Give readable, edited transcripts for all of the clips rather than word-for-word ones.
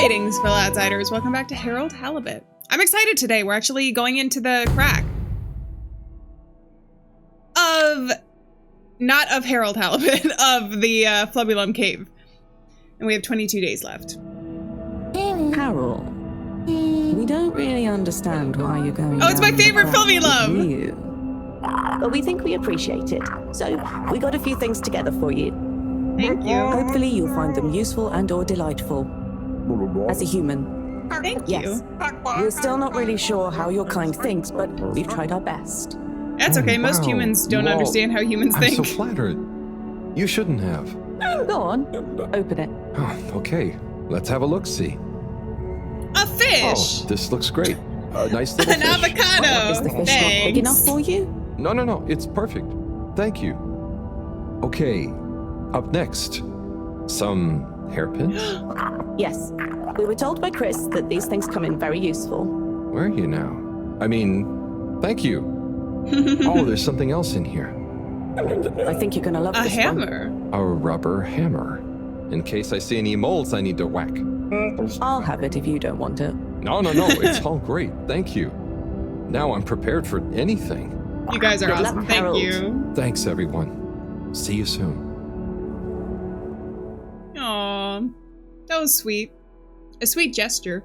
Greetings, fellow outsiders. Welcome back to Halibut. I'm excited today. We're actually going into the crack of, not of Halibut, of the Flubulum Cave. And we have 22 days left. Carol, we don't really understand why you're going. Oh, it's my favorite Flubulum! You. But we think we appreciate it. So we got a few things together for you. Thank you. Hopefully you'll find them useful and or delightful. As a human. Thank Yes. you. We're still not really sure how your kind thinks, but we've tried our best. That's okay. Most wow. humans don't You all- understand how humans I'm think. so flattered. You shouldn't have. Go on, open it. Oh, okay, let's have a look-see. A fish! Oh, this looks great. A nice little An fish. avocado! Is the fish not Thanks. big enough for you? No, it's perfect. Thank you. Okay, up next, some hairpins? Yes. We were told by Chris that these things come in very useful. Where are you now? I mean, thank you. Oh, there's something else in here. I think you're gonna love A this hammer. A rubber hammer. In case I see any moles I need to whack. one. I'll have it if you don't want it. No, it's all great. Thank you. Now I'm prepared for anything. You guys are Good luck, awesome. Thank Harold. you. Thanks, everyone. See you soon. Aw, that was sweet. A sweet gesture.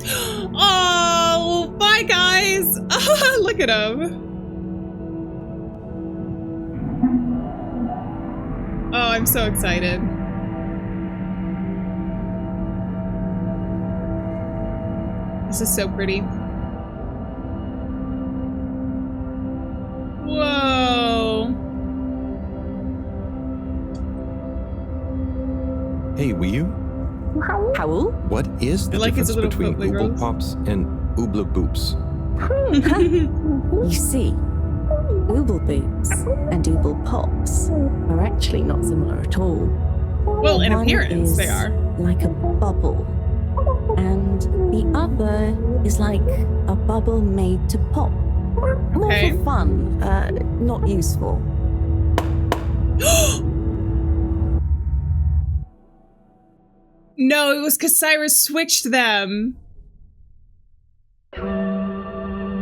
Oh, bye guys! Look at him. Oh, I'm so excited. This is so pretty. Whoa. Hey, will you? Howl? What is the I like his difference little between footly Ooble girls. Pops and Ooble Boops? You see, Ooble Boots and Ooble Pops are actually not similar at all. Well, in One appearance, is they are. like a bubble, and the other is like a bubble made to pop. More Okay. for fun, not useful. No, it was because Cyrus switched them.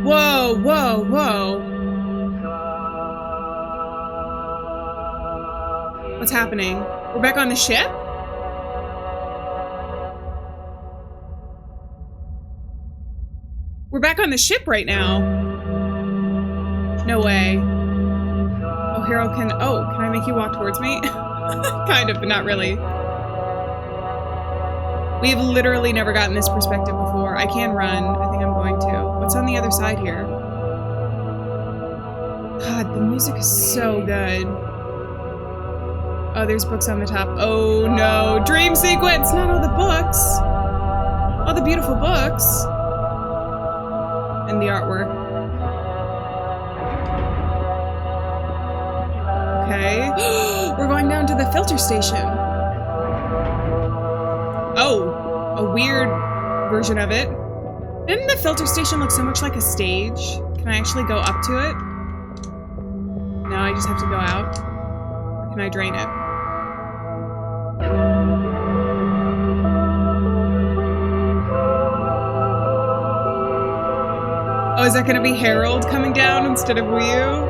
Whoa. What's happening? We're back on the ship? We're back on the ship right now. No way. Oh, Harold can I make you walk towards me? Kind of, but not really. We've literally never gotten this perspective before. I can run. I think I'm going to. What's on the other side here? God, the music is so good. Oh, there's books on the top. Oh no, dream sequence! Not all the books! All the beautiful books! And the artwork. Okay. We're going down to the filter station. Oh, a weird version of it. Didn't the filter station look so much like a stage? Can I actually go up to it? No, I just have to go out. Or can I drain it? Oh, is that gonna be Harold coming down instead of Wii?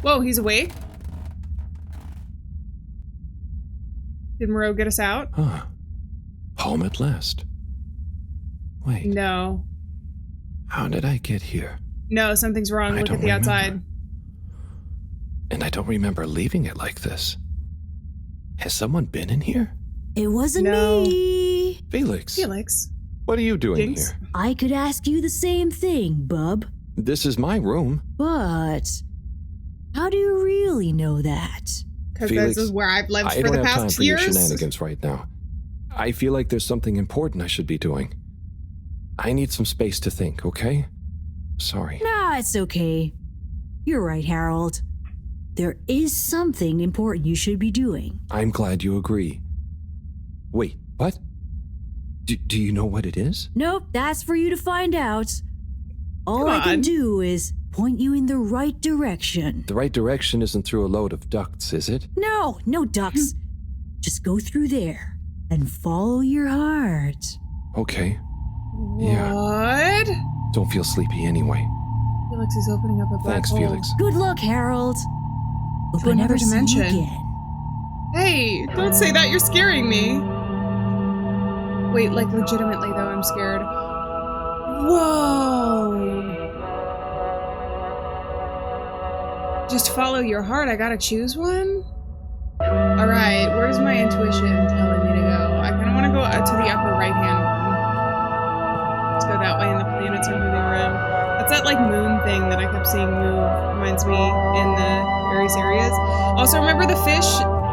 Whoa, he's awake? Did Moreau get us out? Huh. Home at last. Wait, No. how did I get here? No, something's wrong. I Look don't at the outside. remember. And I don't remember leaving it like this. Has someone been in here? It wasn't No. me. Felix. Felix. What are you doing Jinx? here? I could ask you the same thing, bub. This is my room. But how do you really know that? Because Felix, this is where I've lived I for don't the have time past for your years. shenanigans right now. I feel like there's something important I should be doing. I need some space to think, okay? Sorry. Nah, it's okay. You're right, Harold. There is something important you should be doing. I'm glad you agree. Wait, what? Do you know what it is? Nope, that's for you to find out. All Come I can on. do is point you in the right direction. The right direction isn't through a load of ducts, is it? No, no ducks. Just go through there and follow your heart. Okay. Yeah. What? Don't feel sleepy anyway. Felix is opening up a black Thanks, hole. Felix. Good luck, Harold. Hope To I another never see you dimension. again. Hey, don't say that. You're scaring me. Wait, like legitimately though, I'm scared. Whoa. Just follow your heart. I gotta choose one? Alright, where's my intuition telling me to go? I kind of want to go to the upper right-hand one. Let's go that way and the planets are moving around. That's that like moon thing that I kept seeing move. Reminds me in the various areas. Also, remember the fish?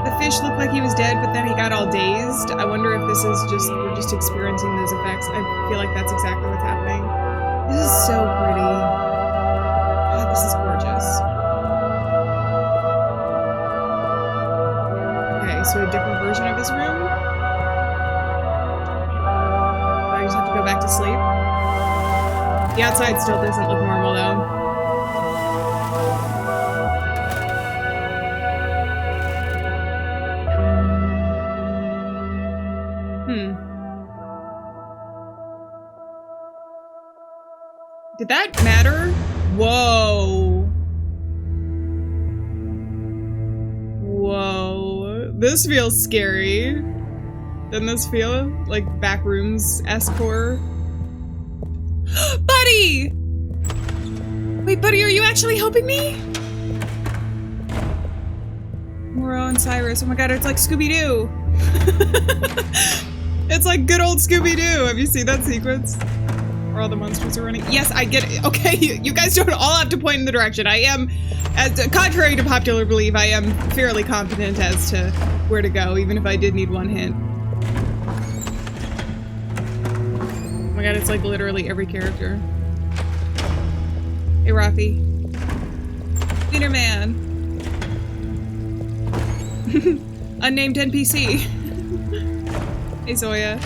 The fish looked like he was dead, but then he got all dazed. I wonder if this is just, we're just experiencing those effects. I feel like that's exactly what's happening. This is so pretty. God, this is gorgeous. Okay, so a different version of his room. I just have to go back to sleep. The outside still doesn't look normal though. Did that matter? Whoa. Whoa. This feels scary. Doesn't this feel like backrooms-esque horror? Buddy! Wait, Buddy, are you actually helping me? Moreau and Cyrus. Oh my god, it's like Scooby-Doo. It's like good old Scooby-Doo. Have you seen that sequence? Where all the monsters are running? Yes, I get it. Okay, you guys don't all have to point in the direction. I am, contrary to popular belief, I am fairly confident as to where to go, even if I did need one hint. Oh my god, it's like literally every character. Hey, Rafi. Wiener Man. Unnamed NPC. Hey, Zoya.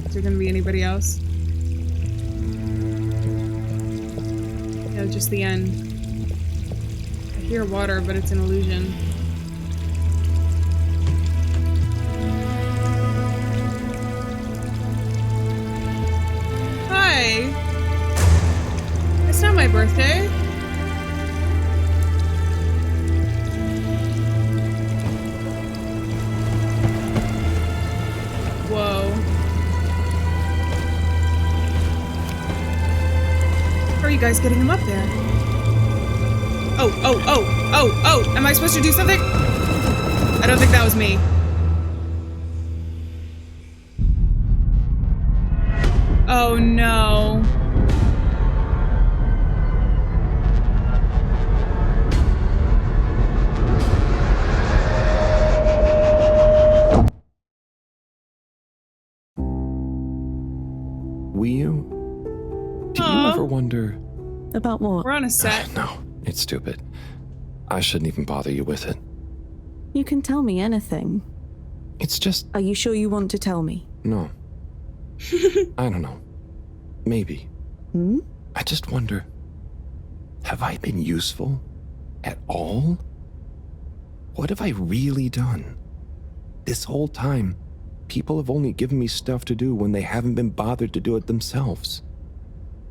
Is there gonna be anybody else? No, just the end. I hear water, but it's an illusion. Hi! It's not my birthday. Whoa. How are you guys getting him up there? Oh, am I supposed to do something? I don't think that was me. Oh no. Do you ever wonder? About what? We're on a set. No, it's stupid. I shouldn't even bother you with it. You can tell me anything. It's just, Are you sure you want to tell me? no. I don't know. Maybe. Hmm? I just wonder, have I been useful at all? What have I really done? This whole time, people have only given me stuff to do when they haven't been bothered to do it themselves.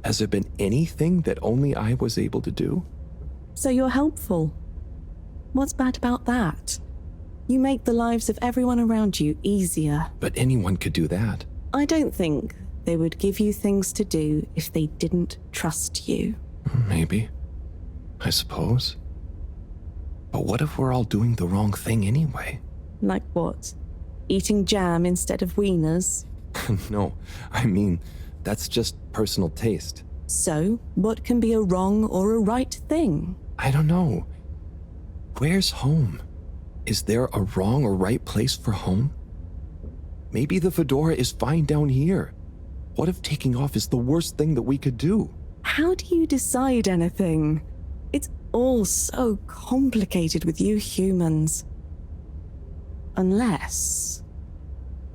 Has there been anything that only I was able to do? So you're helpful. What's bad about that? You make the lives of everyone around you easier. But anyone could do that. I don't think they would give you things to do if they didn't trust you. Maybe. I suppose. But what if we're all doing the wrong thing anyway? Like what? Eating jam instead of wieners. No, I mean, that's just personal taste. So, what can be a wrong or a right thing? I don't know. Where's home? Is there a wrong or right place for home? Maybe the fedora is fine down here. What if taking off is the worst thing that we could do? How do you decide anything? It's all so complicated with you humans. Unless...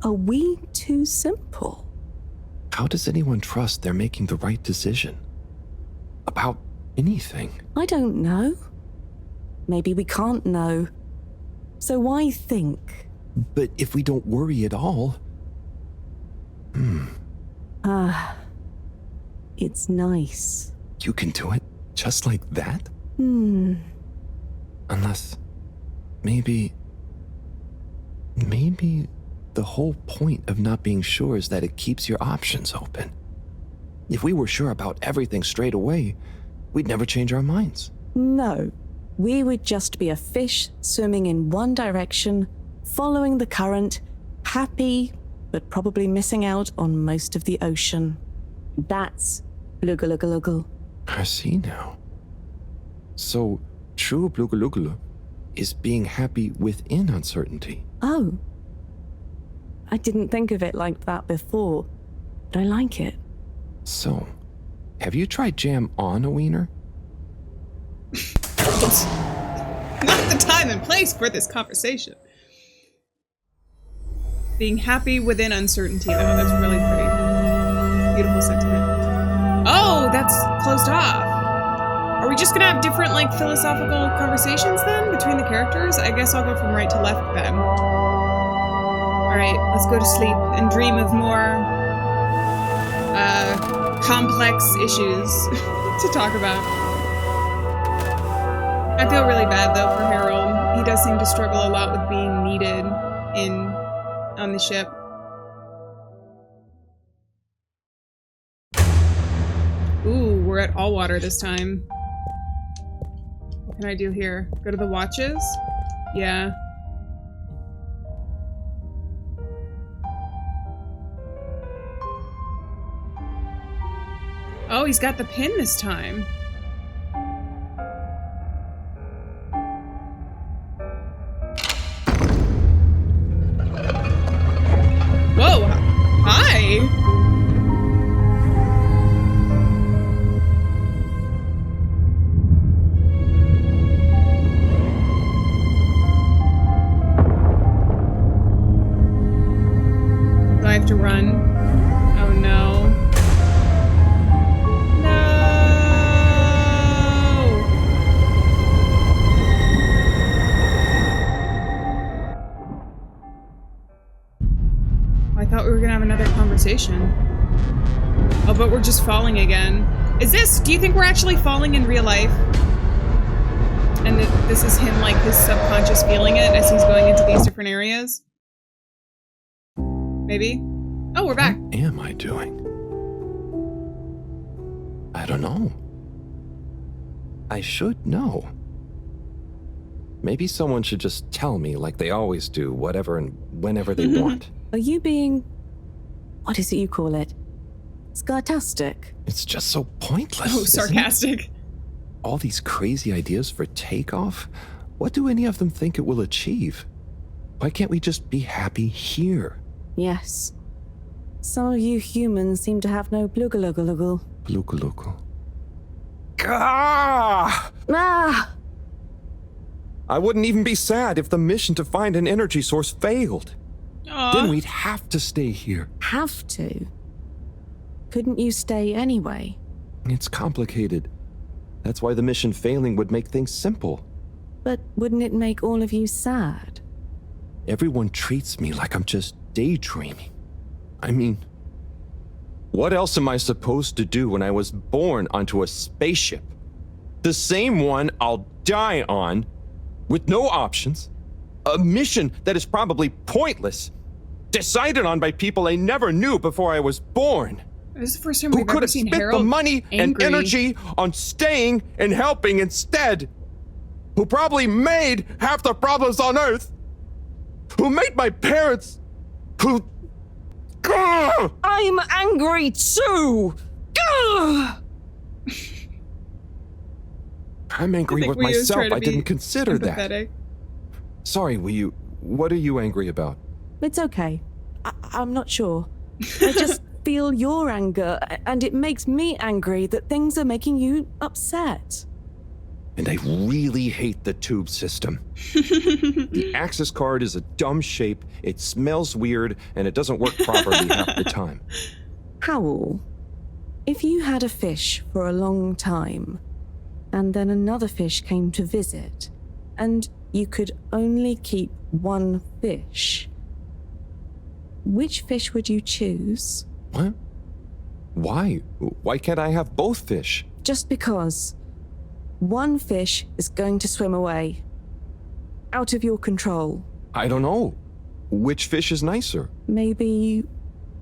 Are we too simple? How does anyone trust they're making the right decision? About anything? I don't know. Maybe we can't know. So why think? But if we don't worry at all... It's nice. You can do it just like that? Unless... Maybe the whole point of not being sure is that it keeps your options open. If we were sure about everything straight away, we'd never change our minds. No. We would just be a fish swimming in one direction, following the current, happy, but probably missing out on most of the ocean. That's Blugaluggaluggal. I see now. So, true Blugaluggal is being happy within uncertainty. Oh. I didn't think of it like that before, but I like it. So, have you tried jam on a wiener? Not the time and place for this conversation. Being happy within uncertainty. Oh, that's really pretty. Beautiful sentiment. Oh, that's closed off. Are we just gonna have different, like, philosophical conversations then between the characters? I guess I'll go from right to left then. Alright, let's go to sleep and dream of more complex issues to talk about. I feel really bad though for Harold. He does seem to struggle a lot with being needed on the ship. Ooh, we're at all water this time. What can I do here? Go to the watches? Yeah. Oh, he's got the pin this time. Whoa! Hi! Do I have to run? Oh no. I thought we were gonna have another conversation. Oh, but we're just falling again. Do you think we're actually falling in real life? And this is him, like, his subconscious feeling it as he's going into these different areas? Maybe? Oh, we're back. What am I doing? I don't know. I should know. Maybe someone should just tell me like they always do, whatever and whenever they want. Are you being... what is it you call it? Scartastic? It's just so pointless. Oh, isn't it? sarcastic. All these crazy ideas for takeoff? What do any of them think it will achieve? Why can't we just be happy here? Yes. Some of you humans seem to have no blugaluggaluggal. Blugaluggal. Gah! Ah! I wouldn't even be sad if the mission to find an energy source failed. Aww. Then we'd have to stay here. Have to? Couldn't you stay anyway? It's complicated. That's why the mission failing would make things simple. But wouldn't it make all of you sad? Everyone treats me like I'm just daydreaming. I mean, what else am I supposed to do when I was born onto a spaceship? The same one I'll die on, with no options. A mission that is probably pointless. Decided on by people I never knew before I was born. This is the first time Who we've could ever have seen spent Harold the money angry. and energy on staying and helping instead. Who probably made half the problems on Earth. who made my parents, who... Gah! I'm angry too! Gah! I'm angry with myself. I didn't consider empathetic. that. Sorry, what are you angry about? It's okay. I'm not sure. I just feel your anger, and it makes me angry that things are making you upset. And I really hate the tube system. The access card is a dumb shape, it smells weird, and it doesn't work properly half the time. Howl, if you had a fish for a long time, and then another fish came to visit, and you could only keep one fish, which fish would you choose? What? Why? Why can't I have both fish? Just because one fish is going to swim away. Out of your control. I don't know. Which fish is nicer? Maybe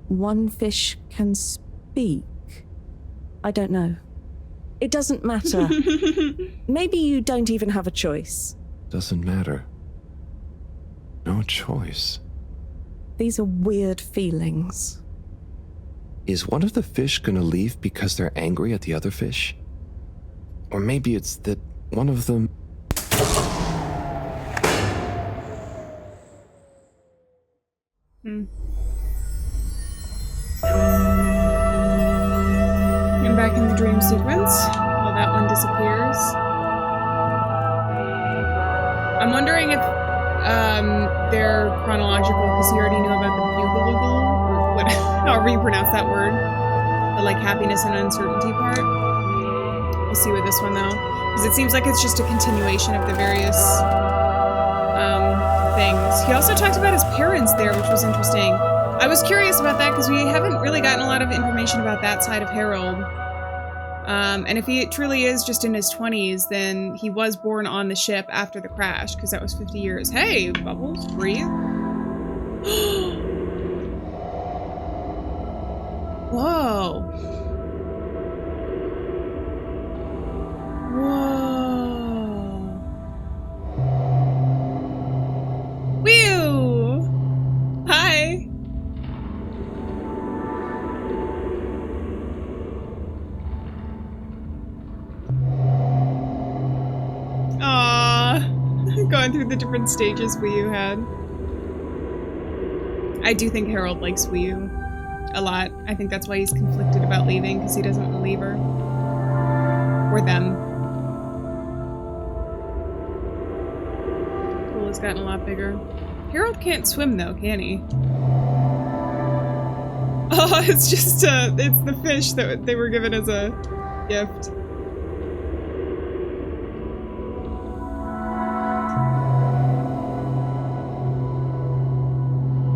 one fish can speak. I don't know. It doesn't matter. Maybe you don't even have a choice. Doesn't matter. No choice. These are weird feelings. Is one of the fish gonna leave because they're angry at the other fish? Or maybe it's that one of them... I'm back in the dream sequence while that one disappears. I'm wondering if they're chronological because he already knew about the bugle, or what, however you pronounce that word. The like happiness and uncertainty part. We'll see with this one though, because it seems like it's just a continuation of the various things. He also talked about his parents there, which was interesting. I was curious about that because we haven't really gotten a lot of information about that side of Harold. And if he truly is just in his 20s, then he was born on the ship after the crash, because that was 50 years. Hey, Bubbles, breathe. Whoa. Whoa. Whew. Hi. Going through the different stages Wii U had. I do think Harold likes Wii U a lot. I think that's why he's conflicted about leaving, because he doesn't want to leave her. Or them. Pool has gotten a lot bigger. Harold can't swim though, can he? Oh, it's just it's the fish that they were given as a gift.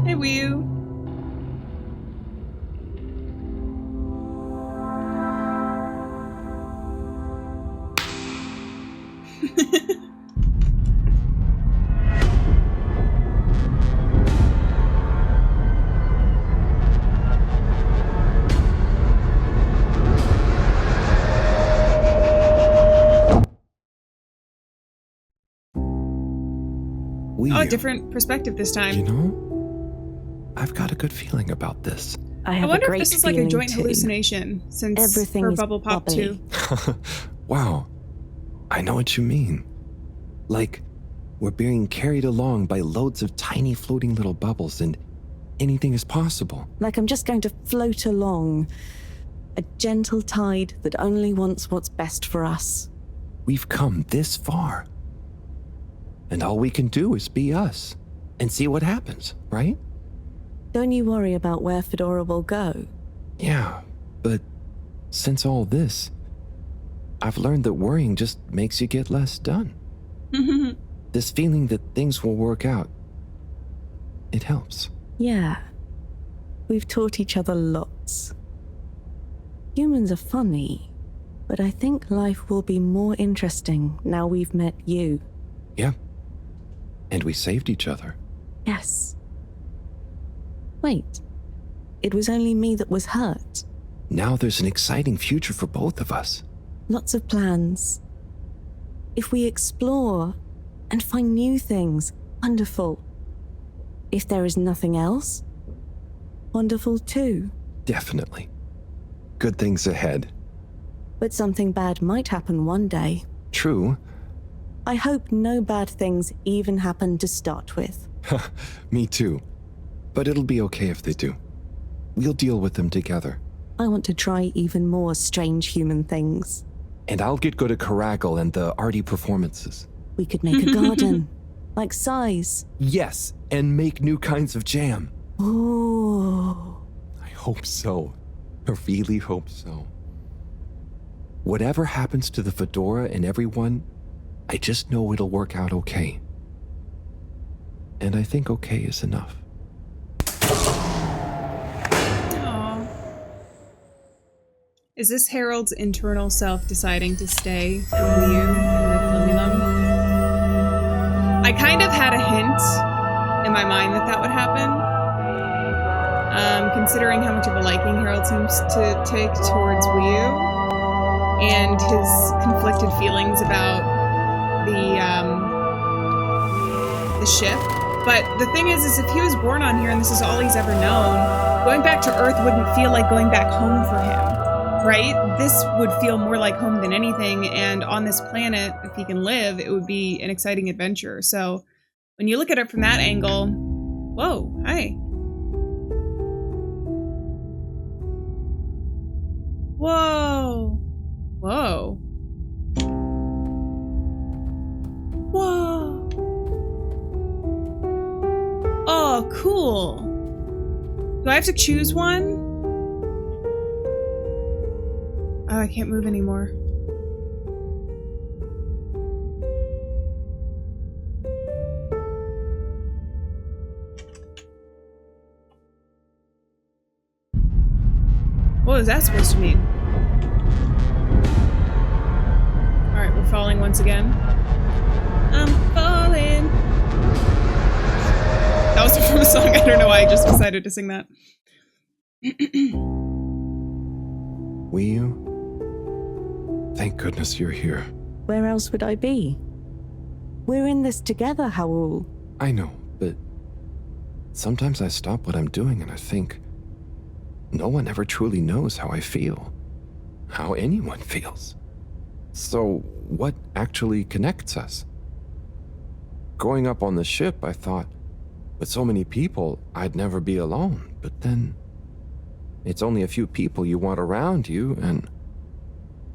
Hey, Wii U. Oh, different perspective this time. You know, I've got a good feeling about this. I wonder if this is like a joint hallucination, since everything her is bubble popped bubbly. too. Wow, I know what you mean. Like, we're being carried along by loads of tiny floating little bubbles and anything is possible. Like I'm just going to float along. A gentle tide that only wants what's best for us. We've come this far. And all we can do is be us and see what happens, right? Don't you worry about where Fedora will go. Yeah, but since all this, I've learned that worrying just makes you get less done. This feeling that things will work out, it helps. Yeah. We've taught each other lots. Humans are funny, but I think life will be more interesting now we've met you. Yeah. And we saved each other. Yes. Wait. It was only me that was hurt. Now there's an exciting future for both of us. Lots of plans. If we explore and find new things, wonderful. if there is nothing else, wonderful too. Definitely. Good things ahead. But something bad might happen one day. True. I hope no bad things even happen to start with. Me too. But it'll be okay if they do. We'll deal with them together. I want to try even more strange human things. And I'll get good at Caragal and the arty performances. We could make a garden, like size. Yes, and make new kinds of jam. Oh. I hope so. I really hope so. Whatever happens to the fedora and everyone, I just know it'll work out okay. And I think okay is enough. Aww. Is this Harold's internal self deciding to stay with you in the Flumulum? I kind of had a hint in my mind that that would happen. Considering how much of a liking Harold seems to take towards Wii and his conflicted feelings about the ship. But the thing is if he was born on here and this is all he's ever known, going back to Earth wouldn't feel like going back home for him, right? This would feel more like home than anything, and on this planet, if he can live, it would be an exciting adventure. So when you look at it from that angle, whoa, hi. Whoa. Whoa. Whoa. Oh, cool. Do I have to choose one? Oh, I can't move anymore. What was that supposed to mean? Alright, we're falling once again. I'm falling. That was from a song. I don't know why I just decided to sing that. Wii U? Thank goodness you're here. Where else would I be? We're in this together, Howell. I know, but sometimes I stop what I'm doing and I think, no one ever truly knows how I feel, how anyone feels. So what actually connects us? Growing up on the ship, I thought, with so many people, I'd never be alone. But then, it's only a few people you want around you, and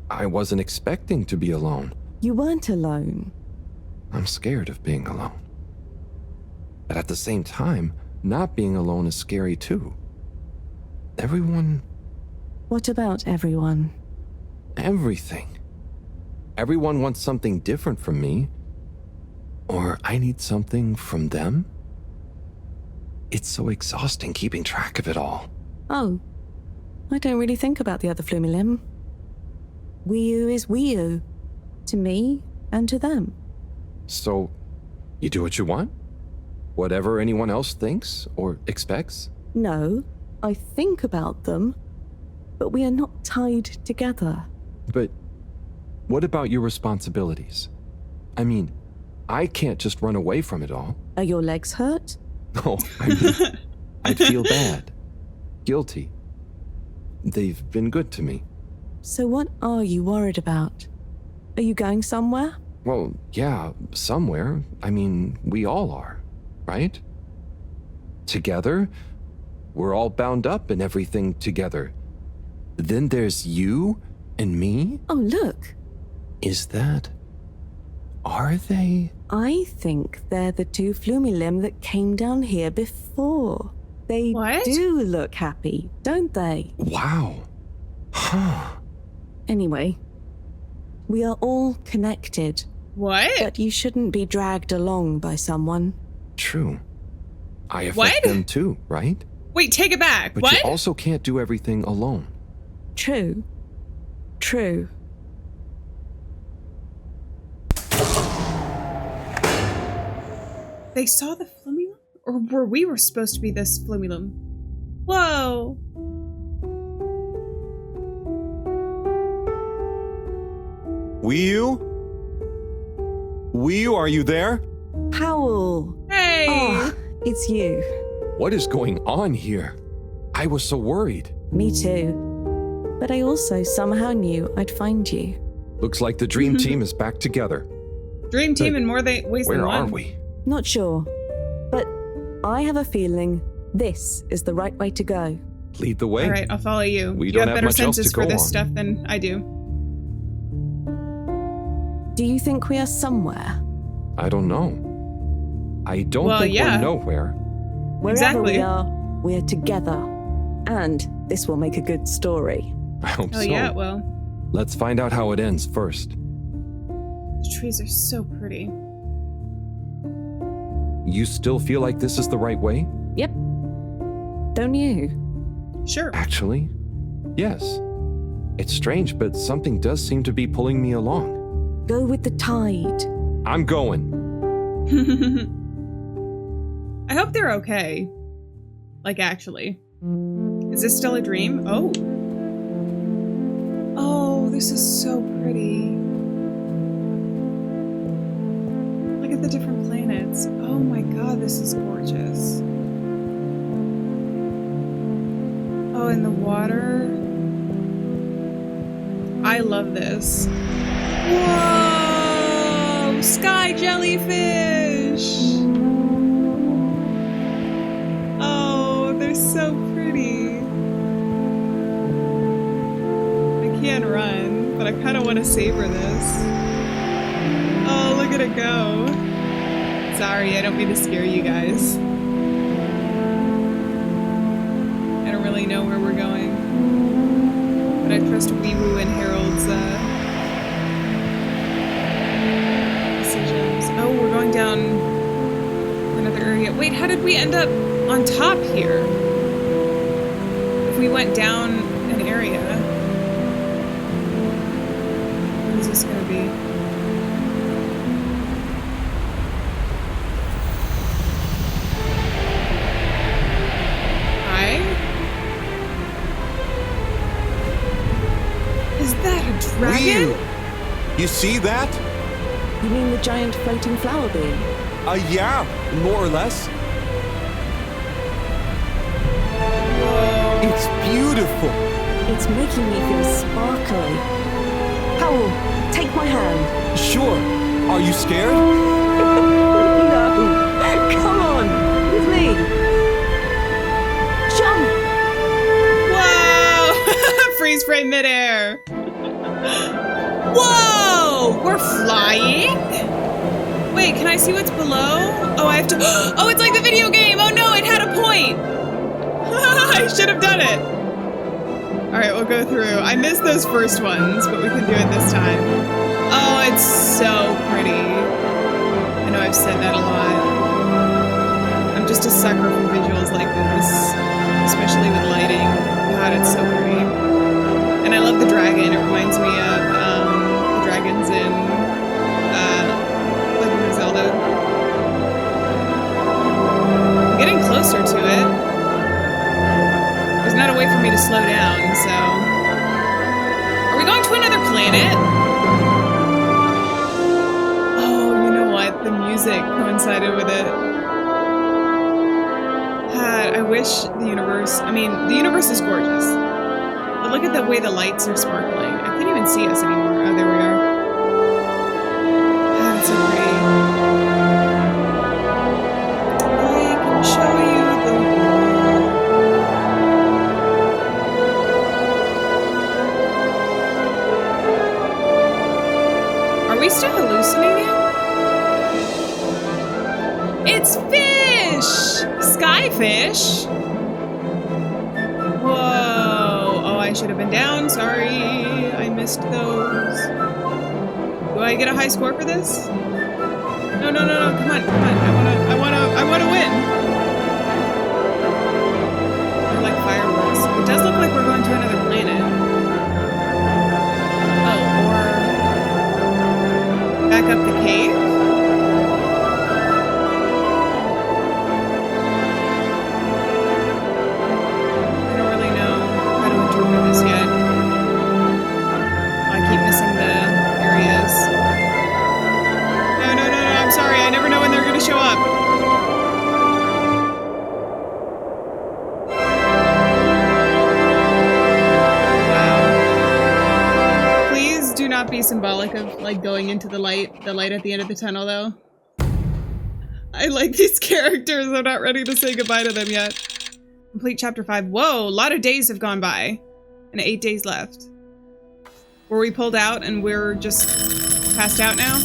I wasn't expecting to be alone. You weren't alone. I'm scared of being alone. But at the same time, not being alone is scary too. Everyone... What about everyone? Everything. Everyone wants something different from me. Or I need something from them. It's so exhausting keeping track of it all. Oh, I don't really think about the other Flumilim. Wii U is Wii U. To me and to them. So, you do what you want? Whatever anyone else thinks or expects? No, I think about them, but we are not tied together. But what about your responsibilities? I mean, I can't just run away from it all. Are your legs hurt? No, I mean, I'd feel bad. Guilty. They've been good to me. So what are you worried about? Are you going somewhere? Well, yeah, somewhere. I mean, we all are, right? Together, we're all bound up in everything together. Then there's you and me? Oh, look. Is that... Are they? I think they're the two Flumilim that came down here before. They What? do look happy, don't they? Wow. Huh. Anyway, we are all connected, What? but you shouldn't be dragged along by someone. True. I affect What? them too, right? Wait, take it back. But What? you also can't do everything alone. True. True. They saw the Flumulum? Or were we supposed to be this Flumulum? Whoa. Wii U? Wii U, are you there? Howell! Hey. Oh, It's you. What is going on here? I was so worried. Me too. But I also somehow knew I'd find you. Looks like the dream team is back together. Dream team in more ways than Where one. are we? Not sure. But I have a feeling this is the right way to go. Lead the way. All right, I'll follow you. We You don't have have better much else senses to for go this on. stuff than I do. Do you think we are somewhere? I don't know. I don't Well, think yeah. we're nowhere. Wherever Exactly. we are, we're together. And this will make a good story. I hope Oh so. yeah, well, Let's find out how it ends first. the trees are so pretty. You still feel like this is the right way? Yep. Don't you? Sure. Actually, yes. It's strange, but something does seem to be pulling me along. Go with the tide. I'm going. I hope they're okay. Like, actually. Is this still a dream? Oh. Oh, this is so pretty. Look at the different planets. Oh my god, this is gorgeous. Oh, and the water. I love this. Whoa! Sky jellyfish! Oh, they're so pretty. I can't run, but I kind of want to savor this. Oh, look at it go. Sorry, I don't mean to scare you guys. I don't really know where we're going. But I trust Weewoo and Harold's decisions. Oh, we're going down another area. Wait, how did we end up on top here? If we went down an area. What is this gonna be? Hi? Is that a dragon? Ryu, you see that? You mean the giant floating flower being? Yeah, more or less. Whoa. It's beautiful. It's making me feel sparkly. Howell, take my hand. Sure. Are you scared? No! Come on! With me! Jump! Whoa! Freeze frame midair. Whoa! We're flying? Wait, can I see what's below? Oh, I have to. Oh, it's like the video game! Oh no, it had a point! I should have done it! Alright, we'll go through. I missed those first ones, but we can do it this time. Oh, it's so pretty. I know I've said that a lot. I'm just a sucker for visuals like this, especially with lighting. God, it's so pretty. And I love the dragon. It reminds me of the dragons in Legend of Zelda. I'm getting closer to it. There's not a way for me to slow down, so... Are we going to another planet? Oh, you know what? The music coincided with it. God, I wish the universe... I mean, the universe is gorgeous. But look at the way the lights are sparkling. I can't even see us anymore. Oh, there we are. God, it's so pretty. I can show you the world. Are we still hallucinating? It's fish! Skyfish? Whoa. Oh, I should have been down. Sorry. I missed those. Do I get a high score for this? No, no, no, no. Come on, come on. I wanna win. I like fireworks. It does look like we're going to another planet. Oh, or back up the cave? I don't really know how to interpret this yet. I keep missing the areas. No, no, no, no, I'm sorry. I never know when they're gonna show up. be symbolic of like going into the light at the end of the tunnel though. I like these characters. I'm not ready to say goodbye to them yet. Complete chapter 5. Whoa, a lot of days have gone by. And 8 days left. Were we pulled out and we're just passed out now?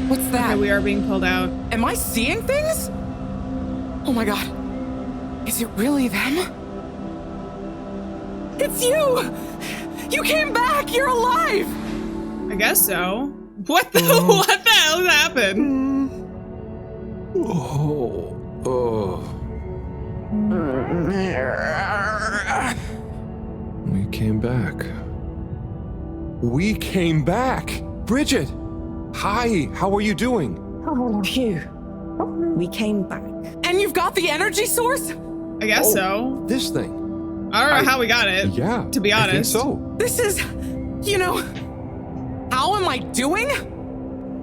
What's that? Okay, we are being pulled out. Am I seeing things? Oh my god. Is it really them? It's you! You came back! You're alive! I guess so. What the what the hell happened? We came back. We came back! Bridget! Hi, how are you doing? Phew. We came back. And you've got the energy source? I guess so. This thing. I don't know how we got it. Yeah. To be I think honest. so. This is, you know, how am I doing?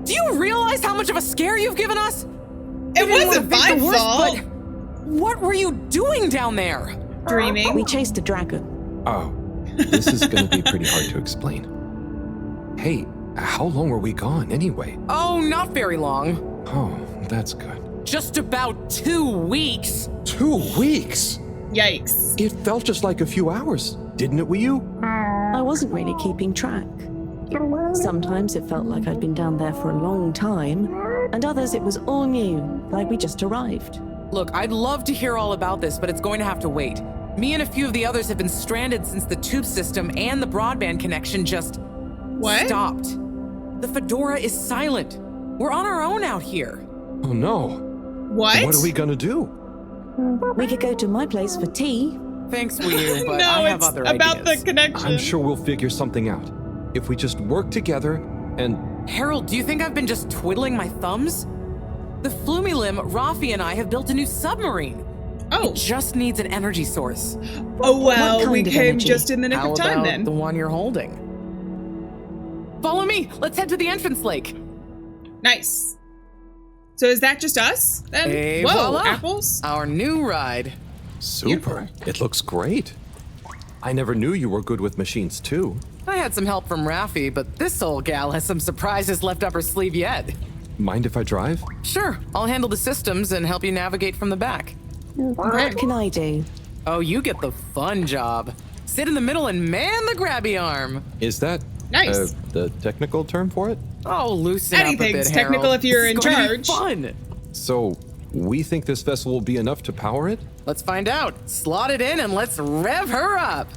Do you realize how much of a scare you've given us? It wasn't my fault. But what were you doing down there? Dreaming. We chased a dragon. Oh, this is gonna be pretty hard to explain. Hey, how long were we gone anyway? Oh, not very long. Oh, that's good. Just about 2 weeks. 2 weeks? Yikes. It felt just like a few hours, didn't it, Wii? I wasn't really keeping track. Sometimes it felt like I'd been down there for a long time, and others it was all new, like we just arrived. Look, I'd love to hear all about this, but it's going to have to wait. Me and a few of the others have been stranded since the tube system and the broadband connection just stopped. The Fedora is silent. We're on our own out here. Oh no. What? What are we gonna do? We could go to my place for tea. Thanks, Wii, but No, I have it's other about ideas. the connection. I'm sure we'll figure something out. If we just work together and... Harold, do you think I've been just twiddling my thumbs? The Flumilim, Rafi, and I have built a new submarine. Oh. It just needs an energy source. Oh well, What we kind of came energy? just in the nick How of time about then. the one you're holding? Follow me. Let's head to the entrance lake. Nice. So is that just us then? Hey, Whoa, voila. apples? Our new ride. Super. It looks great. I never knew you were good with machines too. I had some help from Rafi, but this old gal has some surprises left up her sleeve yet. Mind if I drive? Sure, I'll handle the systems and help you navigate from the back. What can I do? Oh, you get the fun job. Sit in the middle and man the grabby arm. Is that Nice. the technical term for it? Oh, loosen up a bit, Anything's technical Harold. if you're This in is going to be charge. Fun. So, we think this vessel will be enough to power it? Let's find out. Slot it in and let's rev her up.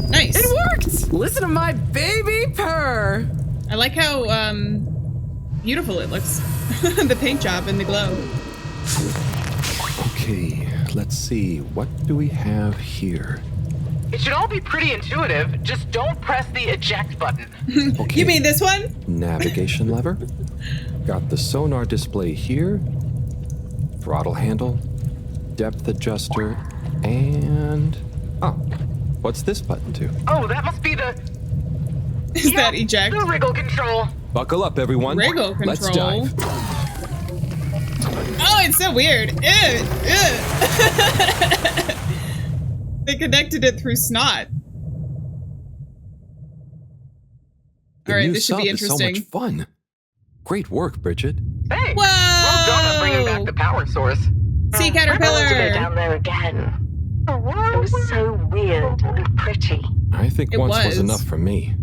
Nice. It worked! Listen to my baby purr. I like how beautiful it looks. The paint job and the glow. Okay, let's see. What do we have here? It should all be pretty intuitive. Just don't press the eject button. Okay. You mean this one? Navigation lever. Got the sonar display here. Throttle handle. Depth adjuster. And... Oh, what's this button do? Oh, that must be the... Is that eject? The wriggle control. Buckle up, everyone. Wriggle Let's control. dive. Oh, it's so weird. Ew, ew. They connected it through snot. The All right, new this should sub be is so interesting. much fun. Great work, Bridget. Thanks. Whoa! Well done on bringing back the power source. Sea I want to go caterpillar. down there again. It was so weird and pretty. I think It once was was. enough for me.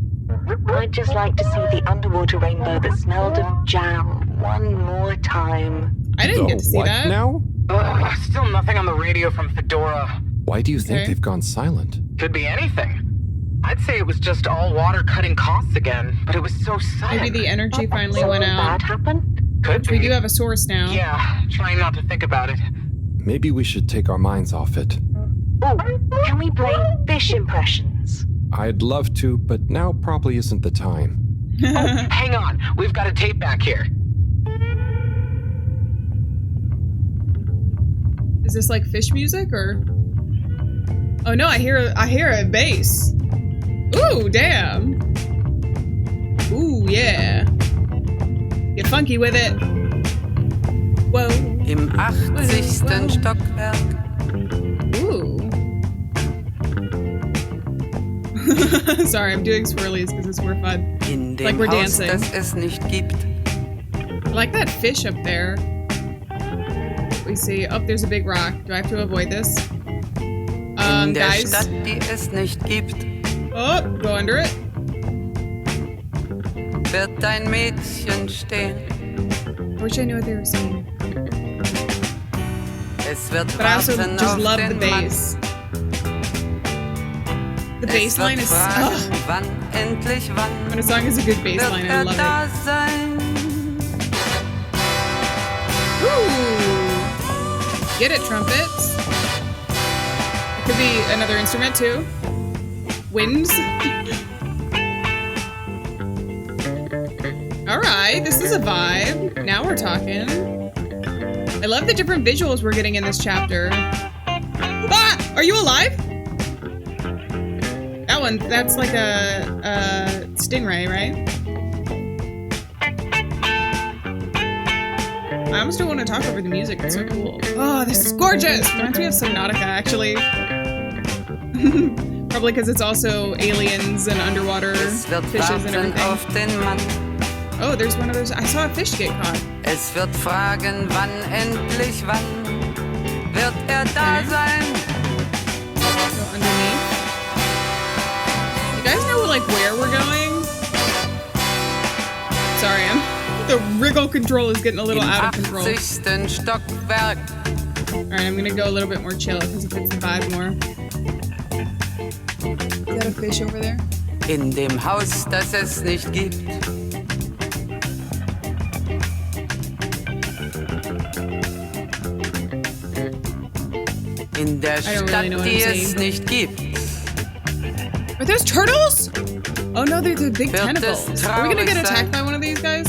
I'd just like to see the underwater rainbow that smelled of jam one more time. I didn't get to see what that. now? Still nothing on the radio from Fedora. Why do you think Okay. they've gone silent? Could be anything. I'd say it was just all water cutting costs again, but it was so sudden. Maybe the energy finally Something went out. bad happened? Could We be. do have a source now. Yeah, trying not to think about it. Maybe we should take our minds off it. Oh, can we play fish impressions? I'd love to, but now probably isn't the time. Hang on, we've got a tape back here. Is this like fish music or? Oh no, I hear a bass. Ooh, damn. Ooh, yeah. Get funky with it. Whoa. Im 80. Stockwerk. Ooh. Sorry, I'm doing swirlies because it's more fun. In dem Like we're Haus, dancing. das es nicht gibt. I like that fish up there. We see. Oh, there's a big rock. Do I have to avoid this? In der Guys. Stadt, die es nicht gibt, Oh, go under it. wird ein Mädchen stehen. I wish I knew what they were saying. Es wird But I also warten just auf love the den Mann. bass. The Es bass line wird is. fragen, Oh, wann, endlich wann, when a song has a good bass wird line, I er love da it. sein. Ooh. Get it, trumpets. It could be another instrument too. Winds. Alright, this is a vibe. Now we're talking. I love the different visuals we're getting in this chapter. Ah! Are you alive? That one, that's like a stingray, right? I almost don't want to talk over the music. It's so cool. Oh, this is gorgeous! Reminds me of Subnautica, actually. Probably because it's also aliens and underwater Es wird fishes and warten auf everything. den Mann. Oh, there's one of those. I saw a fish get caught. Es wird fragen, wann, endlich wann, wird er da sein. Go underneath. You guys know like where we're going? Sorry, the wriggle control is getting a little Im out of control. 80. Stockwerk. Alright, I'm gonna go a little bit more chill because it fits the vibe more. Is that a fish over there? In dem Haus, das es nicht gibt. In der I don't Stadt, really know what die I'm es saying. nicht gibt. Are those turtles? Oh no, they're the big Wird tentacles. es Are we gonna traurig get sein? attacked by one of these guys?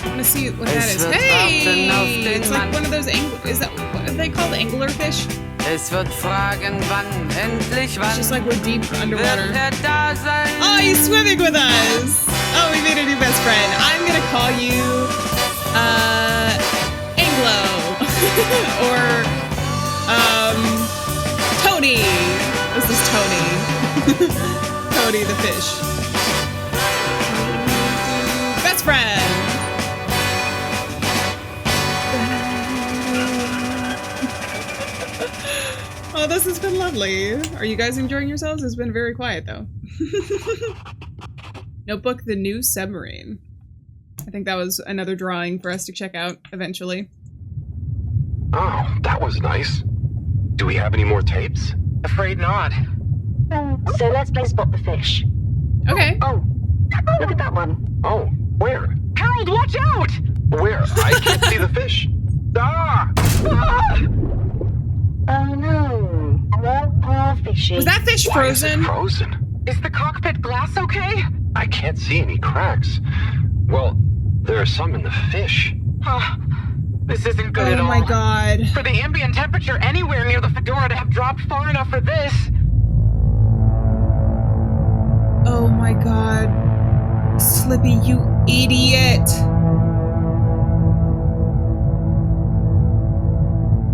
I wanna see what that Es is. wird warten auf Hey! den It's like Mann. one of those is that what are they called? Anglerfish? Es wird fragen, wann, endlich It's wann, just like we're deep underwater. wird er da sein. Oh, he's swimming with us! Oh, we made a new best friend. I'm gonna call you, Anglo. or, Tony. This is Tony. Tony the fish. Best friend! Oh, this has been lovely. Are you guys enjoying yourselves? It's been very quiet, though. Notebook, the new submarine. I think that was another drawing for us to check out eventually. Oh, that was nice. Do we have any more tapes? Afraid not. So let's play Spot the Fish. Okay. Oh, look at that one. Oh, where? Harold, watch out! Where? I can't see the fish. Ah! Oh no. Poor fishy. Was that fish Why is it frozen? frozen? Is the cockpit glass okay? I can't see any cracks. Well, there are some in the fish. This isn't good at Oh all. my god. For the ambient temperature anywhere near the Fedora to have dropped far enough for this. Oh my god. Slippy, you idiot.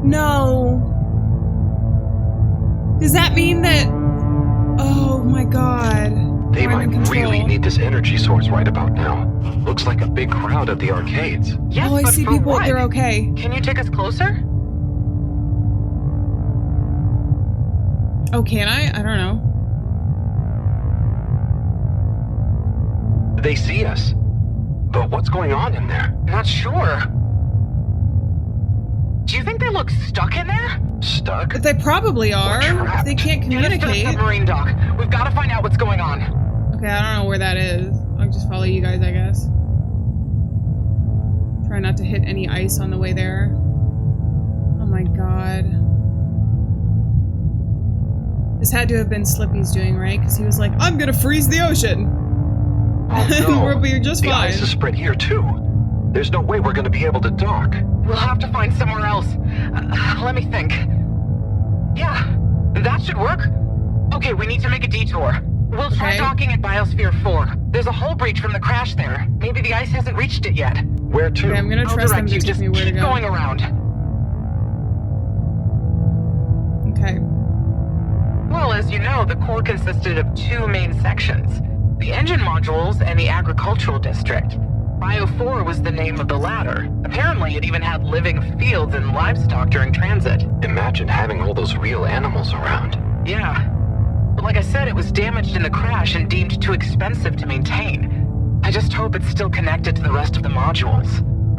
No. Does that mean that... Oh my god. They I'm might in control. really need this energy source right about now. Looks like a big crowd at the arcades. Yes, Oh, I but see for people. what? They're okay. Can you take us closer? Oh, can I? I don't know. They see us. But what's going on in there? Not sure. Do you think they look stuck in there? Stuck? But they probably are. If they can't Get us to the communicate. submarine dock. We've got to find out what's going on. Okay, I don't know where that is. I'll just follow you guys, I guess. Try not to hit any ice on the way there. Oh my god. This had to have been Slippy's doing, right? Because he was like, I'm gonna freeze the ocean! Oh, no. We'll be just the fine. ice is spread here too. There's no way we're gonna be able to dock. We'll have to find somewhere else. Let me think. Yeah, that should work. Okay, we need to make a detour. We'll try docking at Biosphere 4. There's a hull breach from the crash there. Maybe the ice hasn't reached it yet. Where to? Okay, I'm gonna trust them to you. tell Just me where to keep go. going around. Okay. Well, as you know, the core consisted of 2 main sections. The engine modules and the agricultural district. Bio 4 was the name of the latter. Apparently, it even had living fields and livestock during transit. Imagine having all those real animals around. Yeah. But like I said, it was damaged in the crash and deemed too expensive to maintain. I just hope it's still connected to the rest of the modules.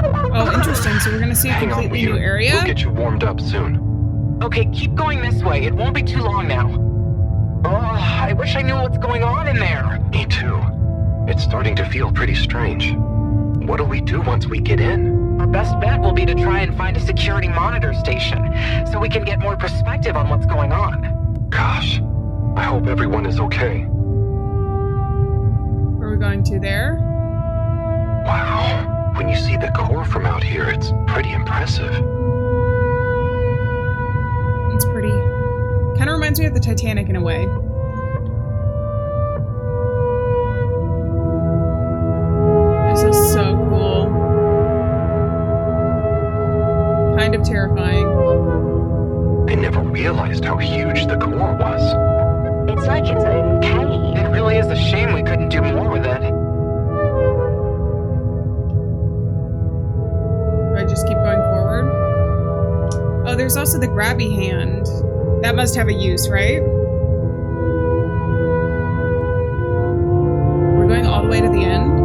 Oh, interesting. So we're gonna see a Hang on, completely new Weir. area? We'll get you warmed up soon. Okay, keep going this way. It won't be too long now. Oh, I wish I knew what's going on in there. Me too. It's starting to feel pretty strange. What'll we do once we get in? Our best bet will be to try and find a security monitor station, so we can get more perspective on what's going on. Gosh, I hope everyone is okay. Where are we going to there? Wow, when you see the core from out here, it's pretty impressive. It's pretty. Kind of reminds me of the Titanic in a way. This is so cool. Kind of terrifying. I never realized how huge the core was. It's like its own cave. It really is a shame we couldn't do more with it. Do I just keep going forward? Oh, there's also the grabby hand. That must have a use, right? We're going all the way to the end?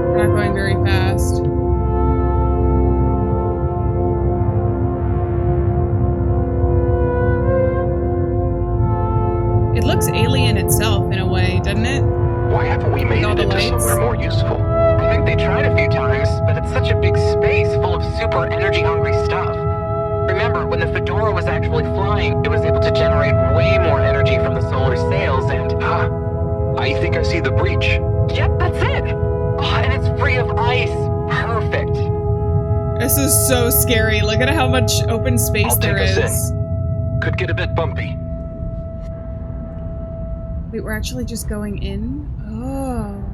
We're not going very fast. It looks alien itself in a way, doesn't it? Why haven't we made all it the into lights? somewhere more useful? I think they tried a few times, but it's such a big space full of super energy-hungry stuff. Remember, when the Fedora was actually flying, it was able to generate way more energy from the solar sails and... I think I see the breach. Yep, that's it! Oh, and it's free of ice. Perfect. This is so scary. Look at how much open space I'll there take us is. Could get a bit bumpy. Wait, we're actually just going in? Oh.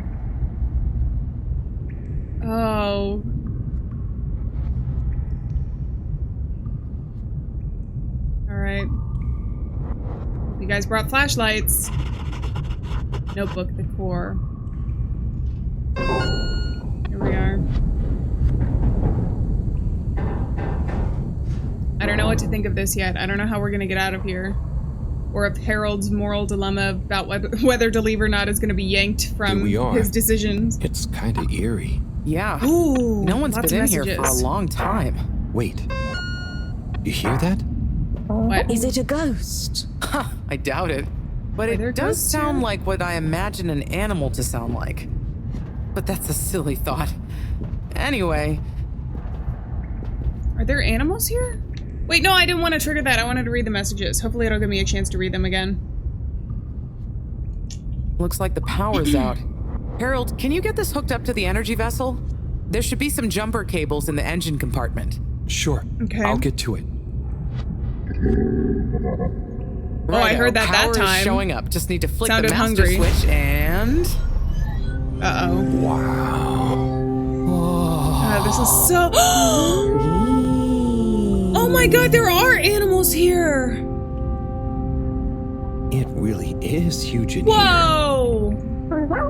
Oh. Alright. You guys brought flashlights. Notebook, the core. Here we are. I don't know what to think of this yet. I don't know how we're gonna get out of here. Or if Harold's moral dilemma about whether to leave or not is gonna be yanked from his decisions. It's kind of eerie. Yeah. Ooh, no one's lots been of in here for a messages. long time. Wait. You hear that? What? Is it a ghost? I doubt it. But Are there it does ghosts sound here? like what I imagine an animal to sound like. But that's a silly thought. Anyway, Are there animals here? Wait, no, I didn't want to trigger that. I wanted to read the messages. Hopefully it'll give me a chance to read them again. looks like the power's out. Harold, can you get this hooked up to the energy vessel? There should be some jumper cables in the engine compartment. Sure. Okay. I'll get to it. Oh, I heard that Power time. is showing up. Just need to flick Sounded the master hungry. switch and... Uh-oh. Wow. This is so... Oh my god, there are animals here! It really is huge in Whoa!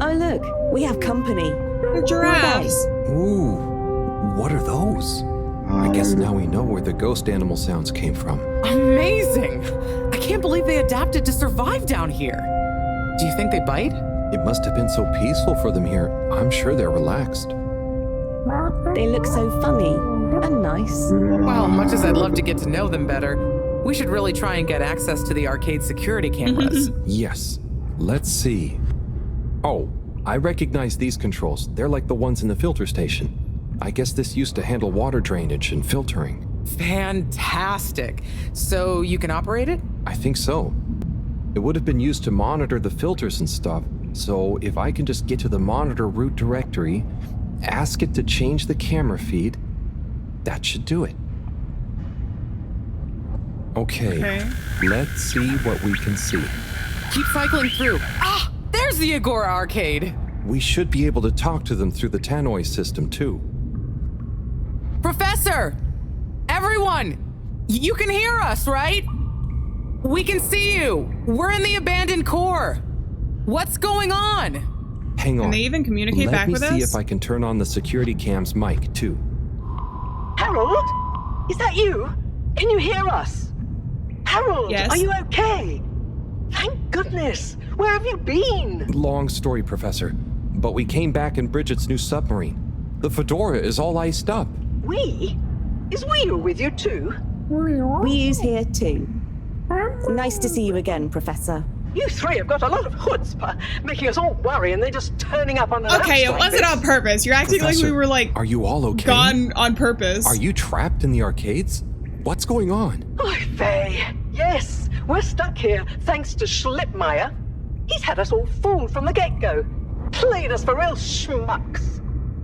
Oh, look, we have company. The giraffes. here. Ooh, what are those? I guess now we know where the ghost animal sounds came from. Amazing! I can't believe they adapted to survive down here. Do you think they bite? It must have been so peaceful for them here. I'm sure they're relaxed. They look so funny and nice. Well, much as I'd love to get to know them better, we should really try and get access to the arcade security cameras. Yes. Let's see. Oh, I recognize these controls. They're like the ones in the filter station. I guess this used to handle water drainage and filtering. Fantastic. So you can operate it? I think so. It would have been used to monitor the filters and stuff, so if I can just get to the monitor root directory, ask it to change the camera feed, that should do it. Okay. Let's see what we can see. Keep cycling through. Ah, there's the Agora arcade. We should be able to talk to them through the tannoy system, too. Professor! Everyone! You can hear us, right? We can see you. We're in the abandoned core. What's going on? Hang on. Can they even communicate back with us? Let me see if I can turn on the security cam's mic, too. Harold? Is that you? Can you hear us? Harold, yes. Are you okay? Thank goodness. Where have you been? Long story, Professor. But we came back in Bridget's new submarine. The Fedora is all iced up. We? Is Wheel with you too? We's here too. Nice to see you again, Professor. You three have got a lot of chutzpah, making us all worry and then just turning up on an Okay, it wasn't on purpose. You're acting Professor, like we were like are you all okay? gone on purpose. Are you trapped in the arcades? What's going on? Oh, yes, we're stuck here thanks to Schlippmeyer. He's had us all fooled from the get-go. Played us for real schmucks.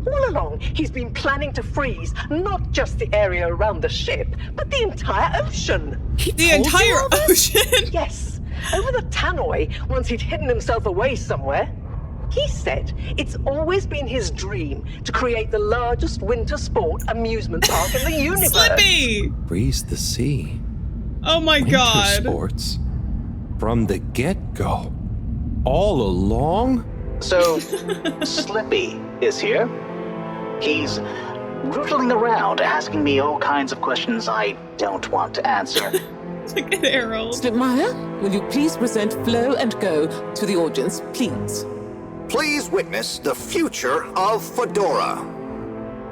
All along, he's been planning to freeze not just the area around the ship, but the entire ocean. The entire ocean? Yes. Over the tannoy, once he'd hidden himself away somewhere. He said it's always been his dream to create the largest winter sport amusement park in the universe. Slippy! Freeze the sea. Oh my Winter god. sports. From the get-go. All along? So, Slippy is here. He's rootling around, asking me all kinds of questions I don't want to answer. Look at Harold. Schlippmeyer, will you please present Flow and Go to the audience, please? Please witness the future of Fedora.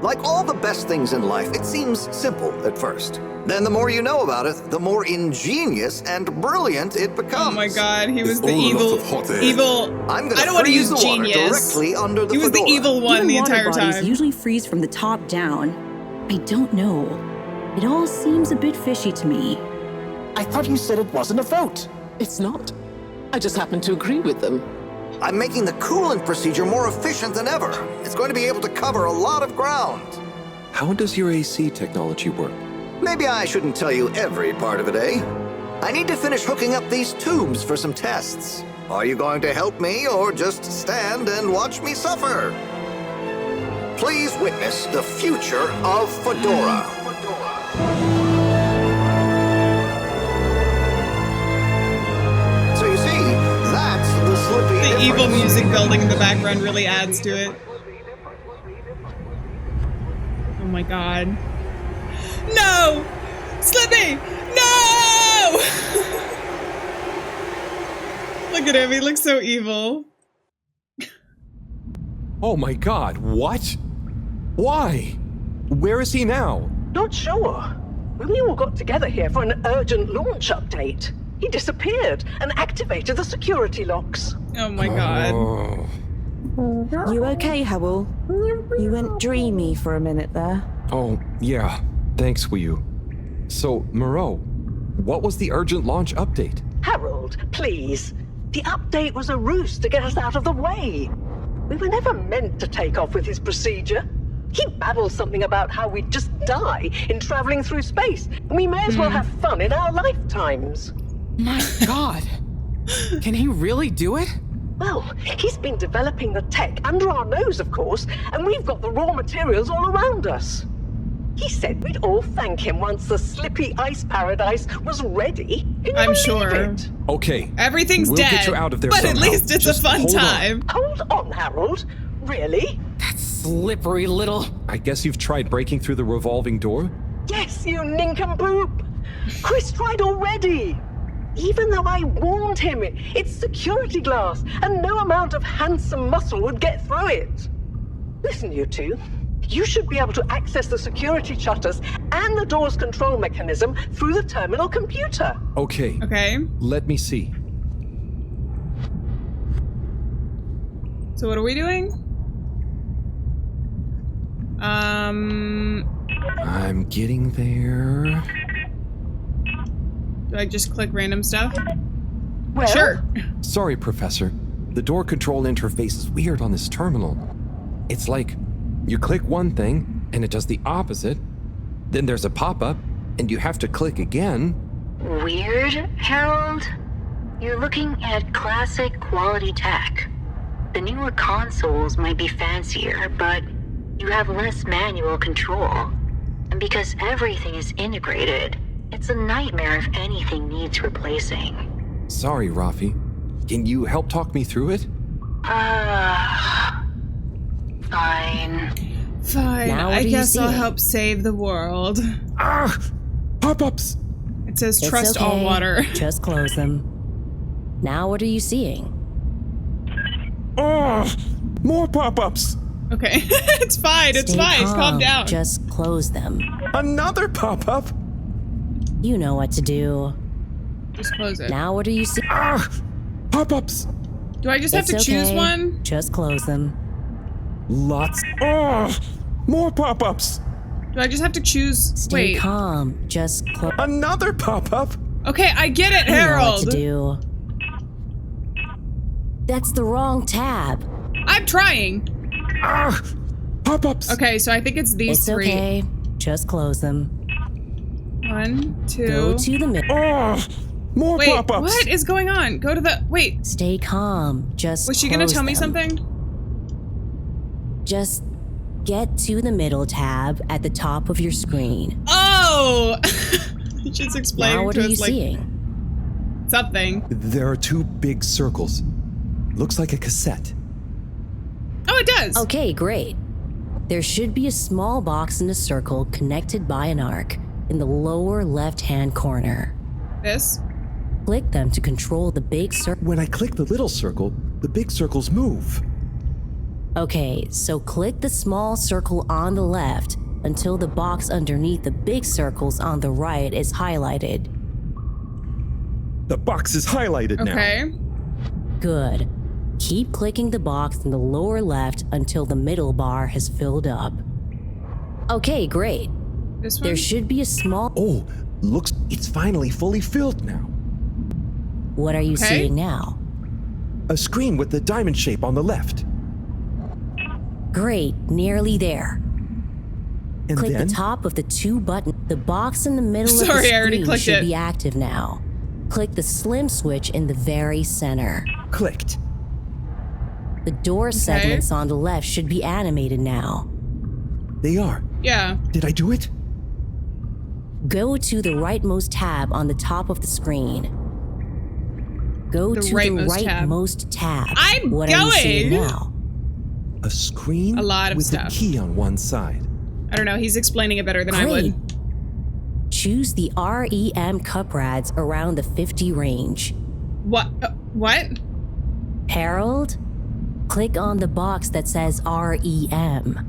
Like all the best things in life, it seems simple at first. Then the more you know about it, the more ingenious and brilliant it becomes. Oh my god, he was the evil. I'm I don't want to use genius. Directly under the he was Fedora. the evil one Even the water entire bodies time. usually freeze from the top down. I don't know. It all seems a bit fishy to me. I thought you said it wasn't a vote. It's not. I just happen to agree with them. I'm making the coolant procedure more efficient than ever. It's going to be able to cover a lot of ground. How does your AC technology work? Maybe I shouldn't tell you every part of it, eh? I need to finish hooking up these tubes for some tests. Are you going to help me or just stand and watch me suffer? Please witness the future of Fedora. So you see, that's the Slippy The difference. evil music building in the background really adds to it. Oh my god. No! Slippy! No! Look at him, he looks so evil. Oh my god, what? Why? Where is he now? Not sure. When we all got together here for an urgent launch update, he disappeared and activated the security locks. Oh my god. You okay, Howell? You went dreamy for a minute there. Oh, yeah. Thanks, Wiyu. So, Moreau, what was the urgent launch update? Harold, please. The update was a ruse to get us out of the way. We were never meant to take off with his procedure. He babbled something about how we'd just die in traveling through space, and we may as well have fun in our lifetimes. My god. Can he really do it? Well, he's been developing the tech under our nose, of course, and we've got the raw materials all around us. He said we'd all thank him once the Slippy Ice Paradise was ready. Can you I'm believe sure. it? Okay. Everything's we'll dead, get you out of there but somehow. at least it's Just a fun hold on. time. Hold on, Harold. Really? That slippery little... I guess you've tried breaking through the revolving door? Yes, you nincompoop. Chris tried already. Even though I warned him, it's security glass, and no amount of handsome muscle would get through it. Listen, you two. You should be able to access the security shutters and the door's control mechanism through the terminal computer. Okay. Okay. Let me see. So what are we doing? I'm getting there. Do I just click random stuff? Well, Sure. Sorry, Professor. The door control interface is weird on this terminal. It's like you click one thing and it does the opposite. Then there's a pop-up and you have to click again. Weird, Harold? You're looking at classic quality tech. The newer consoles might be fancier, but you have less manual control. And because everything is integrated, it's a nightmare if anything needs replacing. Sorry, Rafi. Can you help talk me through it? Fine. Fine, Now what I are you guess I'll seeing? help save the world. Ah! Pop-ups! It says It's trust okay. all water. Just close them. Now what are you seeing? Oh! More pop-ups! Okay, it's fine, it's Stay fine, calm down. Just close them. Another pop-up! You know what to do. Just close it. Now what are you seeing? Ah! Pop-ups! Do I just have to choose one? Just close them. Lots. Oh! More pop-ups! Do I just have to choose? Stay Wait. calm. Just close. Another pop-up! Okay, I get it, You know Harold. what to do. That's the wrong tab. I'm trying. Ah! Pop-ups! Okay, so I think it's these It's three. okay. Just close them. 1, 2. Go to the middle. Oh! More Wait, pop-ups! what is going on? Go to the. Wait. Stay calm. Just Was she gonna close tell me them. something? Just get to the middle tab at the top of your screen. Oh! She's explaining Now what to are you us like seeing? something. There are two big circles. Looks like a cassette. Oh, it does. Okay, great. There should be a small box in a circle connected by an arc in the lower left-hand corner. This? Click them to control the big circle. When I click the little circle, the big circles move. Okay, so click the small circle on the left until the box underneath the big circles on the right is highlighted. The box is highlighted now. Okay. Good. Keep clicking the box in the lower left until the middle bar has filled up. Okay, great. This one? There should be a small... Oh, looks it's finally fully filled now. What are you Okay. seeing now? A screen with the diamond shape on the left. Great, nearly there. And Click then the top of the two buttons. The box in the middle of Sorry, the I already screen clicked should it. be active now. Click the slim switch in the very center. clicked. The door segments on the left should be animated now. They are. Yeah. Did I do it? Go to the rightmost tab on the top of the screen. Go The to rightmost the tab. rightmost tab. I'm What are you seeing going. now? A screen A lot of with stuff. the key on one side. I don't know. He's explaining it better than I Great. would. Choose the REM cup rads around the 50 range. What? What? Harold, click on the box that says REM.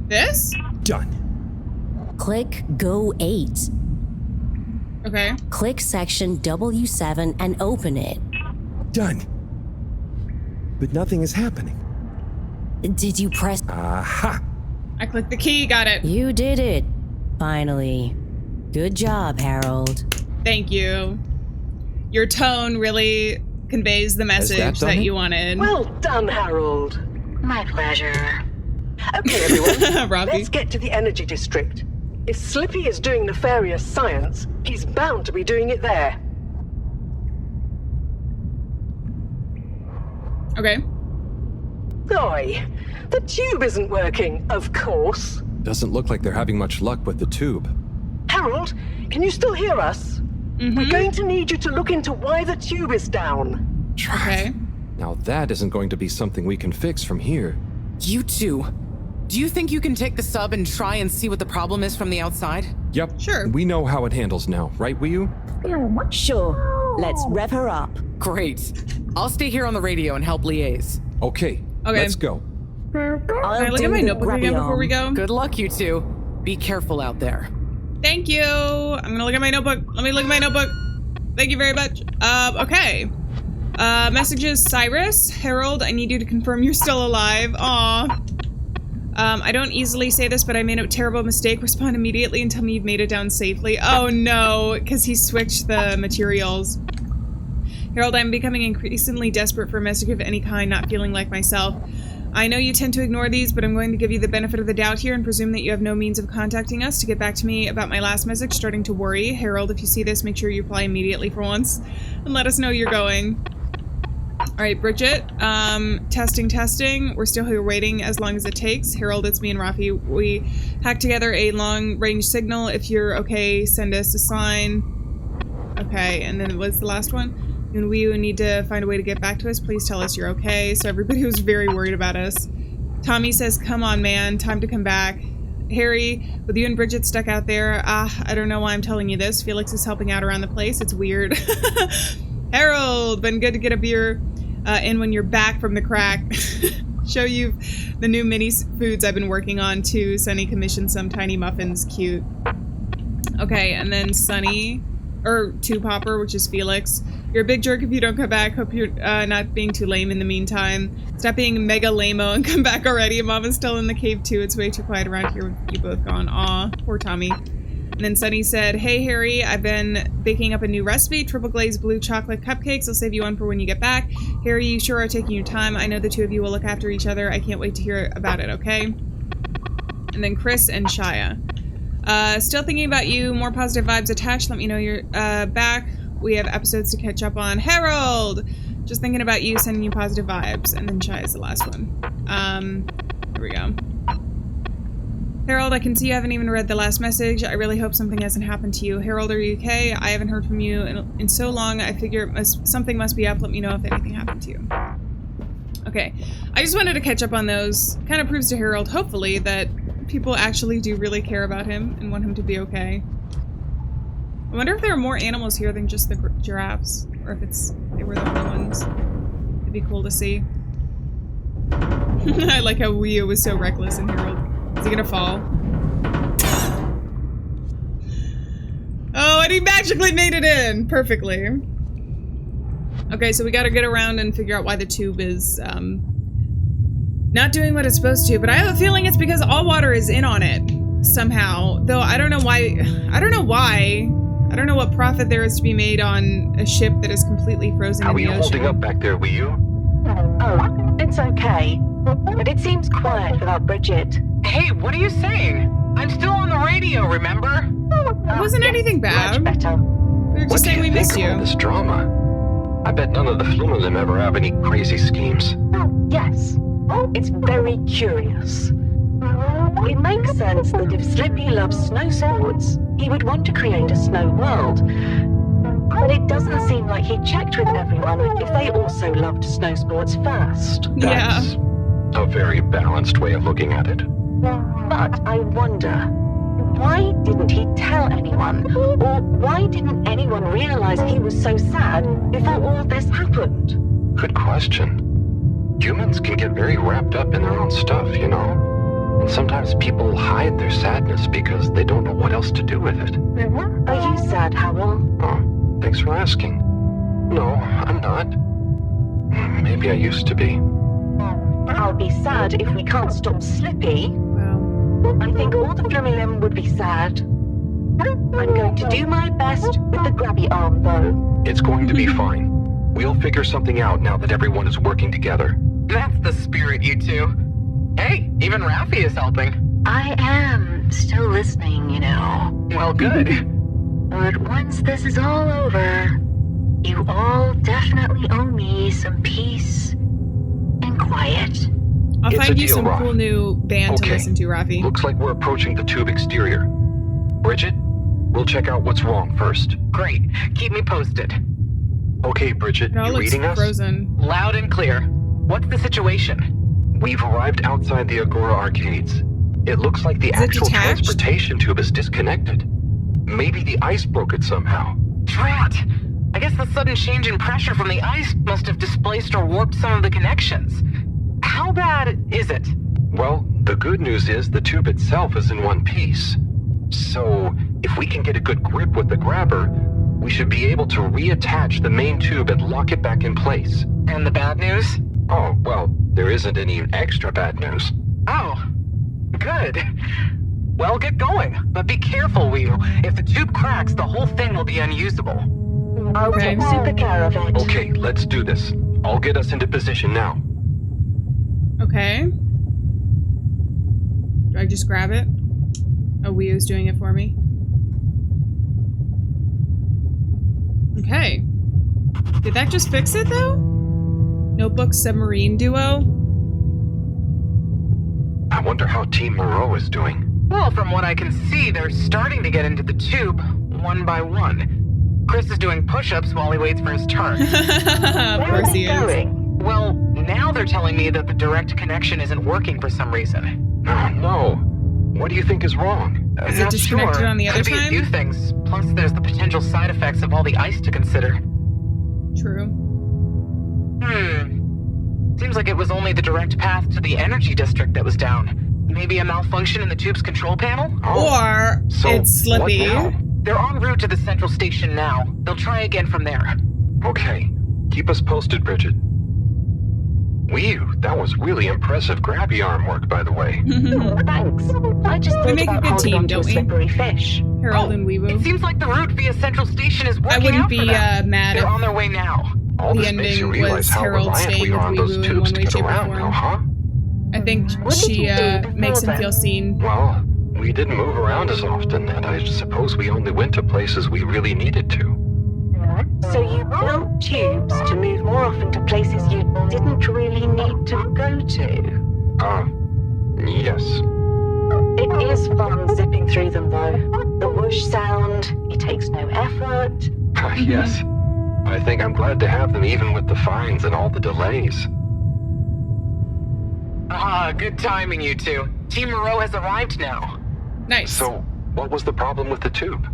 This? Done. Click Go 8. Okay. Click section W7 and open it. Done. But nothing is happening. Did you press? Aha! I clicked the key. Got it. You did it. Finally. Good job, Harold. Thank you. Your tone really conveys the Has that message done that it? you wanted. Well done, Harold. My pleasure. Okay, everyone. Robbie. Let's get to the energy district. If Slippy is doing nefarious science, he's bound to be doing it there. Okay. Oi, the tube isn't working, of course. Doesn't look like they're having much luck with the tube. Harold, can you still hear us? We're going to need you to look into why the tube is down. Okay. Now that isn't going to be something we can fix from here. You two. Do you think you can take the sub and try and see what the problem is from the outside? Yep. Sure. We know how it handles now, right, Wiyu? Sure. Let's rev her up. Great. I'll stay here on the radio and help liaise. Okay. Okay. Let's go. Can I look at my notebook again before we go? Good luck, you two. Be careful out there. Thank you. I'm gonna look at my notebook. Let me look at my notebook. Thank you very much. Okay. Messages. Cyrus, Harold, I need you to confirm you're still alive. Aw. I don't easily say this, but I made a terrible mistake. Respond immediately and tell me you've made it down safely. Oh no, because he switched the materials. Harold, I'm becoming increasingly desperate for a message of any kind, not feeling like myself. I know you tend to ignore these, but I'm going to give you the benefit of the doubt here and presume that you have no means of contacting us to get back to me about my last message. Starting to worry. Harold, if you see this, make sure you reply immediately for once and let us know you're going. Alright, Bridget. Testing. We're still here waiting as long as it takes. Harold, it's me and Rafi. We hacked together a long-range signal. If you're okay, send us a sign. Okay, and then what's the last one? And we need to find a way to get back to us. Please tell us you're okay. So everybody was very worried about us. Tommy says, come on, man. Time to come back. Harry, with you and Bridget stuck out there, I don't know why I'm telling you this. Felix is helping out around the place. It's weird. Harold, been good to get a beer in when you're back from the crack. Show you the new mini foods I've been working on, too. Sunny commissioned some tiny muffins. Cute. Okay, and then Sunny... or Two Popper, which is Felix. You're a big jerk if you don't come back. Hope you're not being too lame in the meantime. Stop being mega lame-o and come back already. Mama's still in the cave too. It's way too quiet around here with you both gone. Aw, poor Tommy. And then Sunny said, hey Harry, I've been baking up a new recipe. Triple glazed blue chocolate cupcakes. I'll save you one for when you get back. Harry, you sure are taking your time. I know the two of you will look after each other. I can't wait to hear about it, okay? And then Chris and Shia. Still thinking about you. More positive vibes attached. Let me know you're back. We have episodes to catch up on. Harold! Just thinking about you, sending you positive vibes. And then Shia is the last one. Here we go. Harold, I can see you haven't even read the last message. I really hope something hasn't happened to you. Harold, are you okay? I haven't heard from you in so long. I figure something must be up. Let me know if anything happened to you. Okay. I just wanted to catch up on those. Kind of proves to Harold, hopefully, that people actually do really care about him and want him to be okay. I wonder if there are more animals here than just the giraffes, or if they were the only ones. It'd be cool to see. I like how Wio was so reckless in Harold. Is he gonna fall? Oh, and he magically made it in! Perfectly. Okay, so we gotta get around and figure out why the tube is, not doing what it's supposed to, but I have a feeling it's because all water is in on it somehow. Though I don't know why. I don't know what profit there is to be made on a ship that is completely frozen in the ocean. How are you holding up back there, Wii? Oh, it's okay. But it seems quiet without Bridget. Hey, what are you saying? I'm still on the radio, remember? It wasn't anything bad. Much better. We were just saying we missed you. All this drama? I bet none of the Flumelin ever have any crazy schemes. Yes. It's very curious. It makes sense that if Slippy loves snow sports, he would want to create a snow world. But it doesn't seem like he checked with everyone if they also loved snow sports first. That's a very balanced way of looking at it. But I wonder, why didn't he tell anyone? Or why didn't anyone realize he was so sad before all this happened? Good question. Humans can get very wrapped up in their own stuff, you know? And sometimes people hide their sadness because they don't know what else to do with it. Are you sad, Harold? Oh, thanks for asking. No, I'm not. Maybe I used to be. I'll be sad if we can't stop Slippy. Wow. I think all the Flumilim would be sad. I'm going to do my best with the grabby arm, though. It's going to be fine. We'll figure something out now that everyone is working together. That's the spirit, you two. Hey, even Rafi is helping. I am still listening, you know. Well, good. But once this is all over, you all definitely owe me some peace and quiet. I'll It's find a you deal, some Ra. cool new band to Okay. listen to, Rafi. Looks like we're approaching the tube exterior. Bridget, we'll check out what's wrong first. Great. Keep me posted. Okay, Bridget, It all you looks reading us? frozen. Loud and clear. What's the situation? We've arrived outside the Agora arcades. It looks like the Is it actual detached? transportation tube is disconnected. Maybe the ice broke it somehow. Drat! I guess the sudden change in pressure from the ice must have displaced or warped some of the connections. How bad is it? Well, the good news is the tube itself is in one piece. So, if we can get a good grip with the grabber, we should be able to reattach the main tube and lock it back in place. And the bad news? Oh, well, there isn't any extra bad news. Oh, good. Well, get going. But be careful, Wheel. If the tube cracks, the whole thing will be unusable. I'll take super care of it. Okay, let's do this. I'll get us into position now. Okay. Do I just grab it? Oh, Wii-U's doing it for me. Okay. Did that just fix it, though? Notebook submarine duo? I wonder how Team Moreau is doing. Well, from what I can see, they're starting to get into the tube, one by one. Chris is doing push-ups while he waits for his turn. Of course he is. Well, now they're telling me that the direct connection isn't working for some reason. No. What do you think is wrong? Is it disconnected on the other Could be a time? few things. Plus, there's the potential side effects of all the ice to consider. True. Seems like it was only the direct path to the energy district that was down. Maybe a malfunction in the tube's control panel? Or it's Slippy. They're en route to the central station now. They'll try again from there. Okay. Keep us posted, Bridget. Whew, that was really impressive grabby arm work, by the way. Thanks. I just We make a good team, don't we? slippery fish. Harold and Weewoo. It seems like the route via central station is working I wouldn't out be for them. mad They're if on their way now. All the this makes you ending realize was how Harold reliant staying we with are on those Weewoo in tubes one to way, get shape, or around form. now, huh? I think she makes him feel seen. Well, we didn't move around as often, and I suppose we only went to places we really needed to. So you built tubes to move more often to places you didn't really need to go to? Yes. It is fun zipping through them, though. The whoosh sound, it takes no effort. Yes. I think I'm glad to have them even with the fines and all the delays. Good timing, you two. Team Moreau has arrived now. Nice. So, what was the problem with the tube?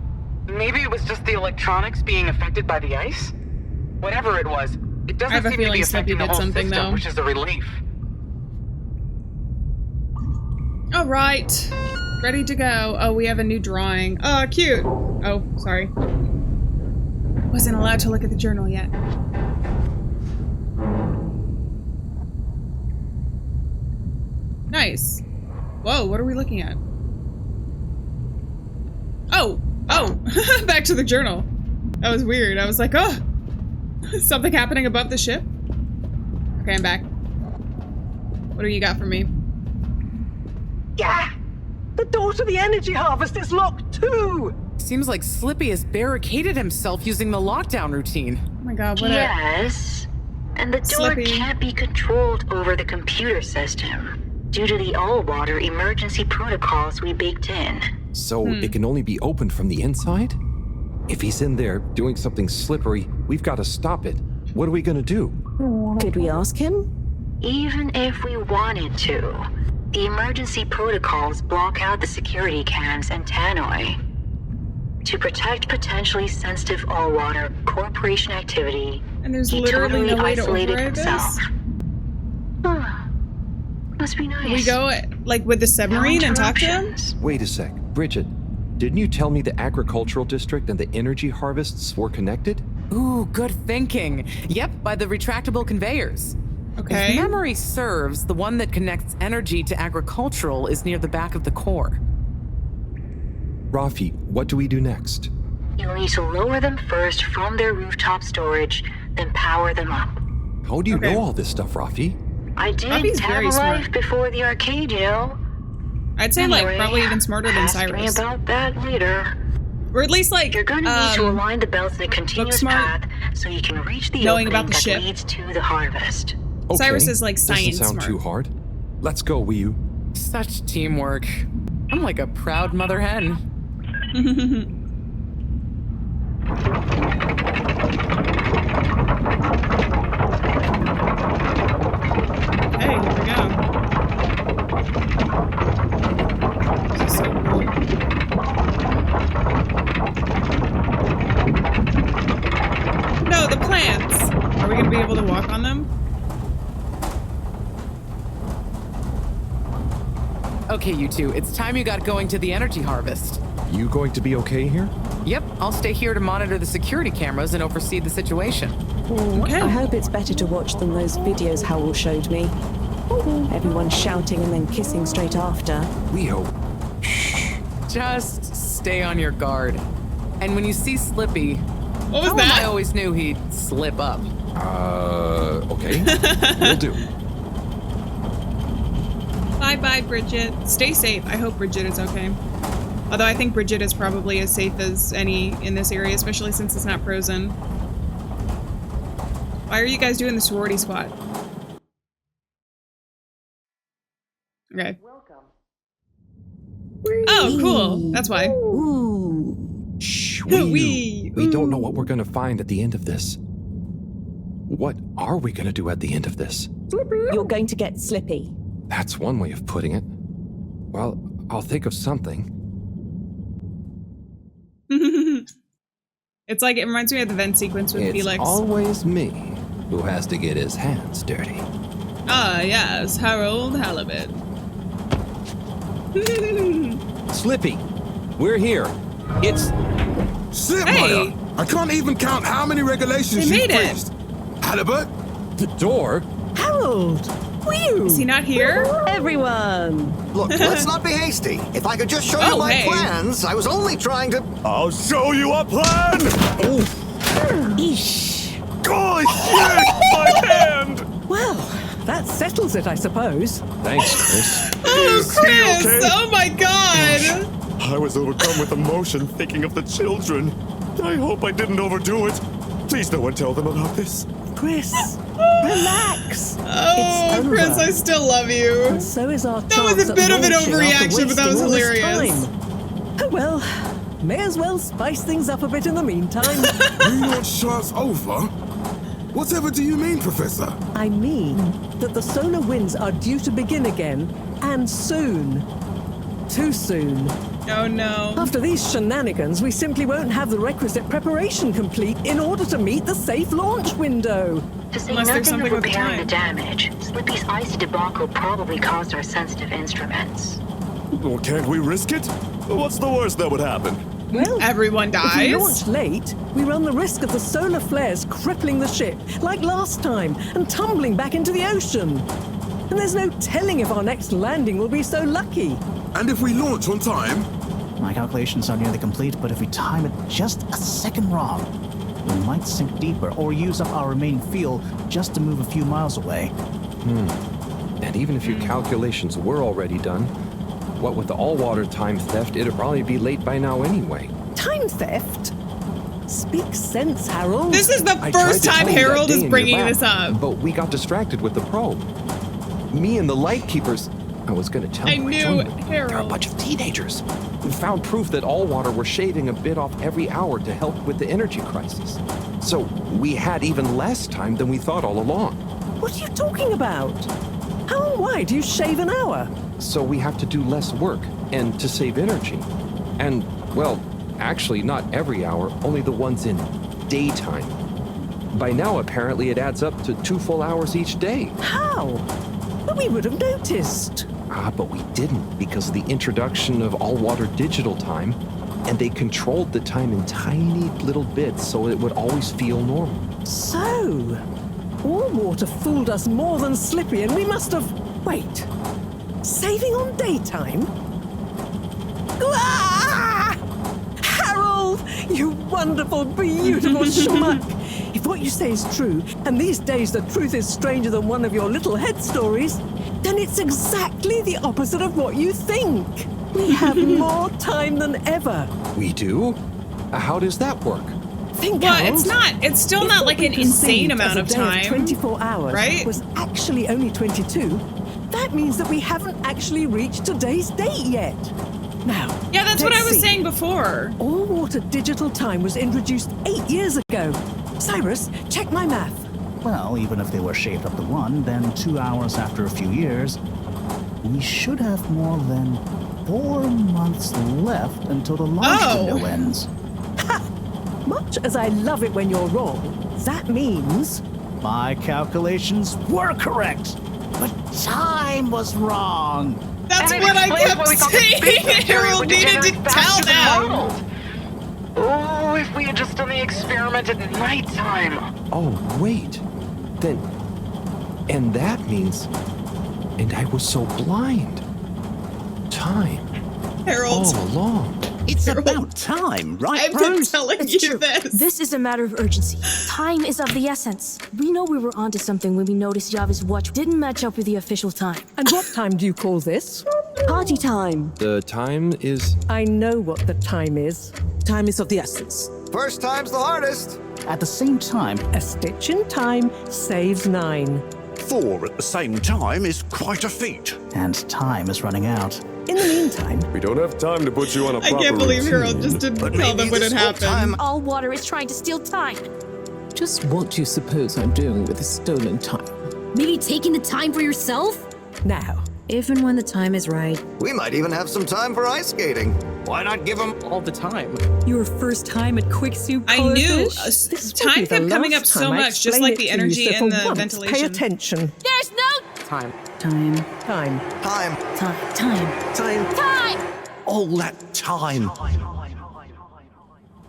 Maybe it was just the electronics being affected by the ice? Whatever it was, it I have doesn't a seem to be feeling Slippy affecting the did whole something, system, though. which is a relief. All right. Ready to go. Oh, we have a new drawing. Oh, cute. Oh, sorry. Wasn't allowed to look at the journal yet. Nice. Whoa, what are we looking at? Oh, back to the journal. That was weird. I was like, oh, something happening above the ship? Okay, I'm back. What do you got for me? Yeah! The door to the energy harvest is locked too! Seems like Slippy has barricaded himself using the lockdown routine. Oh my god, what Yes. And the door Slippy. can't be controlled over the computer system due to the all-water emergency protocols we baked in. So it can only be opened from the inside? If he's in there doing something slippery, we've got to stop it. What are we going to do? Did we ask him? Even if we wanted to, the emergency protocols block out the security cams and tannoy. To protect potentially sensitive all-water corporation activity, And there's he literally totally no way to isolated override himself. this? Must be nice. Can we go, like, with the submarine and talk to him? interruptions. Wait a sec. Bridget, didn't you tell me the agricultural district and the energy harvests were connected? Ooh, good thinking. Yep, by the retractable conveyors. Okay. If memory serves, the one that connects energy to agricultural is near the back of the core. Rafi, what do we do next? You'll need to lower them first from their rooftop storage, then power them up. How do you Okay. know all this stuff, Rafi? I did Rafi's have very a smart. life before the arcade, you know. I'd say, like, Anyway, probably even smarter than ask me Cyrus. about that later. Or at least, like, You're gonna need to align the belts in a continuous smart, path so you can reach the knowing opening about the that ship. leads to the harvest. Okay. Cyrus is, like, Doesn't science sound smart. too hard. Let's go, Wii-U. Such teamwork. I'm like a proud mother hen. Hey, here we go. This is so cool. No, the plants! Are we gonna be able to walk on them? Okay, you two, it's time you got going to the energy harvest. You going to be okay here? Yep, I'll stay here to monitor the security cameras and oversee the situation. Okay. I hope it's better to watch than those videos Howell showed me. Everyone shouting and then kissing straight after. We hope. Just stay on your guard. And when you see Slippy, What was tell him that? I always knew he'd slip up. Okay. Will do. Bye-bye, Bridget. Stay safe. I hope Bridget is okay. Although I think Bridget is probably as safe as any in this area, especially since it's not frozen. Why are you guys doing the sorority squat? Okay. Oh, cool. That's why. Shh, we don't know what we're gonna find at the end of this. What are we gonna do at the end of this? You're going to get slippy. That's one way of putting it. Well, I'll think of something. It's like, it reminds me of the vent sequence with Felix. It's always me who has to get his hands dirty. Ah, yes, Harold Halibut. Slippy, we're here. It's... Slipmother! Hey. I can't even count how many regulations you've breached. Halibut? The door? Harold! Whew. Is he not here? Everyone! Look, let's not be hasty. If I could just show you my plans, I was only trying to... I'll show you a plan! Oh. Eesh. Gosh, my hand! Well, that settles it, I suppose. Thanks, Chris. Oh, Chris! Okay? Oh my god! I was overcome with emotion thinking of the children. I hope I didn't overdo it. Please no one tell them about this. Chris, relax. Oh, Chris, I still love you. And so is our That was a bit of an overreaction, but that was hilarious. Oh well, may as well spice things up a bit in the meantime. Relaunch charts over? Whatever do you mean, Professor? I mean that the solar winds are due to begin again, and soon. Too soon. Oh no. After these shenanigans, we simply won't have the requisite preparation complete in order to meet the safe launch window. To say nothing of repairing the damage, Slippy's icy debacle probably caused our sensitive instruments. Well, can't we risk it? What's the worst that would happen? Well, everyone dies. If we launch late, we run the risk of the solar flares crippling the ship, like last time, and tumbling back into the ocean. And there's no telling if our next landing will be so lucky. And if we launch on time? My calculations are nearly complete, but if we time it just a second wrong, we might sink deeper or use up our remaining fuel just to move a few miles away. And even if your calculations were already done, what with the all-water time theft, it'd probably be late by now anyway. Time theft? Speak sense, Harold. This is the first time Harold is bringing this up. But we got distracted with the probe. Me and the Lightkeepers... I was going to tell you. I knew Harold. They're a bunch of teenagers. We found proof that all water were shaving a bit off every hour to help with the energy crisis. So we had even less time than we thought all along. What are you talking about? How and why do you shave an hour? So we have to do less work and to save energy. And, well, actually not every hour, only the ones in daytime. By now, apparently, it adds up to 2 full hours each day. How? But we would have noticed. But we didn't because of the introduction of all-water digital time, and they controlled the time in tiny little bits so it would always feel normal. So, all water fooled us more than Slippy, and we must have... Wait, saving on daytime? Ah! Harold, you wonderful, beautiful schmuck! If what you say is true, and these days the truth is stranger than one of your little head stories, then it's exactly the opposite of what you think. We have more time than ever. We do? How does that work? Think, well, Harold, it's still not like an insane amount of time. 24 hours, right? Was actually only 22. That means that we haven't actually reached today's date yet. Now, yeah, that's what I was saying before. All water digital time was introduced 8 years ago. Cyrus, check my math. Well, even if they were shaved up to 1, then 2 hours after a few years, we should have more than 4 months left until the launch window ends. Ha! Much as I love it when you're wrong, that means... My calculations were correct, but time was wrong. That's what I kept saying. Harold needed to tell them. Oh, if we had just done the experiment at nighttime. Oh, wait. Then... And that means... And I was so blind. Time. Harold. All along. It's about time, right, I've been bros? telling It's you true. This is a matter of urgency. Time is of the essence. We know we were onto something when we noticed Java's watch didn't match up with the official time. And what time do you call this? Party time. The time is... I know what the time is. Time is of the essence. First time's the hardest. At the same time, A stitch in time saves 9. 4 at the same time is quite a feat. and time is running out. In the meantime, We don't have time to put you on a I proper can't believe Harold routine. just didn't But tell them maybe when it this whole happened. time- All water is trying to steal time. Just what do you suppose I'm doing with this stolen time? Maybe taking the time for yourself? now, If and when the time is right. We might even have some time for ice skating. Why not give him All the time. Your first time at Quick Soup I knew Colorfish? this will time be the kept coming last up so time I much, just explain like it the to you, energy so and for the once, ventilation. Pay attention. There's no Time. Time. Time. time? time. All that time.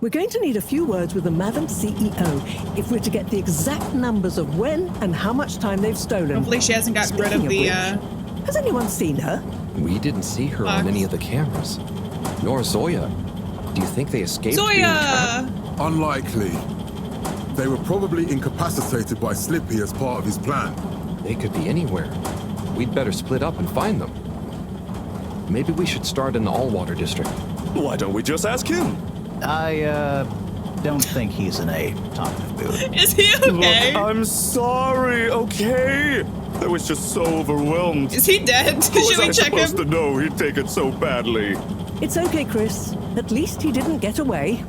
We're going to need a few words with the Madam CEO if we're to get the exact numbers of when and how much time they've stolen. Hopefully she hasn't gotten rid of Speaking the, which, has anyone seen her? We didn't see her on Fox. any of the cameras. Nor Zoya. Do you think they escaped being trapped? Zoya! Unlikely. They were probably incapacitated by Slippy as part of his plan. They could be anywhere. We'd better split up and find them. Maybe we should start in the all-water district. Why don't we just ask him? I don't think he's in a talkative mood. Is he okay? Look, I'm sorry, okay? I was just so overwhelmed. Is he dead? How Should was we I check supposed him? to know he'd take it so badly? It's okay, Chris. At least he didn't get away.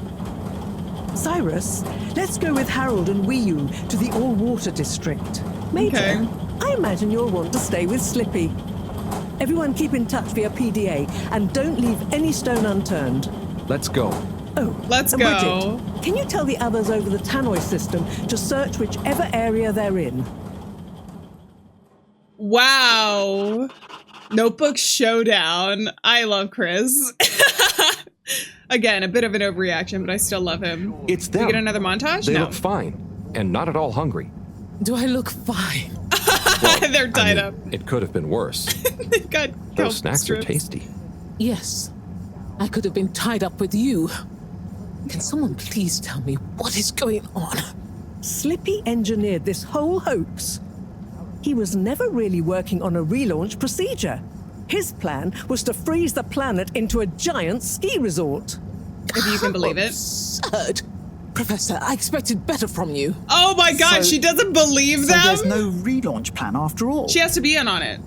Cyrus, let's go with Harold and Wii-U to the all-water district. Major, Okay. I imagine you'll want to stay with Slippy. Everyone keep in touch via PDA and don't leave any stone unturned. Let's go. Oh, Let's and go. Bridget, can you tell the others over the tannoy system to search whichever area they're in? Wow. Notebook showdown. I love Chris. Again, a bit of an overreaction, but I still love him. It's Do them. we get another montage? They No. look fine, and not at all hungry. Do I look fine? They're tied up. It could have been worse. They got kelp Those snacks strips. are tasty. Yes. I could have been tied up with you. Can someone please tell me what is going on? Slippy engineered this whole hoax. He was never really working on a relaunch procedure. His plan was to freeze the planet into a giant ski resort. If you can believe it. Absurd. Professor, I expected better from you. Oh my god, So- she doesn't believe So them? there's no relaunch plan after all. She has to be in on it.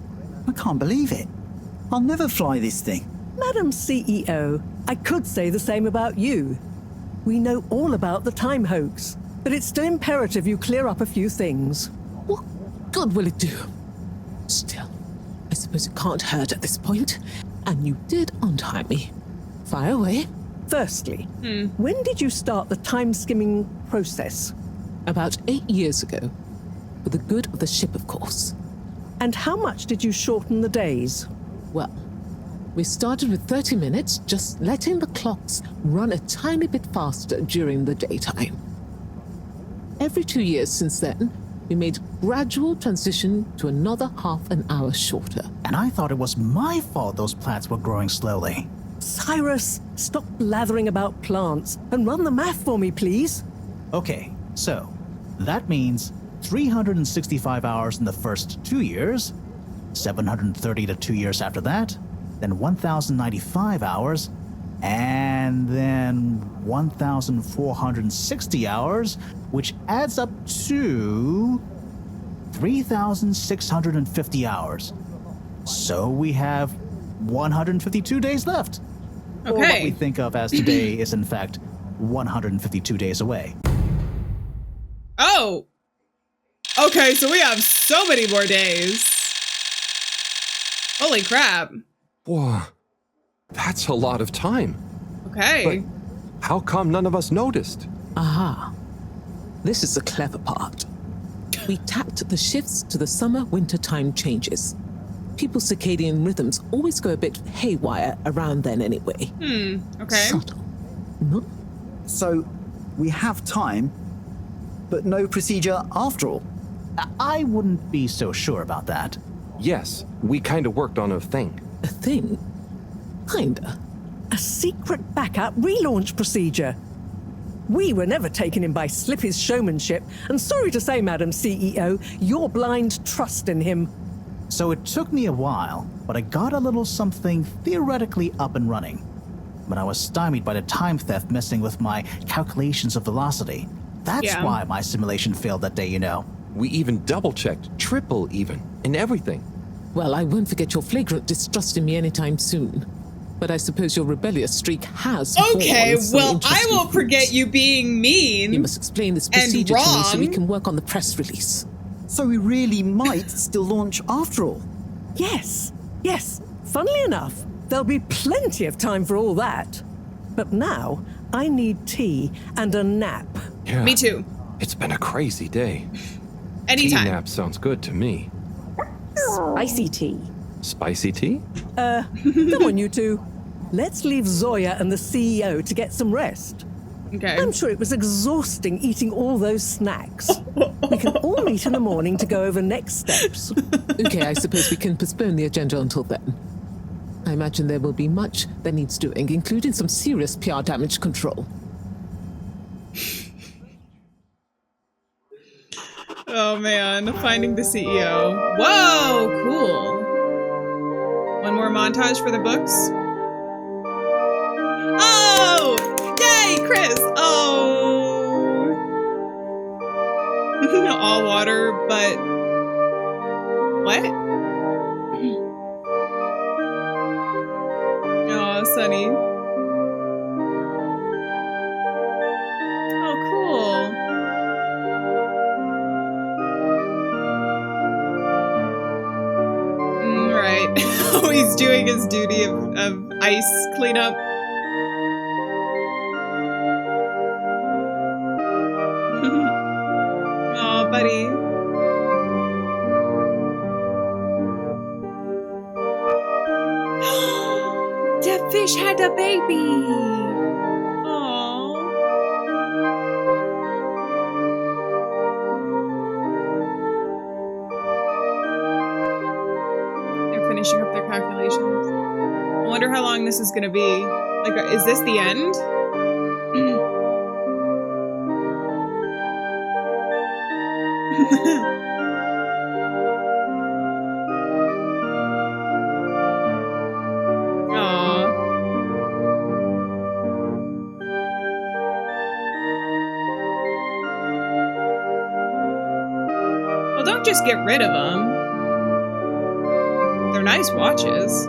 I can't believe it. I'll never fly this thing. Madam CEO, I could say the same about you. We know all about the time hoax, but it's still imperative you clear up a few things. What good will it do? Still, I suppose it can't hurt at this point. And you did untie me. Fire away. Firstly, when did you start the time skimming process? About 8 years ago. For the good of the ship, of course. And how much did you shorten the days? Well, we started with 30 minutes, just letting the clocks run a tiny bit faster during the daytime. Every 2 years since then, we made gradual transition to another half an hour shorter. And I thought it was my fault those plants were growing slowly. Cyrus, stop blathering about plants and run the math for me, please. Okay, so that means 365 hours in the first 2 years, 730 to 2 years after that, then 1,095 hours, and then 1,460 hours, which adds up to 3,650 hours. So we have 152 days left. Or what Okay. we think of as today is in fact 152 days away. Oh. Okay, so we have so many more days. Holy crap. Whoa. That's a lot of time. Okay. How come none of us noticed? Aha. This is the clever part. We tapped the shifts to the summer-winter time changes. People's circadian rhythms always go a bit haywire around then anyway. Okay. Subtle. No? So we have time, but no procedure after all. I wouldn't be so sure about that. Yes, we kind of worked on a thing. A thing? Kinda. A secret backup relaunch procedure. We were never taken in by Slippy's showmanship, and sorry to say, Madam CEO, your blind trust in him. So it took me a while, but I got a little something theoretically up and running. But I was stymied by the time theft messing with my calculations of velocity. That's why my simulation failed that day, you know. We even double-checked, triple even, and everything. Well, I won't forget your flagrant distrust in me anytime soon. But I suppose your rebellious streak has Okay, borne some well, I interesting won't forget fruits. you being mean. You must explain this and procedure to me so we wrong. can work on the press release. So we really might still launch after all. Yes, yes. Funnily enough, there'll be plenty of time for all that. But now, I need tea and a nap. Yeah. Me too. It's been a crazy day. Anytime. Tea nap sounds good to me. Spicy tea. Spicy tea? Come on, you two. Let's leave Zoya and the CEO to get some rest. Okay. I'm sure it was exhausting eating all those snacks. We can all meet in the morning to go over next steps. Okay, I suppose we can postpone the agenda until then. I imagine there will be much that needs doing, including some serious PR damage control. Oh man, finding the CEO. Whoa, cool. One more montage for the books. Oh! Yay, Chris! Oh! All water, but... What? Oh, Sunny. Oh, cool. Right. Oh, he's doing his duty of ice cleanup. Aw, buddy. That fish had a baby. Aww. They're finishing up their calculations. I wonder how long this is gonna be. Like, is this the end? Well, don't just get rid of them. They're nice watches.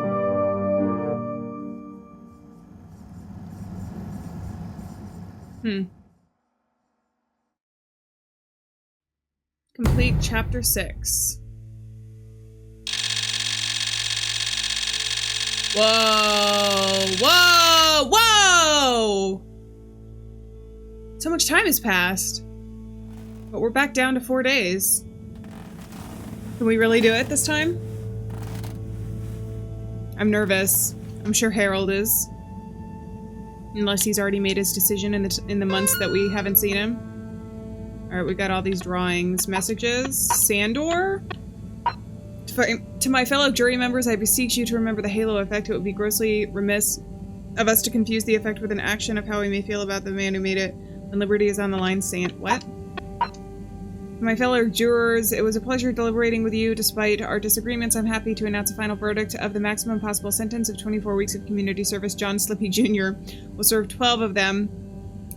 Complete chapter 6. Whoa! Whoa! Whoa! So much time has passed. But we're back down to 4 days. Can we really do it this time? I'm nervous. I'm sure Harold is. Unless he's already made his decision in the months that we haven't seen him. Alright, we got all these drawings. Messages. Sandor? To my fellow jury members, I beseech you to remember the halo effect. It would be grossly remiss of us to confuse the effect with an action of how we may feel about the man who made it. When liberty is on the line, what? My fellow jurors, it was a pleasure deliberating with you. Despite our disagreements, I'm happy to announce a final verdict of the maximum possible sentence of 24 weeks of community service. John Slippy Jr. will serve 12 of them.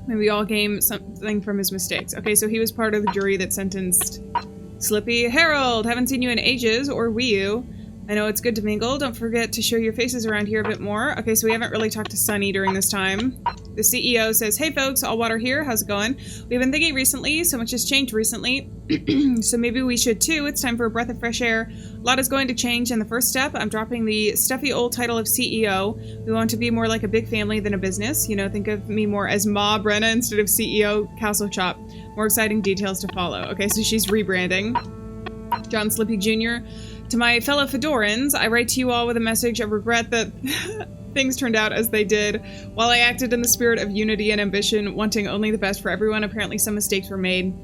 And we all gain something from his mistakes. Okay, so he was part of the jury that sentenced Slippy. Harold, haven't seen you in ages, or we you. I know it's good to mingle. Don't forget to show your faces around here a bit more. Okay, so we haven't really talked to Sunny during this time. The CEO says, hey folks, all water here. How's it going? We've been thinking recently, so much has changed recently. So maybe we should too. It's time for a breath of fresh air. A lot is going to change, and the first step, I'm dropping the stuffy old title of CEO. We want to be more like a big family than a business. You know, think of me more as Ma Brenna instead of CEO Castle Chop. More exciting details to follow. Okay, so she's rebranding. John Slippy Jr. To my fellow Fedorans, I write to you all with a message of regret that things turned out as they did. While I acted in the spirit of unity and ambition, wanting only the best for everyone, apparently some mistakes were made.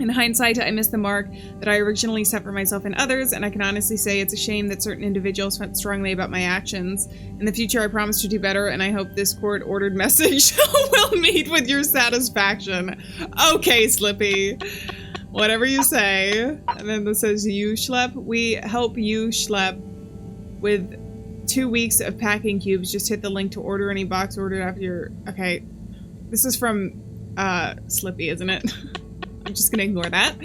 In hindsight, I missed the mark that I originally set for myself and others, and I can honestly say it's a shame that certain individuals felt strongly about my actions. In the future, I promise to do better, and I hope this court-ordered message will meet with your satisfaction. Okay, Slippy. Whatever you say. And then this says, you schlep. We help you schlep with 2 weeks of packing cubes. Just hit the link to order any box ordered after your... Okay. This is from Slippy, isn't it? I'm just gonna ignore that.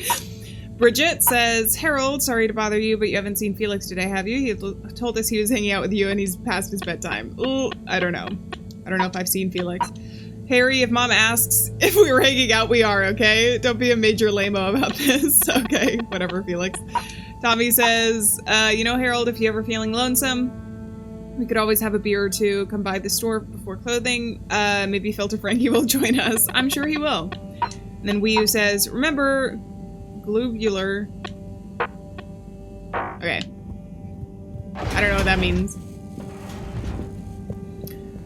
Bridget says, Harold, sorry to bother you, but you haven't seen Felix today, have you? He told us he was hanging out with you and he's past his bedtime. Ooh, I don't know. I don't know if I've seen Felix. Harry, if Mom asks if we were hanging out, we are, okay? Don't be a major lame-o about this. Okay, whatever, Felix. Tommy says, you know, Harold, if you're ever feeling lonesome, we could always have a beer or two, come by the store before clothing. Maybe Filter Frankie will join us. I'm sure he will. And then Wii U says, remember, globular. Okay. I don't know what that means.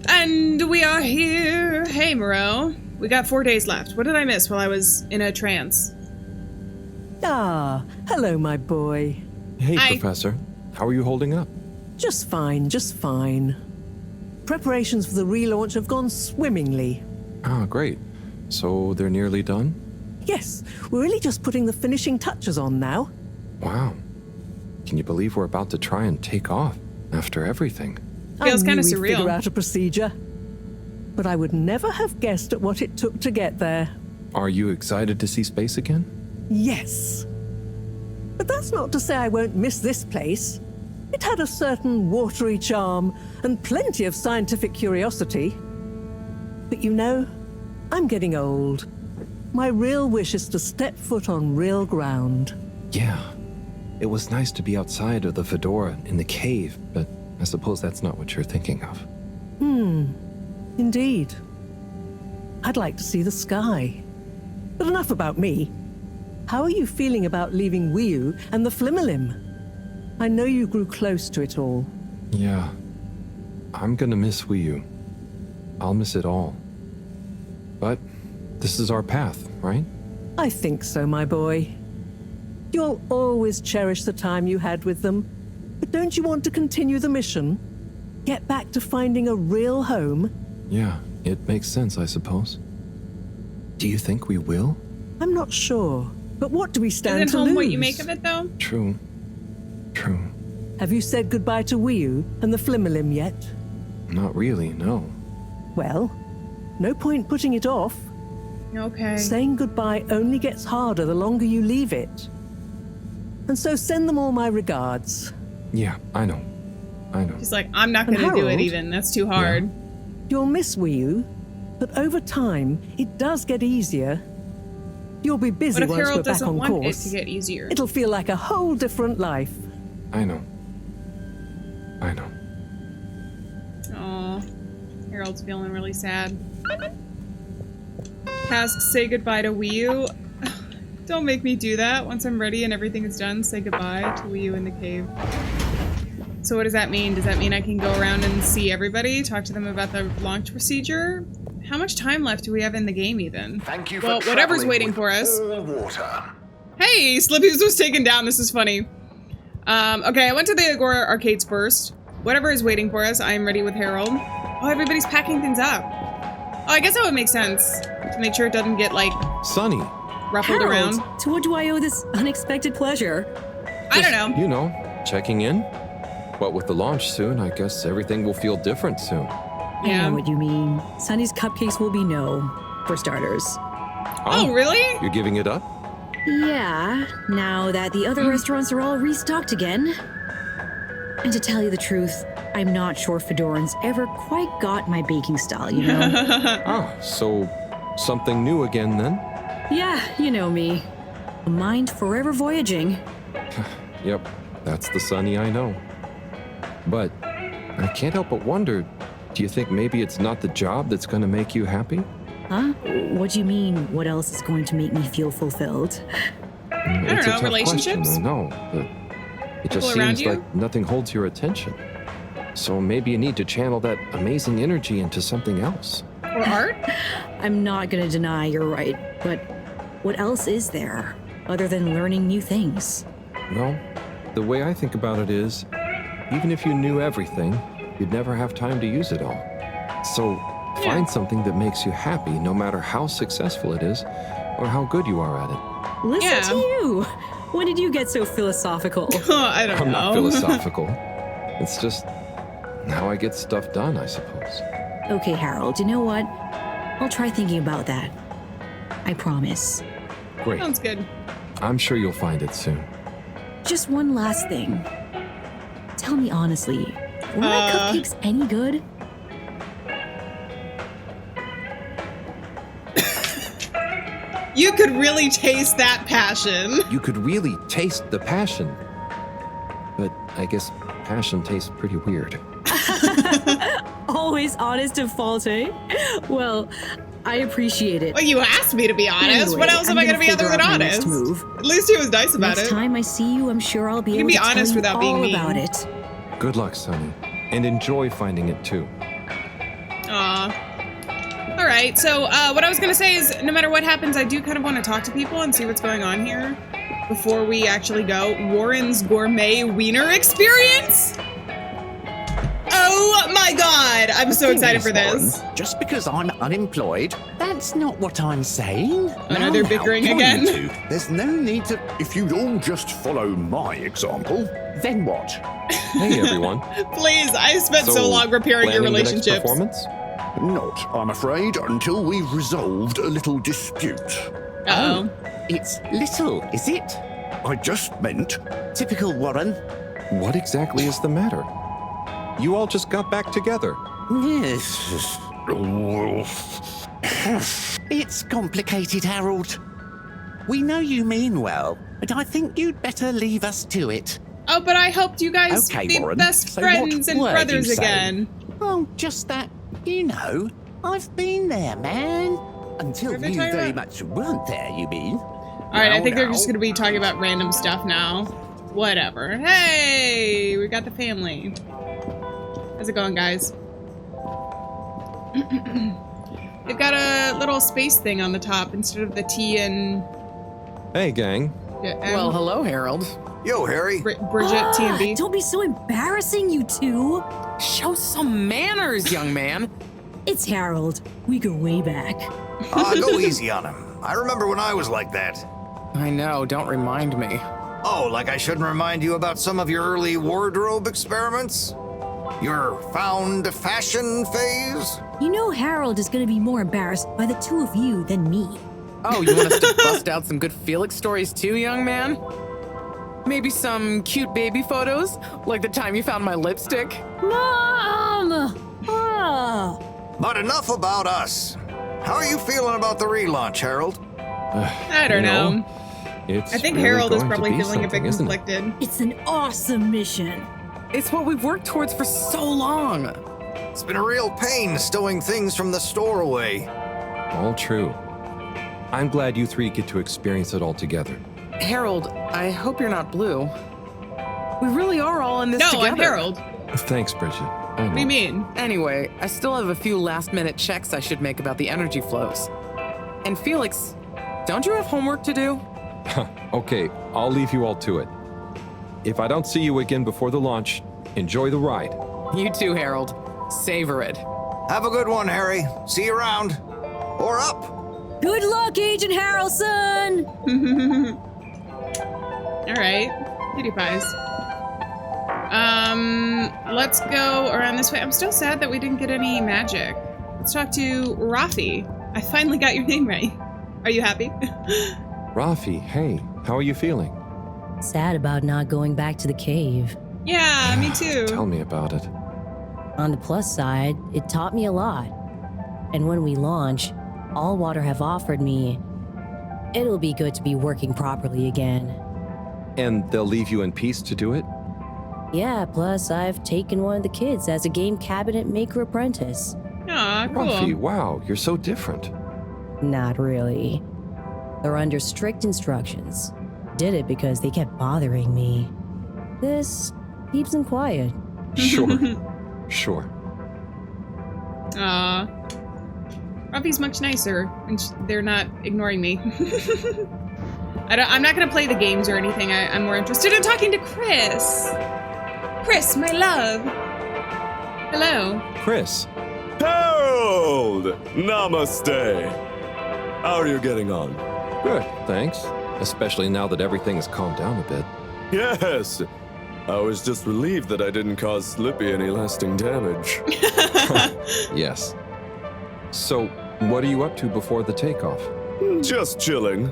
And we are here. Hey, Moreau. We got 4 days left. What did I miss while I was in a trance? Ah, hello, my boy. Hey, Hi. Professor. How are you holding up? Just fine, just fine. Preparations for the relaunch have gone swimmingly. Ah, great. So they're nearly done? Yes, we're really just putting the finishing touches on now. Wow. Can you believe we're about to try and take off after everything? Feels kind of we'd surreal. Figure out a procedure, but I would never have guessed at what it took to get there. Are you excited to see space again? Yes, but that's not to say I won't miss this place. It had a certain watery charm and plenty of scientific curiosity. But you know, I'm getting old. My real wish is to step foot on real ground. Yeah. It was nice to be outside of the fedora in the cave, but I suppose that's not what you're thinking of. Indeed. I'd like to see the sky. But enough about me. How are you feeling about leaving Wiu and the Flimmerlim? I know you grew close to it all. Yeah. I'm gonna miss Wii U. I'll miss it all. But this is our path, right? I think so, my boy. You'll always cherish the time you had with them. But don't you want to continue the mission? Get back to finding a real home? Yeah, it makes sense, I suppose. Do you think we will? I'm not sure. But what do we stand Isn't to home lose? what you make of it, though? True. True. Have you said goodbye to Wiu and the Flimmerlim yet? Not really, no. Well, no point putting it off. Okay. Saying goodbye only gets harder the longer you leave it. And so send them all my regards. Yeah, I know. I know. She's like, I'm not And going to do it Harold? even. That's too hard. You'll miss Wiu, but over time, it does get easier. You'll be busy What if once Harold we're back doesn't on want course. it to get easier? It'll feel like a whole different life. I know. I know. Aw. Harold's feeling really sad. Task, say goodbye to Wii U. Don't make me do that. Once I'm ready and everything is done, say goodbye to Wii U in the cave. So what does that mean? Does that mean I can go around and see everybody? Talk to them about the launch procedure? How much time left do we have in the game even? Thank you Well, whatever's waiting for us. Water. Hey, Slippy's was taken down. This is funny. Okay, I went to the Agora arcades first. Whatever is waiting for us, I am ready with Harold. Oh, everybody's packing things up. Oh, I guess that would make sense. To make sure it doesn't get, like, Sunny. ruffled around. To what do I owe this unexpected pleasure? I don't know. You know, checking in. What with the launch soon, I guess everything will feel different soon. I know what you mean. Sunny's cupcakes will be no, for starters. Oh, really? You're giving it up? Yeah, now that the other restaurants are all restocked again. And to tell you the truth, I'm not sure Fedorans ever quite got my baking style, you know? Ah, so something new again then? Yeah, you know me. A mind forever voyaging. Yep, that's the Sunny I know. But I can't help but wonder, do you think maybe it's not the job that's going to make you happy? Huh? What do you mean, what else is going to make me feel fulfilled? It's a tough relationships? question, I know, but it just People around seems you? like nothing holds your attention. So maybe you need to channel that amazing energy into something else. Or art? I'm not gonna deny you're right, but What else is there other than learning new things? Well, the way I think about it is, even if you knew everything, you'd never have time to use it all. So find something that makes you happy, no matter how successful it is or how good you are at it. Listen to you. When did you get so philosophical? I don't know. I'm not philosophical. It's just how I get stuff done, I suppose. Okay, Harold, you know what? I'll try thinking about that. I promise. Great. Sounds good. I'm sure you'll find it soon. Just one last thing. Tell me honestly, were my cupcakes any good? You could really taste that passion. You could really taste the passion. But I guess passion tastes pretty weird. Always honest to fault, eh? Well, I appreciate it. Well, you asked me to be honest. Anyway, what else am I going to be other than honest? Move. At least he was nice about Next it. time I see you, I'm sure I'll be You able can to be honest tell you without being all mean. about it. Good luck, Sonny. And enjoy finding it too. Aw. All right, so what I was going to say is no matter what happens, I do kind of want to talk to people and see what's going on here before we actually go. Warren's Gourmet Wiener Experience? Oh my god, I'm so excited for this. Just because I'm unemployed, that's not what I'm saying. Oh no, they're bickering again. There's no need to... If you'd all just follow my example, then what? Hey, everyone. Please, I spent so long repairing your planning the next relationships. performance? Not, I'm afraid, until we've resolved a little dispute. Uh-oh. It's little, is it? I just meant... Typical Warren. What exactly is the matter? You all just got back together. Yes. It's complicated, Harold. We know you mean well, but I think you'd better leave us to it. Oh, but I hoped you guys Okay, be Warren. best So friends what and were brothers you saying? again. Oh, just that, you know, I've been there, man. Until What are they you talking very about? much weren't there, you mean? All right, I think they're just going to be talking about random stuff now. Whatever. Hey, we got the family. How's it going, guys? They've got a little space thing on the top instead of the T and... Hey, gang. Well, hello, Harold. Yo, Harry. Bridget, T and B. Don't be so embarrassing, you two. Show some manners, young man. It's Harold. We go way back. Go easy on him. I remember when I was like that. I know, don't remind me. Oh, like I shouldn't remind you about some of your early wardrobe experiments? Your found fashion phase? You know Harold is going to be more embarrassed by the two of you than me. Oh, you want us to bust out some good Felix stories too, young man? Maybe some cute baby photos? Like the time you found my lipstick? Mom! But enough about us. How are you feeling about the relaunch, Harold? I don't know. It's I think really Harold is going to probably be feeling a bit something, isn't it? conflicted. It's an awesome mission. It's what we've worked towards for so long. It's been a real pain stowing things from the store away. All true. I'm glad you three get to experience it all together. Harold, I hope you're not blue. We really are all in this No, together. I'm Harold. Thanks, Bridget. What do you mean? Anyway, I still have a few last-minute checks I should make about the energy flows. And Felix, don't you have homework to do? Okay, I'll leave you all to it. If I don't see you again before the launch, enjoy the ride. You too, Harold. Savor it. Have a good one, Harry. See you around. Or up. Good luck, Agent Harrelson! All right, cutie pies. Let's go around this way. I'm still sad that we didn't get any magic. Let's talk to Rafi. I finally got your name right. Are you happy? Rafi, hey, how are you feeling? Sad about not going back to the cave. Yeah, me too. Tell me about it. On the plus side, it taught me a lot. And when we launch, All Water have offered me, it'll be good to be working properly again. And they'll leave you in peace to do it? Yeah, plus I've taken one of the kids as a game cabinet maker apprentice. Aw, cool. Rafi, wow, you're so different. Not really. They're under strict instructions. Did it because they kept bothering me. This keeps them quiet. Sure. Sure. Aw. Ruffy's much nicer, and they're not ignoring me. I'm not gonna play the games or anything. I'm more interested in talking to Chris. Chris, my love. Hello. Chris. Harold! Namaste. How are you getting on? Good, thanks. Especially now that everything has calmed down a bit. Yes. I was just relieved that I didn't cause Slippy any lasting damage. Yes. So, what are you up to before the takeoff? Just chilling.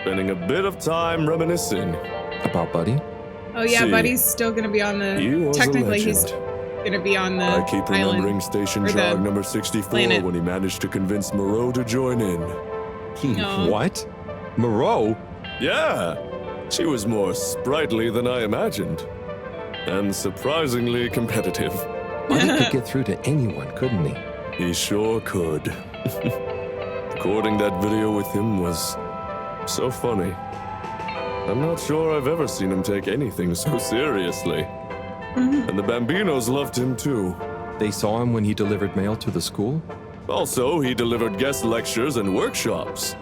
Spending a bit of time reminiscing. About Buddy? Oh yeah, See, Buddy's still gonna be on the... he was a Technically, he's legend. gonna be on the I keep remembering island, Station or the Jog number 64 planet. when he managed to convince Moreau to join in. Aw. What? Moreau? Yeah. She was more sprightly than I imagined. And surprisingly competitive. Buddy could get through to anyone, couldn't he? He sure could. Recording that video with him was so funny. I'm not sure I've ever seen him take anything so seriously. And the Bambinos loved him too. They saw him when he delivered mail to the school? Also, he delivered guest lectures and workshops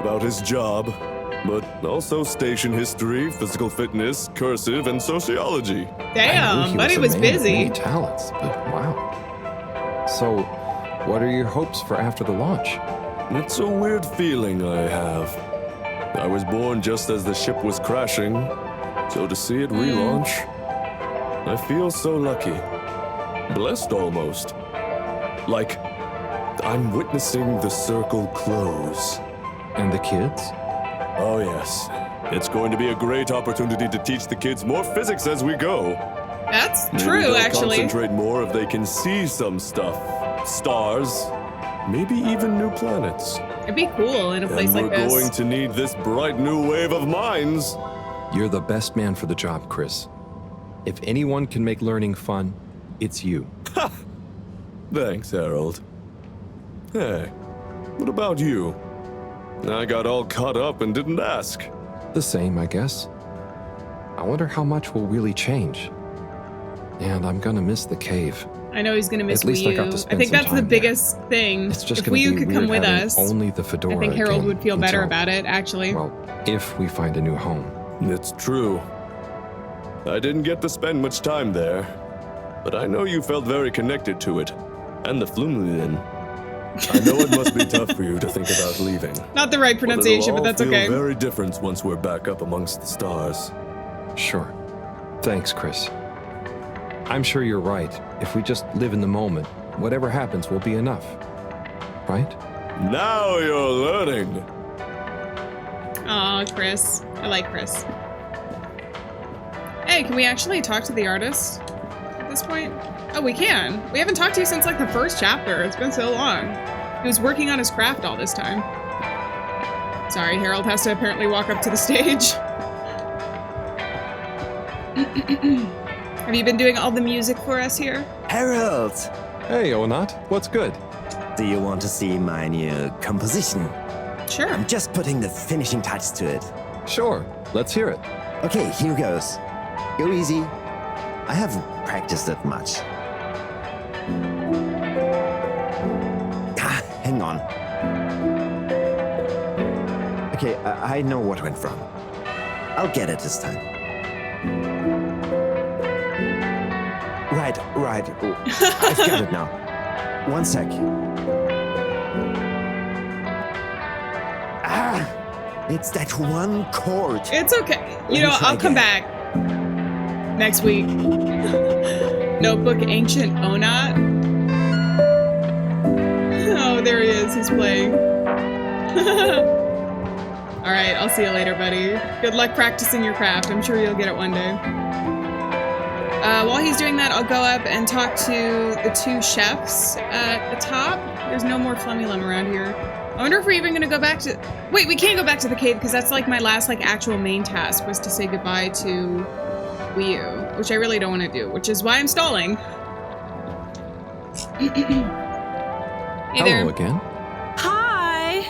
about his job, but also station history, physical fitness, cursive, and sociology. Damn, Buddy was busy. Many talents, but wow. So, what are your hopes for after the launch? It's a weird feeling I have. I was born just as the ship was crashing, so to see it relaunch, I feel so lucky. Blessed almost. Like, I'm witnessing the circle close. And the kids? Oh yes. It's going to be a great opportunity to teach the kids more physics as we go. That's Maybe true, they'll actually. concentrate more if they can see some stuff. Stars. Maybe even new planets. It'd be cool in a place And like we're this. going to need this bright new wave of minds. You're the best man for the job, Chris. If anyone can make learning fun, it's you. Thanks, Harold. Hey, what about you? I got all caught up and didn't ask. The same, I guess. I wonder how much will really change. And I'm gonna miss the cave. I know he's gonna miss At least Wii I got U. to spend I think some that's the time there. biggest thing. It's just if gonna Wii U be could come weird with having us, only the fedora I think Harold again would feel better until- about it, actually. Well, if we find a new home. It's true. I didn't get to spend much time there, but I know you felt very connected to it, and the Flumlin. I know it must be tough for you to think about leaving. Not the right pronunciation, but that's it'll all okay. feel very different once we're back up amongst the stars. Sure. Thanks, Chris. I'm sure you're right. If we just live in the moment, whatever happens will be enough. Right? Now you're learning. Aw, Chris. I like Chris. Hey, can we actually talk to the artist at this point? Oh, we can. We haven't talked to you since like the first chapter. It's been so long. He was working on his craft all this time. Sorry, Harold has to apparently walk up to the stage. Have you been doing all the music for us here? Harold! Hey, Onat. What's good? Do you want to see my new composition? Sure. I'm just putting the finishing touch to it. Sure. Let's hear it. Okay, here goes. Go easy. I haven't practiced that much. Hang on. Okay, I know what went wrong. I'll get it this time. Right. I've got it now. 1 sec. It's that one chord. It's okay. You know, I'll come back next week. Notebook Ancient Onat. Oh, there he is. He's playing. All right, I'll see you later, buddy. Good luck practicing your craft. I'm sure you'll get it one day. While he's doing that, I'll go up and talk to the two chefs at the top. There's no more Flummylum around here. I wonder if we're even gonna go back to... Wait, we can't go back to the cave because that's like my last like actual main task was to say goodbye to Wii U, which I really don't want to do, which is why I'm stalling. Hey there. Hello again. Hi.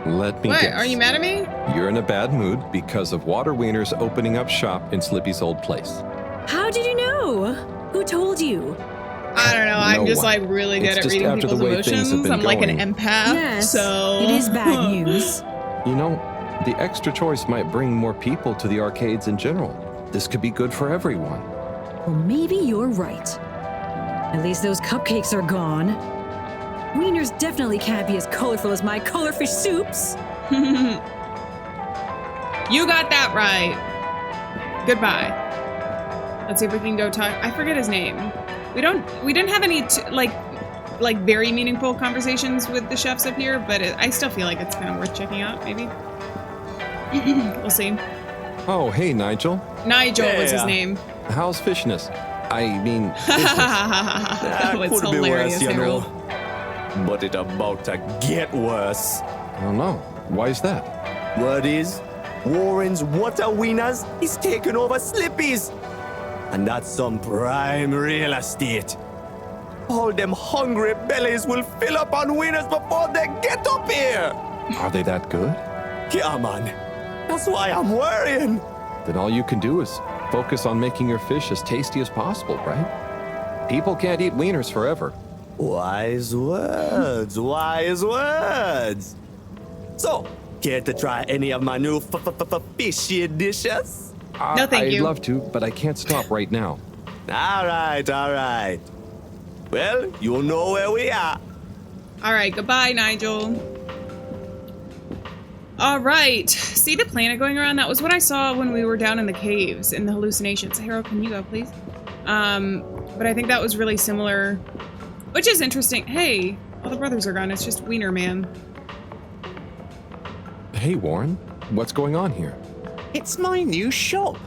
Let me What? guess. Are you mad at me? You're in a bad mood because of Water Wieners opening up shop in Slippy's old place. How did you know? Who told you? I don't know. I'm No just one. like really good It's at just reading after the people's way things have emotions. been I'm like an going. empath. Yes, So it is bad news. You know, the extra choice might bring more people to the arcades in general. This could be good for everyone. Well, maybe you're right. At least those cupcakes are gone. Wieners definitely can't be as colorful as my colorfish soups. You got that right. Goodbye. Let's see if we can go talk. I forget his name. We didn't have any like very meaningful conversations with the chefs up here, but I still feel like it's kind of worth checking out. Maybe. We'll see. Oh, hey, Nigel. Nigel was his name. How's fishness? I mean, That was could be hilarious, worse, you Harold. know. But it about to get worse. I don't know. Why is that? Word is, Warren's Water Wieners is taking over Slippy's. And that's some prime real estate. All them hungry bellies will fill up on wieners before they get up here. Are they that good? Yeah, man. That's why I'm worrying. Then all you can do is focus on making your fish as tasty as possible, right? People can't eat wieners forever. Wise words, wise words. So, care to try any of my new fishy dishes? No, thank you. I'd love to, but I can't stop right now. All right. Well, you'll know where we are. All right, goodbye, Nigel. All right, see the planet going around? That was what I saw when we were down in the caves in the hallucinations. Harold, can you go, please? But I think that was really similar, which is interesting. Hey, all the brothers are gone. It's just Wiener Man. Hey, Warren. What's going on here? It's my new shop.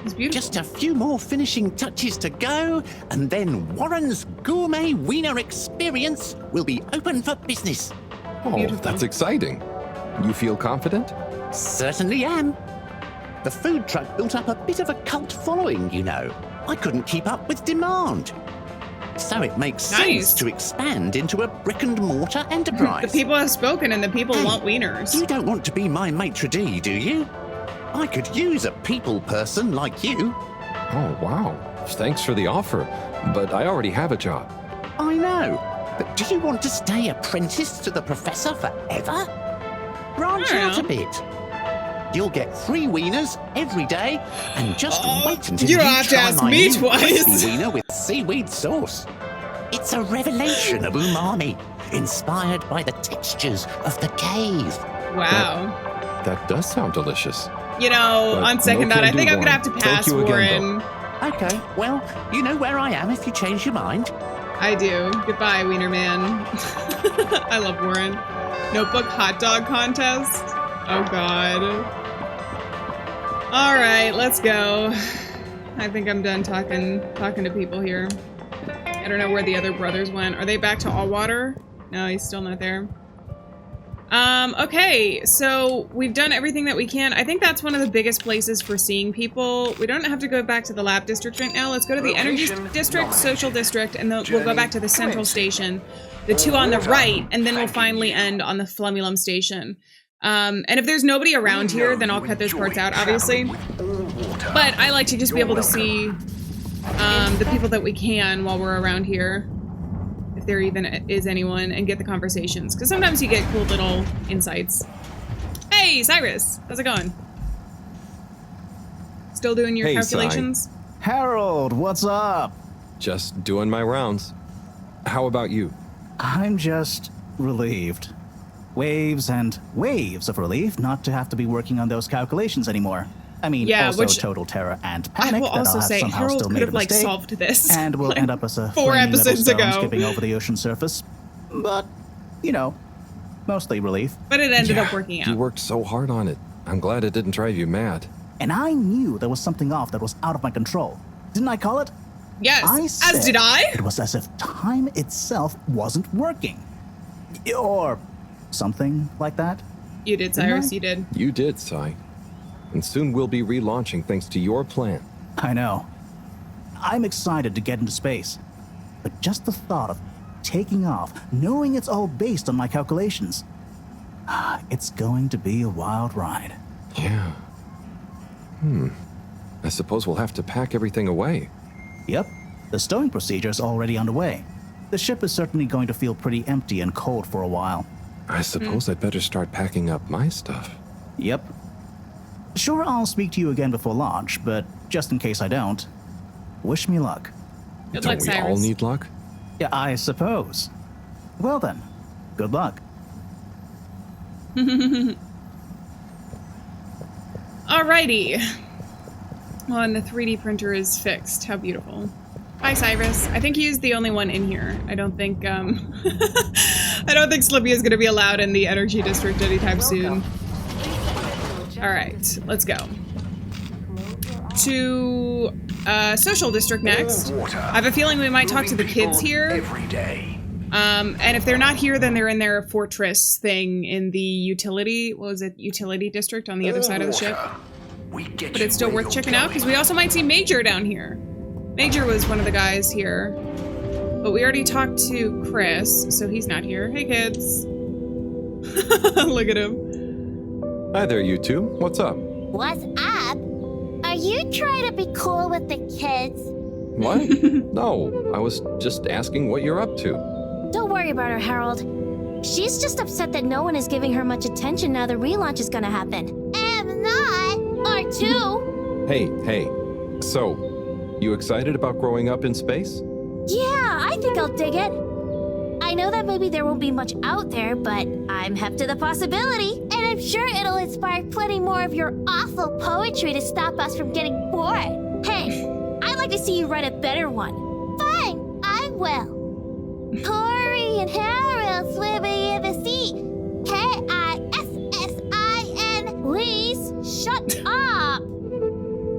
It's beautiful. Just a few more finishing touches to go, and then Warren's Gourmet Wiener Experience will be open for business. Oh, that's exciting. You feel confident? Certainly am. The food truck built up a bit of a cult following, you know. I couldn't keep up with demand. So it makes sense to expand into a brick-and-mortar enterprise. The people have spoken and the people want wieners. You don't want to be my maitre d', do you? I could use a people person like you. Oh, wow. Thanks for the offer, but I already have a job. I know, but do you want to stay apprentice to the professor forever? Branch out a bit. You'll get 3 wieners every day, and just wait until you you have to try ask my me new twice. crispy wiener with seaweed sauce. It's a revelation of umami, inspired by the textures of the cave. Wow. That does sound delicious. You know, But on second no thought, I can think do, I'm gonna have to Warren. pass, Thank you again, Warren. Okay, well, you know where I am if you change your mind. I do. Goodbye, Wiener Man. I love Warren. Notebook hot dog contest. Oh God. All right, let's go. I think I'm done talking to people here. I don't know where the other brothers went. Are they back to Allwater? No, he's still not there. Okay, so we've done everything that we can. I think that's one of the biggest places for seeing people. We don't have to go back to the lab district right now. Let's go to the energy district, social district, and then we'll go back to the central station, the 2 on the right, and then we'll finally end on the Flumulum station. And if there's nobody around here, then I'll cut those parts out, obviously. But I like to just be able to see the people that we can while we're around here, if there even is anyone, and get the conversations. Because sometimes you get cool little insights. Hey, Cyrus! How's it going? Still doing your Hey, calculations? Harold, what's up? Just doing my rounds. How about you? I'm just relieved. Waves and waves of relief not to have to be working on those calculations anymore. I mean, Yeah, also which total terror and I panic will that also I'll have say somehow Harold still could made a have like mistake, solved this, and will like, end up as a 4 flaming little episodes stone ago. skipping over the ocean surface. But, you know, mostly relief. But it ended up working You out. worked so hard on it. I'm glad it didn't drive you mad. And I knew there was something off that was out of my control. Didn't I call it? Yes, I as said did I. It was as if time itself wasn't working. Or something like that. You did, Cyrus, you did. You did, Cy. And soon we'll be relaunching thanks to your plan. I know. I'm excited to get into space. But just the thought of taking off, knowing it's all based on my calculations, it's going to be a wild ride. Yeah. I suppose we'll have to pack everything away. Yep. The stowing procedure is already underway. The ship is certainly going to feel pretty empty and cold for a while. I suppose I'd better start packing up my stuff. Yep. Sure, I'll speak to you again before launch, but just in case I don't, wish me luck. Good luck, Don't we Cyrus. all need luck? Yeah, I suppose. Well then, good luck. Alrighty. Well, and the 3D printer is fixed. How beautiful. Hi, Cyrus. I think he's the only one in here. I don't think, I don't think Slippy is going to be allowed in the energy district anytime soon. Alright, let's go. To, social district next. I have a feeling we might talk to the kids here. Every day. And if they're not here, then they're in their fortress thing in the utility, what was it, utility district on the other side of the ship. But it's still worth checking out, because we also might see Major down here. Major was one of the guys here. But we already talked to Chris, so he's not here. Hey, kids. Look at him. Hi there, you two. What's up? What's up? Are you trying to be cool with the kids? What? No, I was just asking what you're up to. Don't worry about her, Harold. She's just upset that no one is giving her much attention now the relaunch is gonna happen. I'm not. Or two. Hey. So, you excited about growing up in space? Yeah, I think I'll dig it. I know that maybe there won't be much out there, but I'm hep to the possibility. And I'm sure it'll inspire plenty more of your awful poetry to stop us from getting bored. Hey, I'd like to see you write a better one. Fine, I will. Tori and Harold swimming in the sea. Kissin. Please, shut up!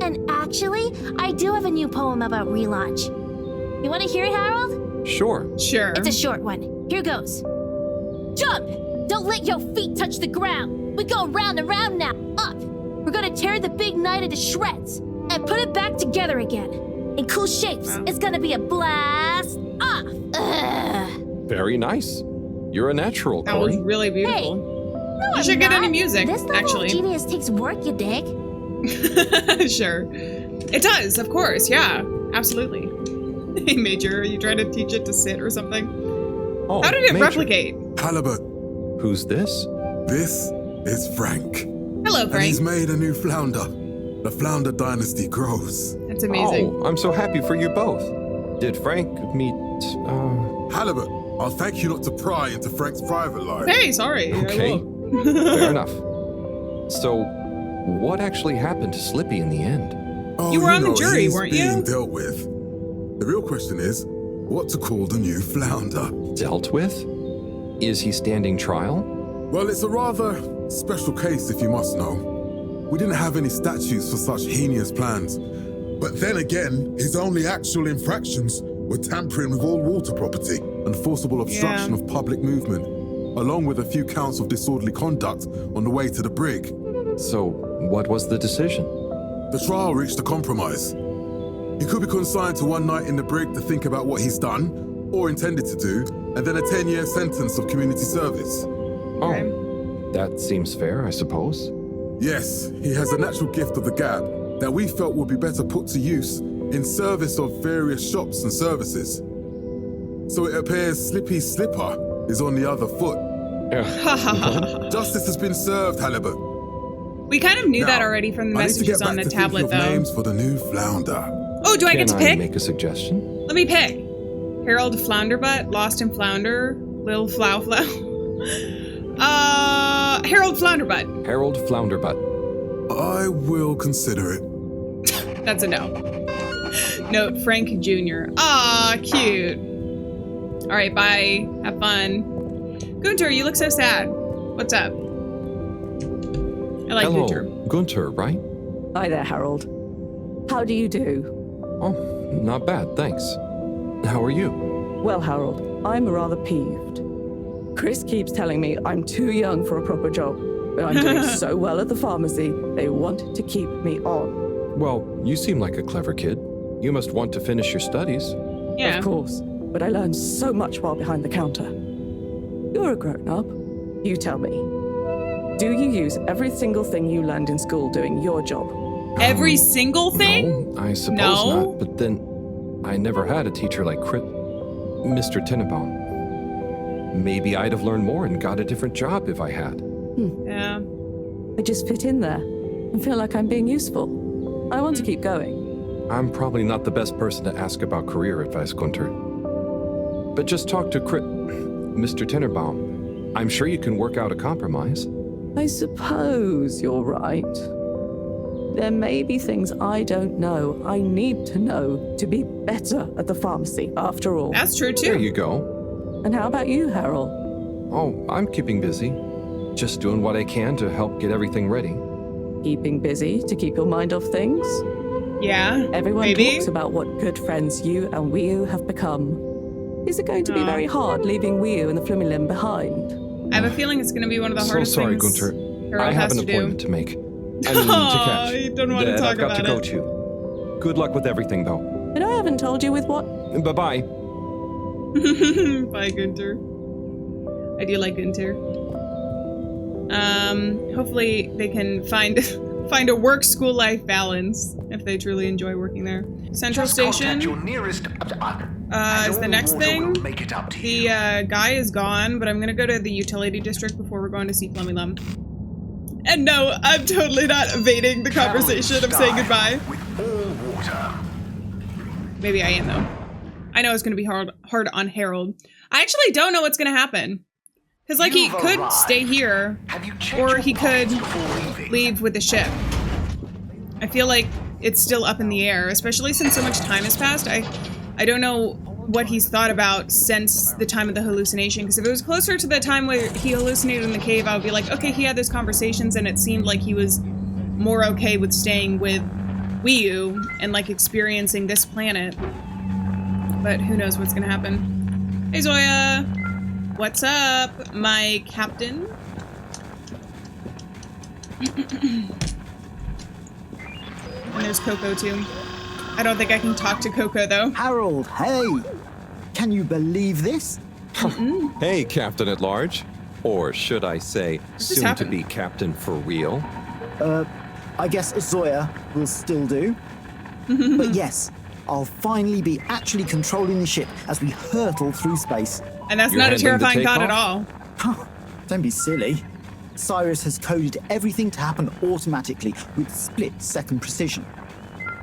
And actually, I do have a new poem about relaunch. You want to hear it, Harold? Sure. It's a short one. Here goes. Jump! Don't let your feet touch the ground. We go round and round now. Up! We're gonna tear the big night into shreds and put it back together again. In cool shapes. It's gonna be a blast off. Very nice. You're a natural, That Corey. was really beautiful. Hey, no, You should get any music, This level actually. of genius takes work, you dig? Sure. It does, of course, yeah. Absolutely. Hey, Major, are you trying to teach it to sit or something? Oh, How did it Major. replicate? Halibut. Who's this? This is Frank. Hello, And Frank. he's made a new flounder. The flounder dynasty grows. That's amazing. Oh, I'm so happy for you both. Did Frank meet, Halibut, I'll thank you not to pry into Frank's private life. Hey, sorry. Okay. I will. Fair enough. So, what actually happened to Slippy in the end? Oh, You were on the jury, he's weren't being you? dealt with. The real question is, what to call the new flounder? Dealt with? Is he standing trial? Well, it's a rather special case, if you must know. We didn't have any statutes for such heinous plans. But then again, his only actual infractions were tampering with all water property and forcible obstruction of public movement, along with a few counts of disorderly conduct on the way to the brig. So, what was the decision? The trial reached a compromise. He could be consigned to one night in the brig to think about what he's done, or intended to do, and then a 10-year sentence of community service. Oh, that seems fair, I suppose. Yes, he has a natural gift of the gab that we felt would be better put to use in service of various shops and services. So it appears Slippy's slipper is on the other foot. Justice has been served, Halibut. We kind of knew Now, that already from the I need to messages get on back the to thinking tablet, of though. names for the new flounder. Oh, do I get to Can I pick? make a suggestion? Let me pick. Harold Flounderbutt, Lost in Flounder, Lil Flow. Harold Flounderbutt. Harold Flounderbutt. I will consider it. That's a no. Note, Frank Jr. Aw, cute. All right, bye. Have fun. Gunter, you look so sad. What's up? I like Hello, Gunter. Gunter, right? Hi there, Harold. How do you do? Oh, not bad, thanks. How are you? Well, Harold, I'm rather peeved. Chris keeps telling me I'm too young for a proper job, but I'm doing so well at the pharmacy, they want to keep me on. Well, you seem like a clever kid. You must want to finish your studies. Yeah. Of course, but I learned so much while behind the counter. You're a grown-up. You tell me. Do you use every single thing you learned in school doing your job? Every single thing? No, I suppose No? not, but then I never had a teacher like Mr. Tenenbaum. Maybe I'd have learned more and got a different job if I had. Yeah. I just fit in there and feel like I'm being useful. I want to keep going. I'm probably not the best person to ask about career advice, Gunter. But just talk to Mr. Tenenbaum. I'm sure you can work out a compromise. I suppose you're right. There may be things I don't know. I need to know to be better at the pharmacy, after all. That's true, too. There you go. And how about you, Harold? Oh, I'm keeping busy. Just doing what I can to help get everything ready. Keeping busy to keep your mind off things? Yeah, Everyone maybe. talks about what good friends you and Wiu have become. Is it going to be very hard leaving Wiu and the Flumilim behind? I have a feeling it's going to be one of the hardest sorry, things Gunter. Harold I have has an to appointment do. to make. I mean, to catch. You don't want to that talk I've got about to go it. to. Good luck with everything, though. And I haven't told you with what? Bye-bye. Bye, Gunter. I do like Gunter. Hopefully they can find a work-school life balance if they truly enjoy working there. Central Station Your nearest, is the next thing. The guy is gone, but I'm gonna go to the utility district before we're going to see Flummy. And no, I'm totally not evading the conversation of saying goodbye. Maybe I am, though. I know it's gonna be hard on Harold. I actually don't know what's gonna happen. Because, like, he could stay here, or he could leave with the ship. I feel like it's still up in the air, especially since so much time has passed. I don't know what he's thought about since the time of the hallucination, because if it was closer to the time where he hallucinated in the cave, I would be like, okay, he had those conversations, and it seemed like he was more okay with staying with Wiu and, like, experiencing this planet. But who knows what's gonna happen. Hey, Zoya! What's up, my captain? And there's Coco, too. I don't think I can talk to Coco, though. Harold, hey! Can you believe this? Hey, Captain at Large. Or should I say, just soon to happened? be Captain for real. I guess Zoya will still do. But yes, I'll finally be actually controlling the ship as we hurtle through space. And that's not a terrifying thought at all. Don't be silly. Cyrus has coded everything to happen automatically with split-second precision.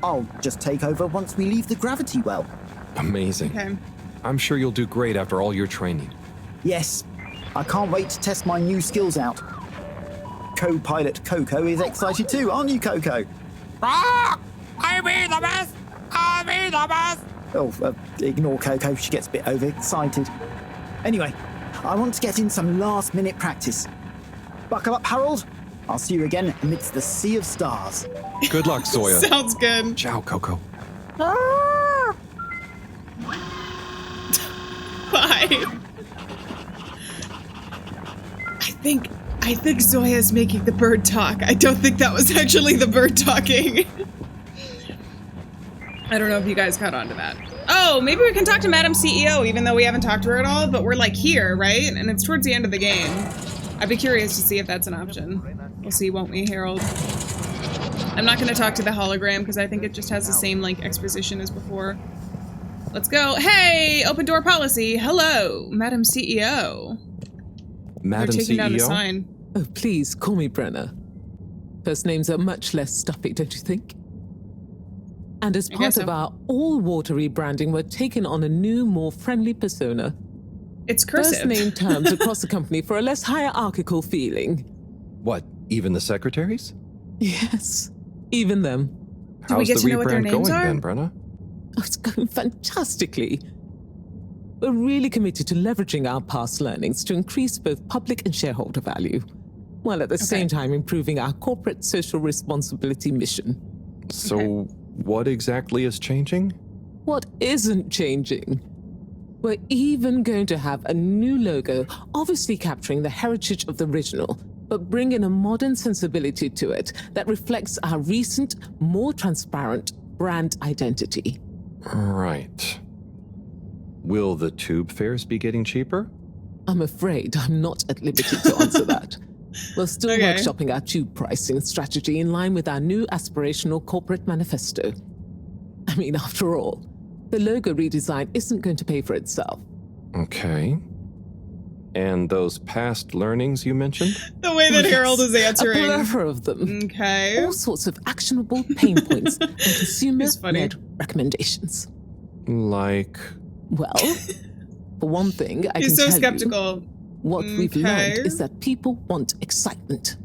I'll just take over once we leave the gravity well. Amazing. Okay. I'm sure you'll do great after all your training. Yes, I can't wait to test my new skills out. Co-pilot Coco is excited too, aren't you, Coco? Ah! I be the best! I be the best! Oh, ignore Coco, she gets a bit overexcited. Anyway, I want to get in some last-minute practice. Buckle up, Harold. I'll see you again amidst the sea of stars. Good luck, Zoya. Sounds good. Ciao, Coco. Bye. I think Zoya's making the bird talk. I don't think that was actually the bird talking. I don't know if you guys caught on to that. Oh, maybe we can talk to Madam CEO, even though we haven't talked to her at all, but we're like here, right? And it's towards the end of the game. I'd be curious to see if that's an option. We'll see, won't we, Harold? I'm not going to talk to the hologram because I think it just has the same, like, exposition as before. Let's go. Hey, open door policy. Hello, Madam CEO. Madam They're taking down the CEO? sign. Oh, please call me Brenna. First names are much less stuffy, don't you think? And as part guess of so. our all-water rebranding, we're taking on a new, more friendly persona. It's cursive. First name terms across the company for a less hierarchical feeling. What, even the secretaries? Yes, even them. Do we get to know what their names are? then, Brenna? Oh, it's going fantastically. We're really committed to leveraging our past learnings to increase both public and shareholder value, while at the same time improving our corporate social responsibility mission. So, what exactly is changing? What isn't changing? We're even going to have a new logo, obviously capturing the heritage of the original, but bringing a modern sensibility to it that reflects our recent, more transparent brand identity. Right. Will the tube fares be getting cheaper? I'm afraid I'm not at liberty to answer that. We're still workshopping our tube pricing strategy in line with our new aspirational corporate manifesto. I mean, after all, The logo redesign isn't going to pay for itself. Okay. And those past learnings you mentioned? The way that Harold is A answering. plethora of them. Okay. All sorts of actionable pain points and consumer-led recommendations. Like? Well, for one thing, I He's can so tell skeptical. you what we've Okay. learned is that people want excitement.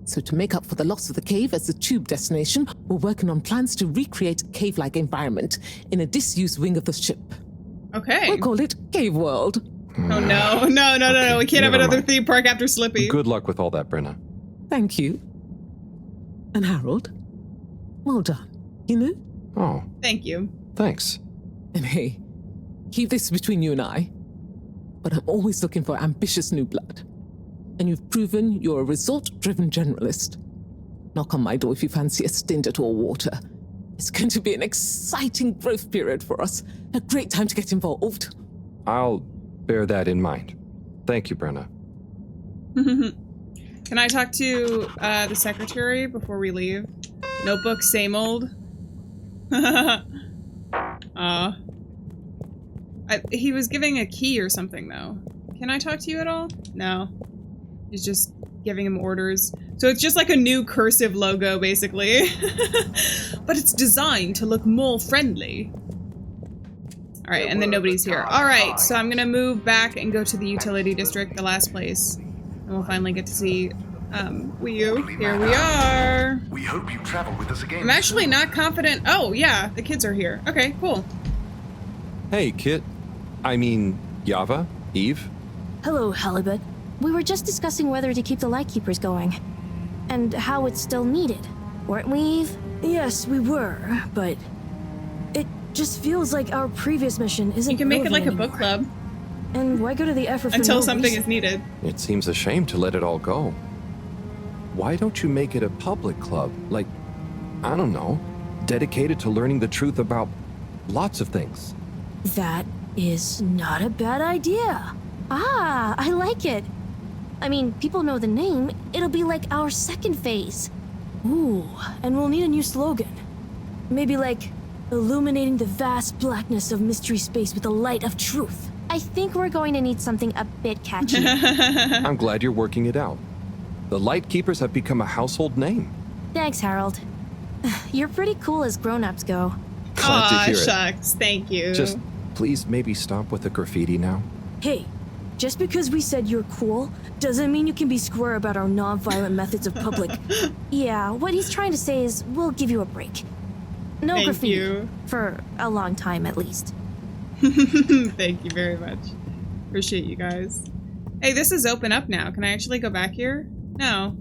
So to make up for the loss of the cave as the tube destination, we're working on plans to recreate a cave-like environment in a disused wing of the ship. Okay. We'll call it Cave World. Oh no, no. We can't have never another mind. theme park after Slippy. Good luck with all that, Brenna. Thank you. And Harold, well done, you know? Oh, Thank you. thanks. And hey, keep this between you and I, but I'm always looking for ambitious new blood. And you've proven you're a result-driven generalist. Knock on my door if you fancy a stint at all water. It's going to be an exciting growth period for us. A great time to get involved. I'll bear that in mind. Thank you, Brenna. Can I talk to the secretary before we leave? Notebook, same old. He was giving a key or something, though. Can I talk to you at all? No. He's just giving him orders. So it's just like a new cursive logo, basically. But it's designed to look mole-friendly. Alright, and then nobody's here. Alright, so I'm gonna move back and go to the utility district, the last place. And we'll finally get to see Wii U. Here we are. We hope you travel with us again. I'm actually not confident. Oh, yeah, the kids are here. Okay, cool. Hey, Kit. I mean, Yava? Eve? Hello, Halibut. We were just discussing whether to keep the Lightkeepers going. And how it's still needed. Weren't we, Eve? Yes, we were, but it just feels like our previous mission isn't. You can make it like a anymore. book club. And why go to the effort for Until no something reason? is needed. It seems a shame to let it all go. Why don't you make it a public club? Like, I don't know, dedicated to learning the truth about lots of things. That is not a bad idea. Ah, I like it. I mean, people know the name. It'll be like our second phase. Ooh, and we'll need a new slogan. Maybe like, illuminating the vast blackness of mystery space with the light of truth. I think we're going to need something a bit catchy. I'm glad you're working it out. The Lightkeepers have become a household name. Thanks, Harold. You're pretty cool as grown-ups go. Glad to Aw, hear it. shucks. Thank you. Just please maybe stop with the graffiti now. Hey, just because we said you're cool doesn't mean you can be square about our non-violent methods of public. Yeah, what he's trying to say is we'll give you a break. No Thank graffiti. you. For a long time, at least. Thank you very much. Appreciate you guys. Hey, this is open up now. Can I actually go back here? No.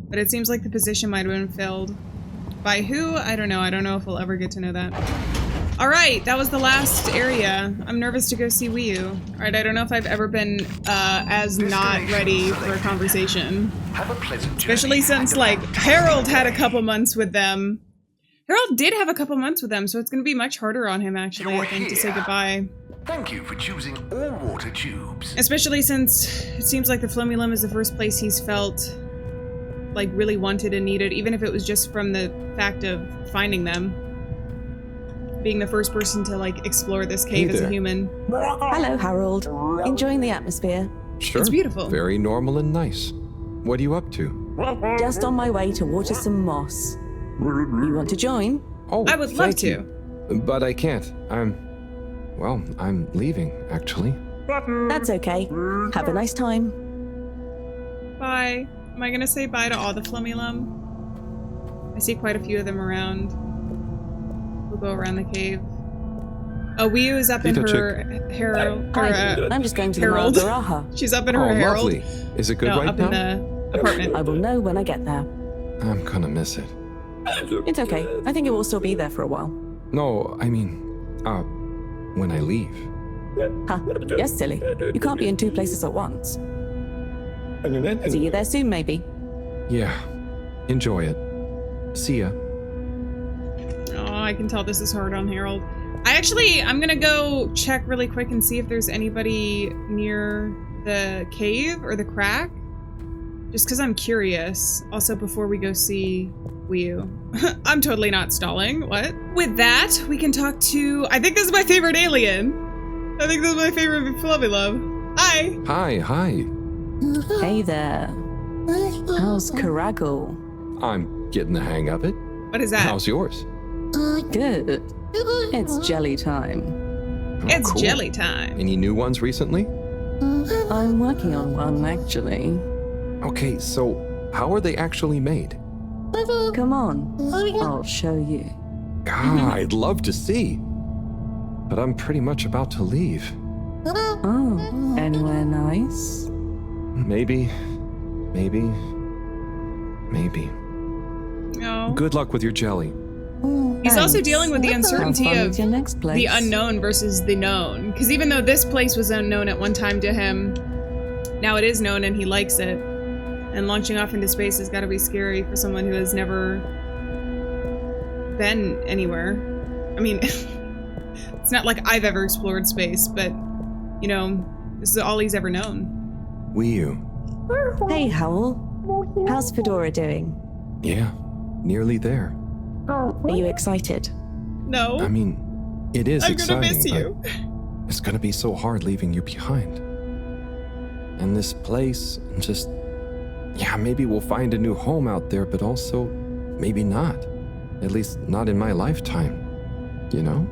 But it seems like the position might have been filled. By who? I don't know. I don't know if we'll ever get to know that. Alright, that was the last area. I'm nervous to go see Wii U. Alright, I don't know if I've ever been as not ready for a conversation. Have a pleasant Especially since, like, Harold had a couple months with them. Harold did have a couple months with them, so it's going to be much harder on him, actually, I think, to say goodbye. Thank you for choosing all water tubes. Especially since it seems like the Flomy Limb is the first place he's felt, like, really wanted and needed, even if it was just from the fact of finding them. Being the first person to, like, explore this cave as a human. Hello, Harold. Enjoying the atmosphere? Sure. It's beautiful. Very normal and nice. What are you up to? Just on my way to water some moss. You want to join? Oh, I would love thank to. you. But I can't. I'm leaving, actually. That's okay. Have a nice time. Bye. Am I gonna say bye to all the Flomy Limb? I see quite a few of them around. We'll go around the cave. Oh, Wii U is up in her Harold. I'm just going to the Harold. Maharaja. She's up in her Oh, Harold. lovely. Is it good No, right up now? in the apartment. I will know when I get there. I'm gonna miss it. It's okay. I think it will still be there for a while. No, I mean, when I leave. Huh. Yes, silly. You can't be in two places at once. See you there soon, maybe. Yeah. Enjoy it. See ya. Oh, I can tell this is hard on Harold. I'm gonna go check really quick and see if there's anybody near the cave or the crack. Just because I'm curious. Also, before we go see Wii U. I'm totally not stalling. What? With that, we can talk to... I think this is my favorite alien. I think this is my favorite Fluffy Love. Hi. Hi. Hey there. How's Karagal? I'm getting the hang of it. What is that? How's yours? Good. It's jelly time. It's jelly time. Any new ones recently? I'm working on one, actually. Okay, so how are they actually made? Come on, I'll show you. God, I'd love to see. But I'm pretty much about to leave. Oh, anywhere nice? Maybe. No. Good luck with your jelly. He's also dealing with the uncertainty of your next place. the unknown versus the known. Because even though this place was unknown at one time to him, now it is known and he likes it. And launching off into space has got to be scary for someone who has never been anywhere. I mean, it's not like I've ever explored space, but, you know, this is all he's ever known. Wii U. Hey, Howl. How's Fedora doing? Yeah, nearly there. Are you excited? No. I mean, it is exciting. I'm gonna miss you. It's gonna be so hard leaving you behind. And this place, just... Yeah, maybe we'll find a new home out there, but also maybe not. At least not in my lifetime. You know?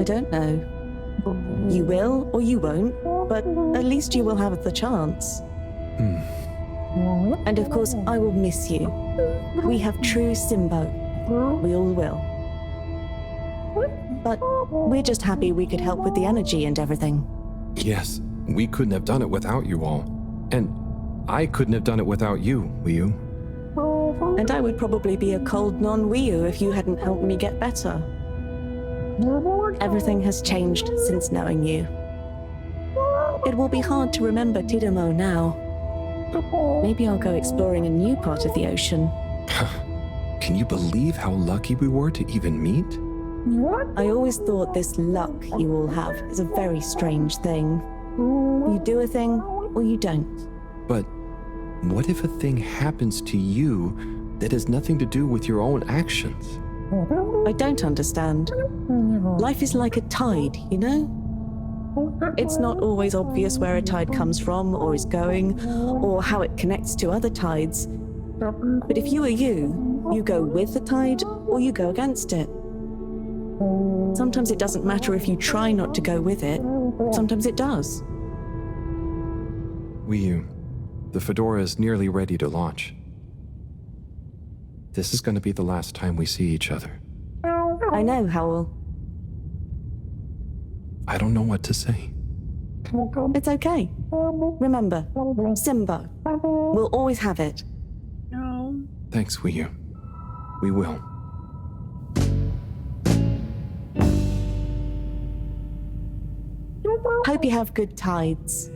I don't know. You will or you won't, but at least you will have the chance. And of course, I will miss you. We have true Simbo. We all will. But we're just happy we could help with the energy and everything. Yes, we couldn't have done it without you all. And I couldn't have done it without you, Wii U. And I would probably be a cold non-Wii U if you hadn't helped me get better. Everything has changed since knowing you. It will be hard to remember Tidamo now. Maybe I'll go exploring a new part of the ocean. Can you believe how lucky we were to even meet? I always thought this luck you all have is a very strange thing. You do a thing, or you don't. But what if a thing happens to you that has nothing to do with your own actions? I don't understand. Life is like a tide, you know? It's not always obvious where a tide comes from, or is going, or how it connects to other tides. But if you are you go with the tide, or you go against it. Sometimes it doesn't matter if you try not to go with it. Sometimes it does. Wii U, the Fedora is nearly ready to launch. This is going to be the last time we see each other. I know, Howl. I don't know what to say. It's okay. Remember, Simbo. We'll always have it. No. Thanks, Wii U. We will. Hope you have good tides.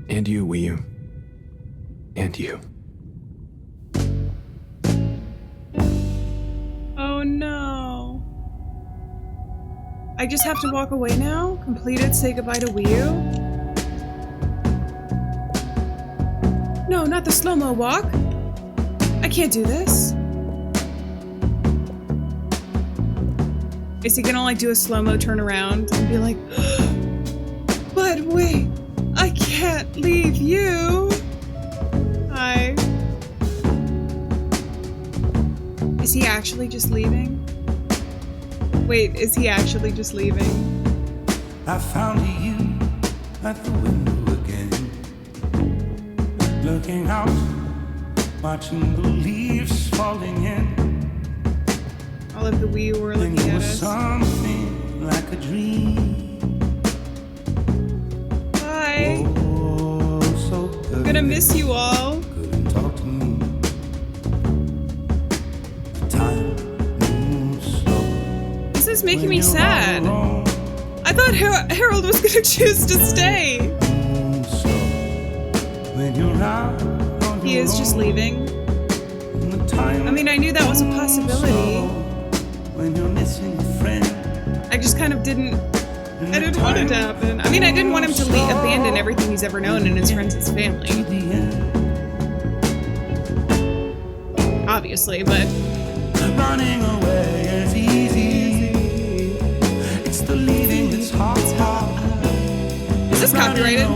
And you, Wii U. And you. Oh no. I just have to walk away now? Completed, say goodbye to Wii U? No, not the slow-mo walk. I can't do this. Is he gonna like do a slow-mo turn around and be like, but wait, I can't leave you. Hi. Is he actually just leaving? Wait, is he actually just leaving? I found you at the window again, looking out, watching the leaves falling in. All of the Wii U were looking at us. Something like a dream. Bye. Oh, so good. I'm gonna miss you all. Couldn't talk to me. Time moves slow. This is making me sad. I thought Harold was gonna choose to stay. He is just leaving. I mean, I knew that was a possibility. I just kind of didn't I didn't want it to happen. I mean, I didn't want him to abandon everything he's ever known and his friends and family. Obviously, but... Running away is easy. It's the leaving that's hard. Is this copyrighted?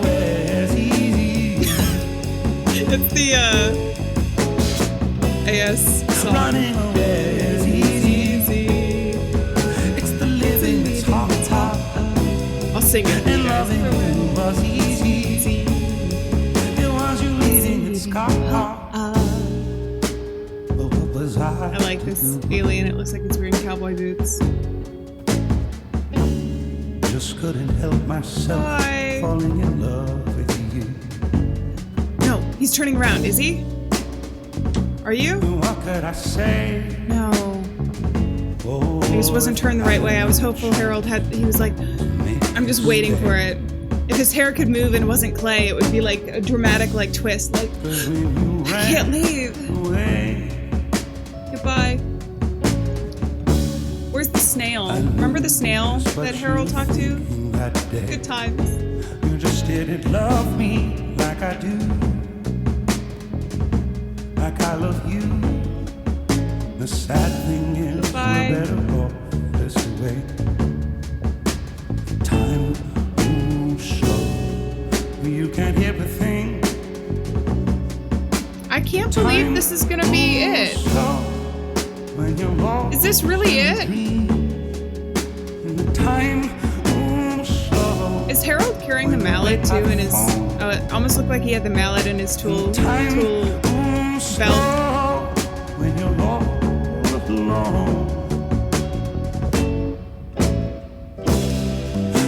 It's the, AS song. Running away is easy. It's the living that's hard. I'll sing it. And loving you was easy. It was you leaving that's hard. I like this alien. It looks like it's wearing cowboy boots. Just couldn't help myself falling in love with you. No, he's turning around, is he? Are you? What could I say? No. I just wasn't turned the right way. I was hopeful Harold he was like, I'm just waiting for it. If his hair could move and it wasn't clay, it would be like a dramatic like twist. Like, I can't leave. Goodbye. Where's the snail? Remember the snail that Harold talked to? Good times. You just didn't love me like I do. Like I love you. The sad thing is we're better off this way. Time moves slow. You can't hear a thing. I can't believe this is gonna be it. Is this really it? Is Harold carrying the mallet too in his... Oh, it almost looked like he had the mallet in his tool belt. When you're all alone.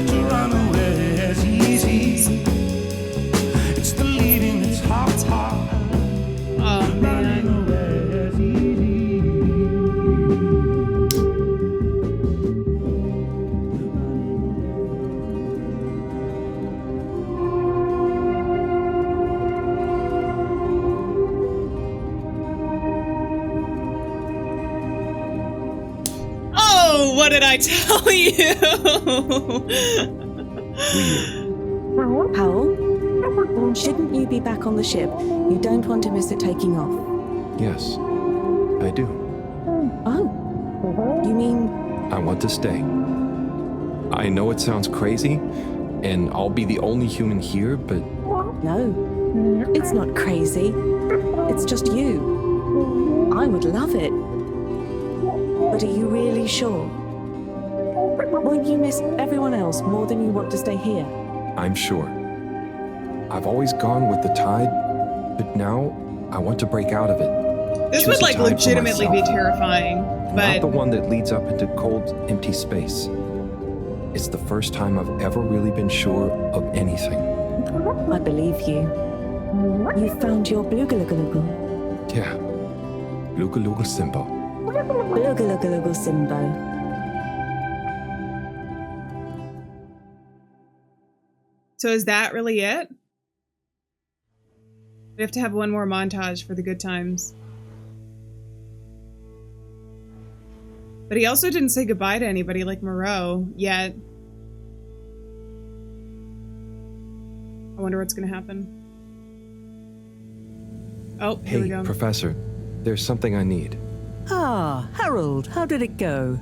To run away is easy. It's the leaving that's hard. Oh man. What did I tell you? Powell, shouldn't you be back on the ship? You don't want to miss it taking off. Yes, I do. Oh, you mean... I want to stay. I know it sounds crazy, and I'll be the only human here, but... No, it's not crazy. It's just you. I would love it. But are you really sure? Won't you miss everyone else more than you want to stay here? I'm sure. I've always gone with the tide, but now I want to break out of it. This Choose would like a tide for legitimately be myself. terrifying, Not but the one that leads up into cold, empty space. It's the first time I've ever really been sure of anything. I believe you. You found your Blugalugalugal. Yeah. Lugaluga Simbo. Blugalugalugal Simbo. so is that really it? We have to have one more montage for the good times. But he also didn't say goodbye to anybody like Moreau yet. I wonder what's gonna happen. Oh, here we Hey, go. Professor, there's something I need. Ah, Harold, how did it go?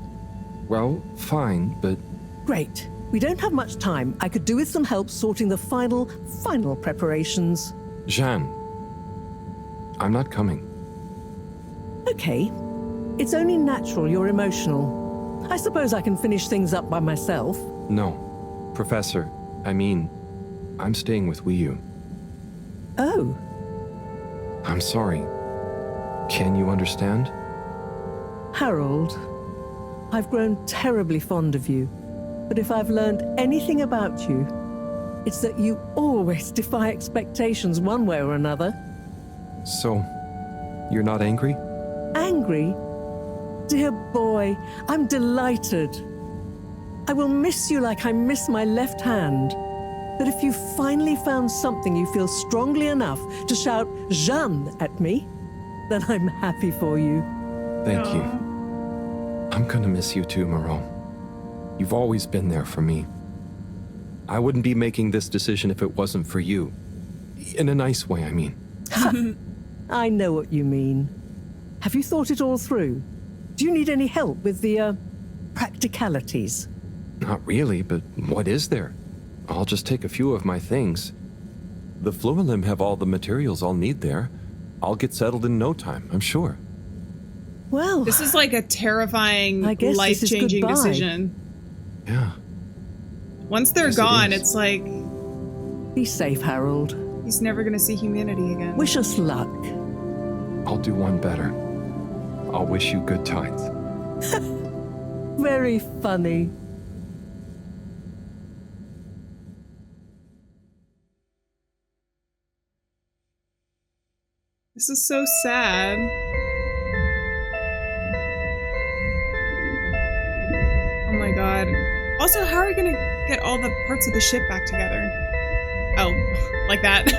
Well, fine, but... Great. We don't have much time. I could do with some help sorting the final preparations. Jeanne, I'm not coming. Okay. It's only natural you're emotional. I suppose I can finish things up by myself. No. Professor, I mean, I'm staying with Wiyu. Oh. I'm sorry. Can you understand? Harold, I've grown terribly fond of you. But if I've learned anything about you, it's that you always defy expectations one way or another. So, you're not angry? Angry? Dear boy, I'm delighted. I will miss you like I miss my left hand. But if you finally found something you feel strongly enough to shout Jeanne at me, then I'm happy for you. Thank you. I'm gonna miss you too, Moreau. You've always been there for me. I wouldn't be making this decision if it wasn't for you. In a nice way, I mean. I know what you mean. Have you thought it all through? Do you need any help with the, practicalities? Not really, but what is there? I'll just take a few of my things. The Fluolim have all the materials I'll need there. I'll get settled in no time, I'm sure. Well, this is like a terrifying, I guess life-changing decision. Yeah. Once they're gone, it's like... Be safe, Harold. He's never gonna see humanity again. Wish us luck. I'll do one better. I'll wish you good times. Very funny. This is so sad. Oh my god. Also, how are we gonna get all the parts of the ship back together? Oh, like that.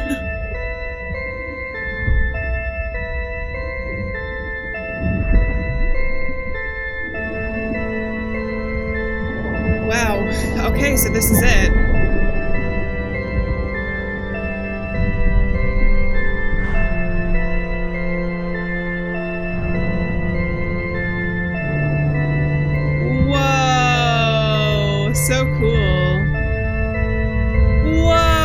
Wow. Okay, so this is it. Whoa! So cool. Whoa!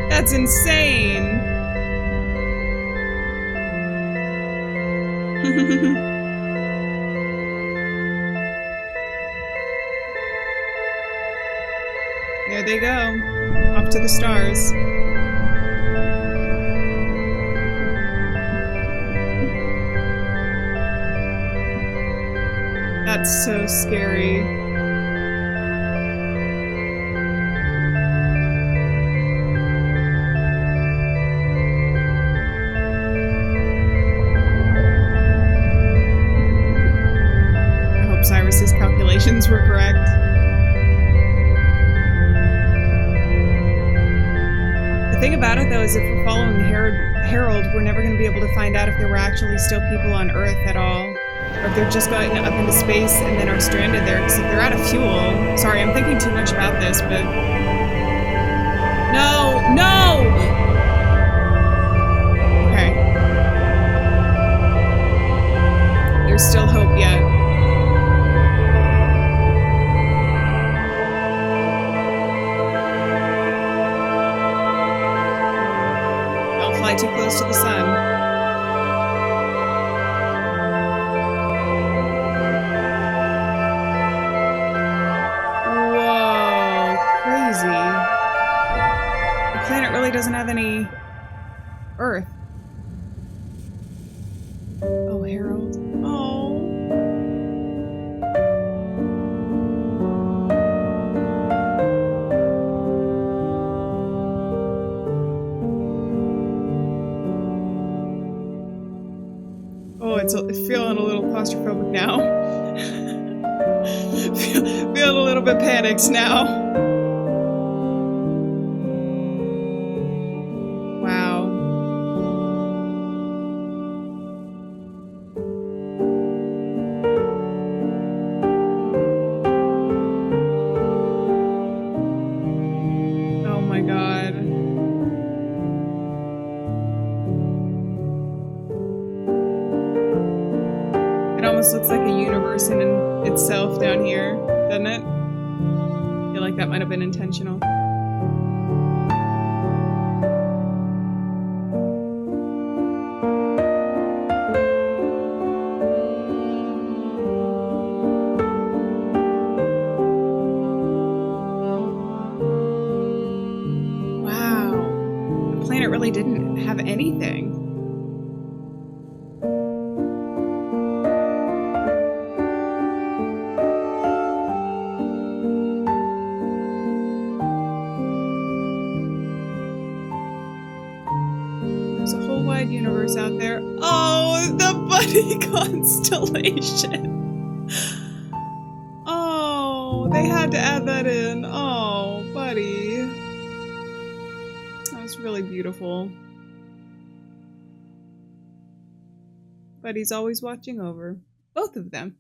That's insane. There they go. Off to the stars. That's so scary. I hope Cyrus's calculations were correct. The thing about it, though, is if we're following Harold, we're never going to be able to find out if there were actually still people on Earth at all. Or if they're just going up into space and then are stranded there. Because if they're out of fuel... Sorry, I'm thinking too much about this, but... No! No! Okay. There's still hope yet. Don't fly too close to the sun. Doesn't have any Earth. Oh, Harold. Oh. Oh, it's feeling a little claustrophobic now. Feeling a little bit panicked now. Looks like a universe in itself down here, doesn't it? I feel like that might have been intentional. Wow. The planet really didn't have anything. Universe out there. Oh, the Buddy constellation. Oh, they had to add that in. Oh, Buddy. That was really beautiful. Buddy's always watching over. Both of them.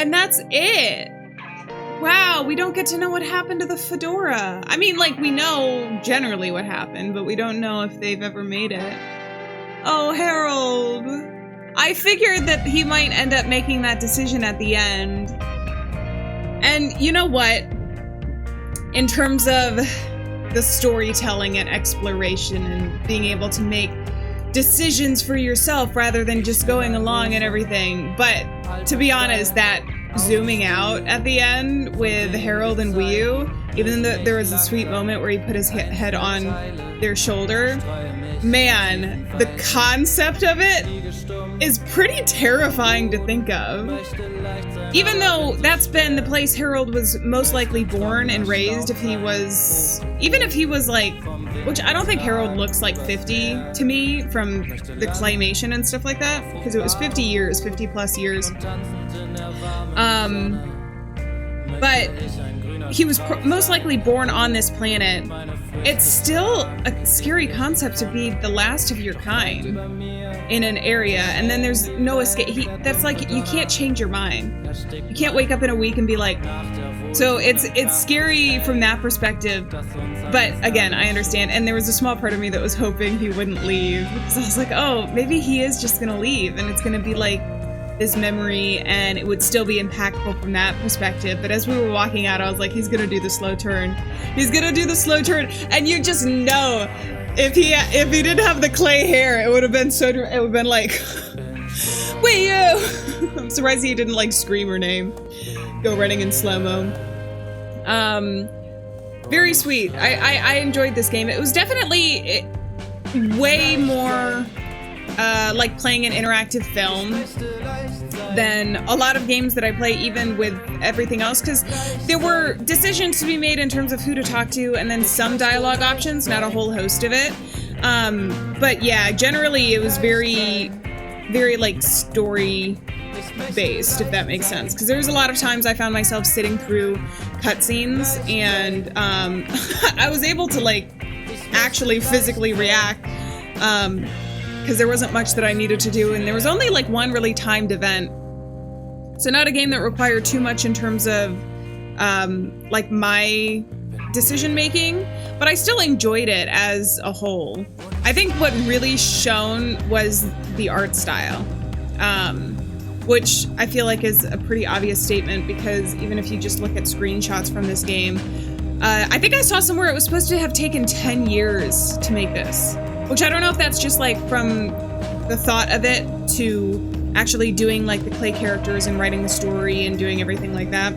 and that's it. Wow, we don't get to know what happened to the fedora. I mean, like, we know generally what happened, but we don't know if they've ever made it. Oh, Harold. I figured that he might end up making that decision at the end. And you know what? In terms of the storytelling and exploration and being able to make decisions for yourself rather than just going along and everything. But to be honest, that zooming out at the end with Harold and Wii, even though there was a sweet moment where he put his head on their shoulder, man, the concept of it is pretty terrifying to think of. Even though that's been the place Harold was most likely born and raised, even if he was like, which I don't think Harold looks like 50 to me from the claymation and stuff like that, because it was 50 plus years. But he was most likely born on this planet. It's still a scary concept to be the last of your kind in an area, and then there's no escape. That's like, you can't change your mind. You can't wake up in a week and be like, so it's scary from that perspective. But again, I understand. And there was a small part of me that was hoping he wouldn't leave, because I was like, oh, maybe he is just gonna leave and it's gonna be like this memory and it would still be impactful from that perspective. But as we were walking out, I was like, he's gonna do the slow turn. He's gonna do the slow turn. And you just know, if he didn't have the clay hair, it would have been so, it would have been like, Wii U! I'm surprised he didn't like scream her name. Go running in slow-mo. Very sweet. I enjoyed this game. It was definitely way more like playing an interactive film than a lot of games that I play, even with everything else, because there were decisions to be made in terms of who to talk to, and then some dialogue options, not a whole host of it. But yeah, generally it was very, very like story based, if that makes sense, because there was a lot of times I found myself sitting through cutscenes and I was able to like actually physically react because there wasn't much that I needed to do, and there was only like one really timed event, so not a game that required too much in terms of like my decision making, but I still enjoyed it as a whole. I think what really shone was the art style, which I feel like is a pretty obvious statement, because even if you just look at screenshots from this game, I think I saw somewhere it was supposed to have taken 10 years to make this, which I don't know if that's just like from the thought of it to actually doing like the clay characters and writing the story and doing everything like that.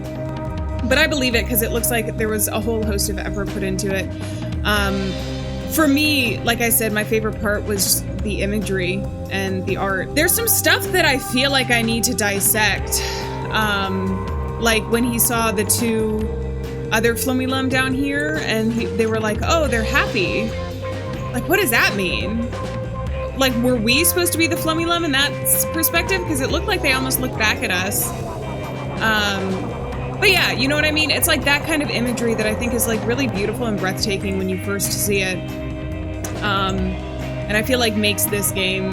But I believe it, because it looks like there was a whole host of effort put into it. For me, like I said, my favorite part was the imagery and the art. There's some stuff that I feel like I need to dissect. Like when he saw the two other Flumilum down here and they were like, oh, they're happy. Like, what does that mean? Like, were we supposed to be the Flumilum in that perspective? Because it looked like they almost looked back at us. But yeah, you know what I mean? It's like that kind of imagery that I think is like really beautiful and breathtaking when you first see it. And I feel like makes this game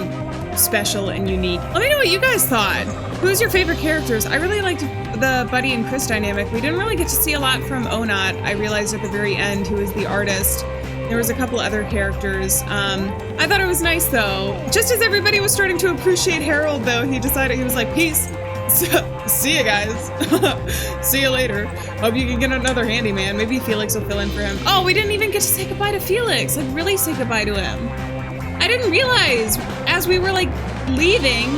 special and unique. Let me know what you guys thought. Who's your favorite characters? I really liked the Buddy and Chris dynamic. We didn't really get to see a lot from Onat. I realized at the very end who was the artist. There was a couple other characters. I thought it was nice though. Just as everybody was starting to appreciate Harold though, he decided, he was like, peace. See you guys. See you later. Hope you can get another handyman. Maybe Felix will fill in for him. Oh, we didn't even get to say goodbye to Felix. Like, really say goodbye to him. I didn't realize as we were like leaving,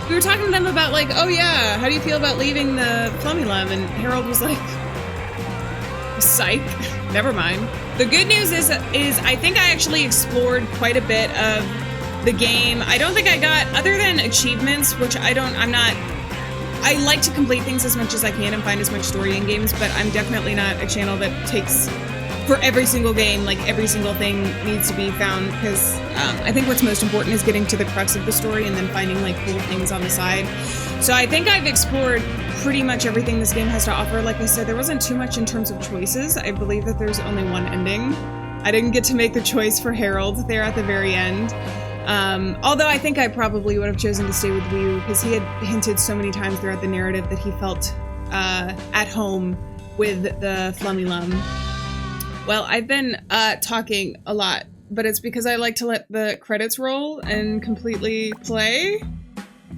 we were talking to them about like, oh yeah, how do you feel about leaving the Flumilum? And Harold was like, psych, never mind. The good news is I think I actually explored quite a bit of the game. I don't think I got, other than achievements, which I like to complete things as much as I can and find as much story in games, but I'm definitely not a channel that takes, for every single game, like every single thing needs to be found, because I think what's most important is getting to the crux of the story and then finding like cool things on the side. So I think I've explored pretty much everything this game has to offer. Like I said, there wasn't too much in terms of choices. I believe that there's only one ending. I didn't get to make the choice for Harold there at the very end. Although I think I probably would have chosen to stay with Wii U, because he had hinted so many times throughout the narrative that he felt at home with the Flummy Lum. Well, I've been talking a lot, but it's because I like to let the credits roll and completely play.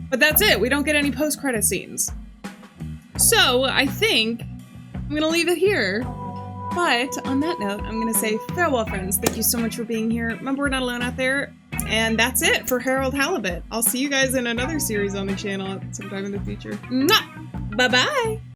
But that's it. We don't get any post-credit scenes. So I think I'm going to leave it here. But on that note, I'm going to say farewell, friends. Thank you so much for being here. Remember, we're not alone out there. And that's it for Harold Halibut. I'll see you guys in another series on the channel sometime in the future. Mwah! Bye-bye!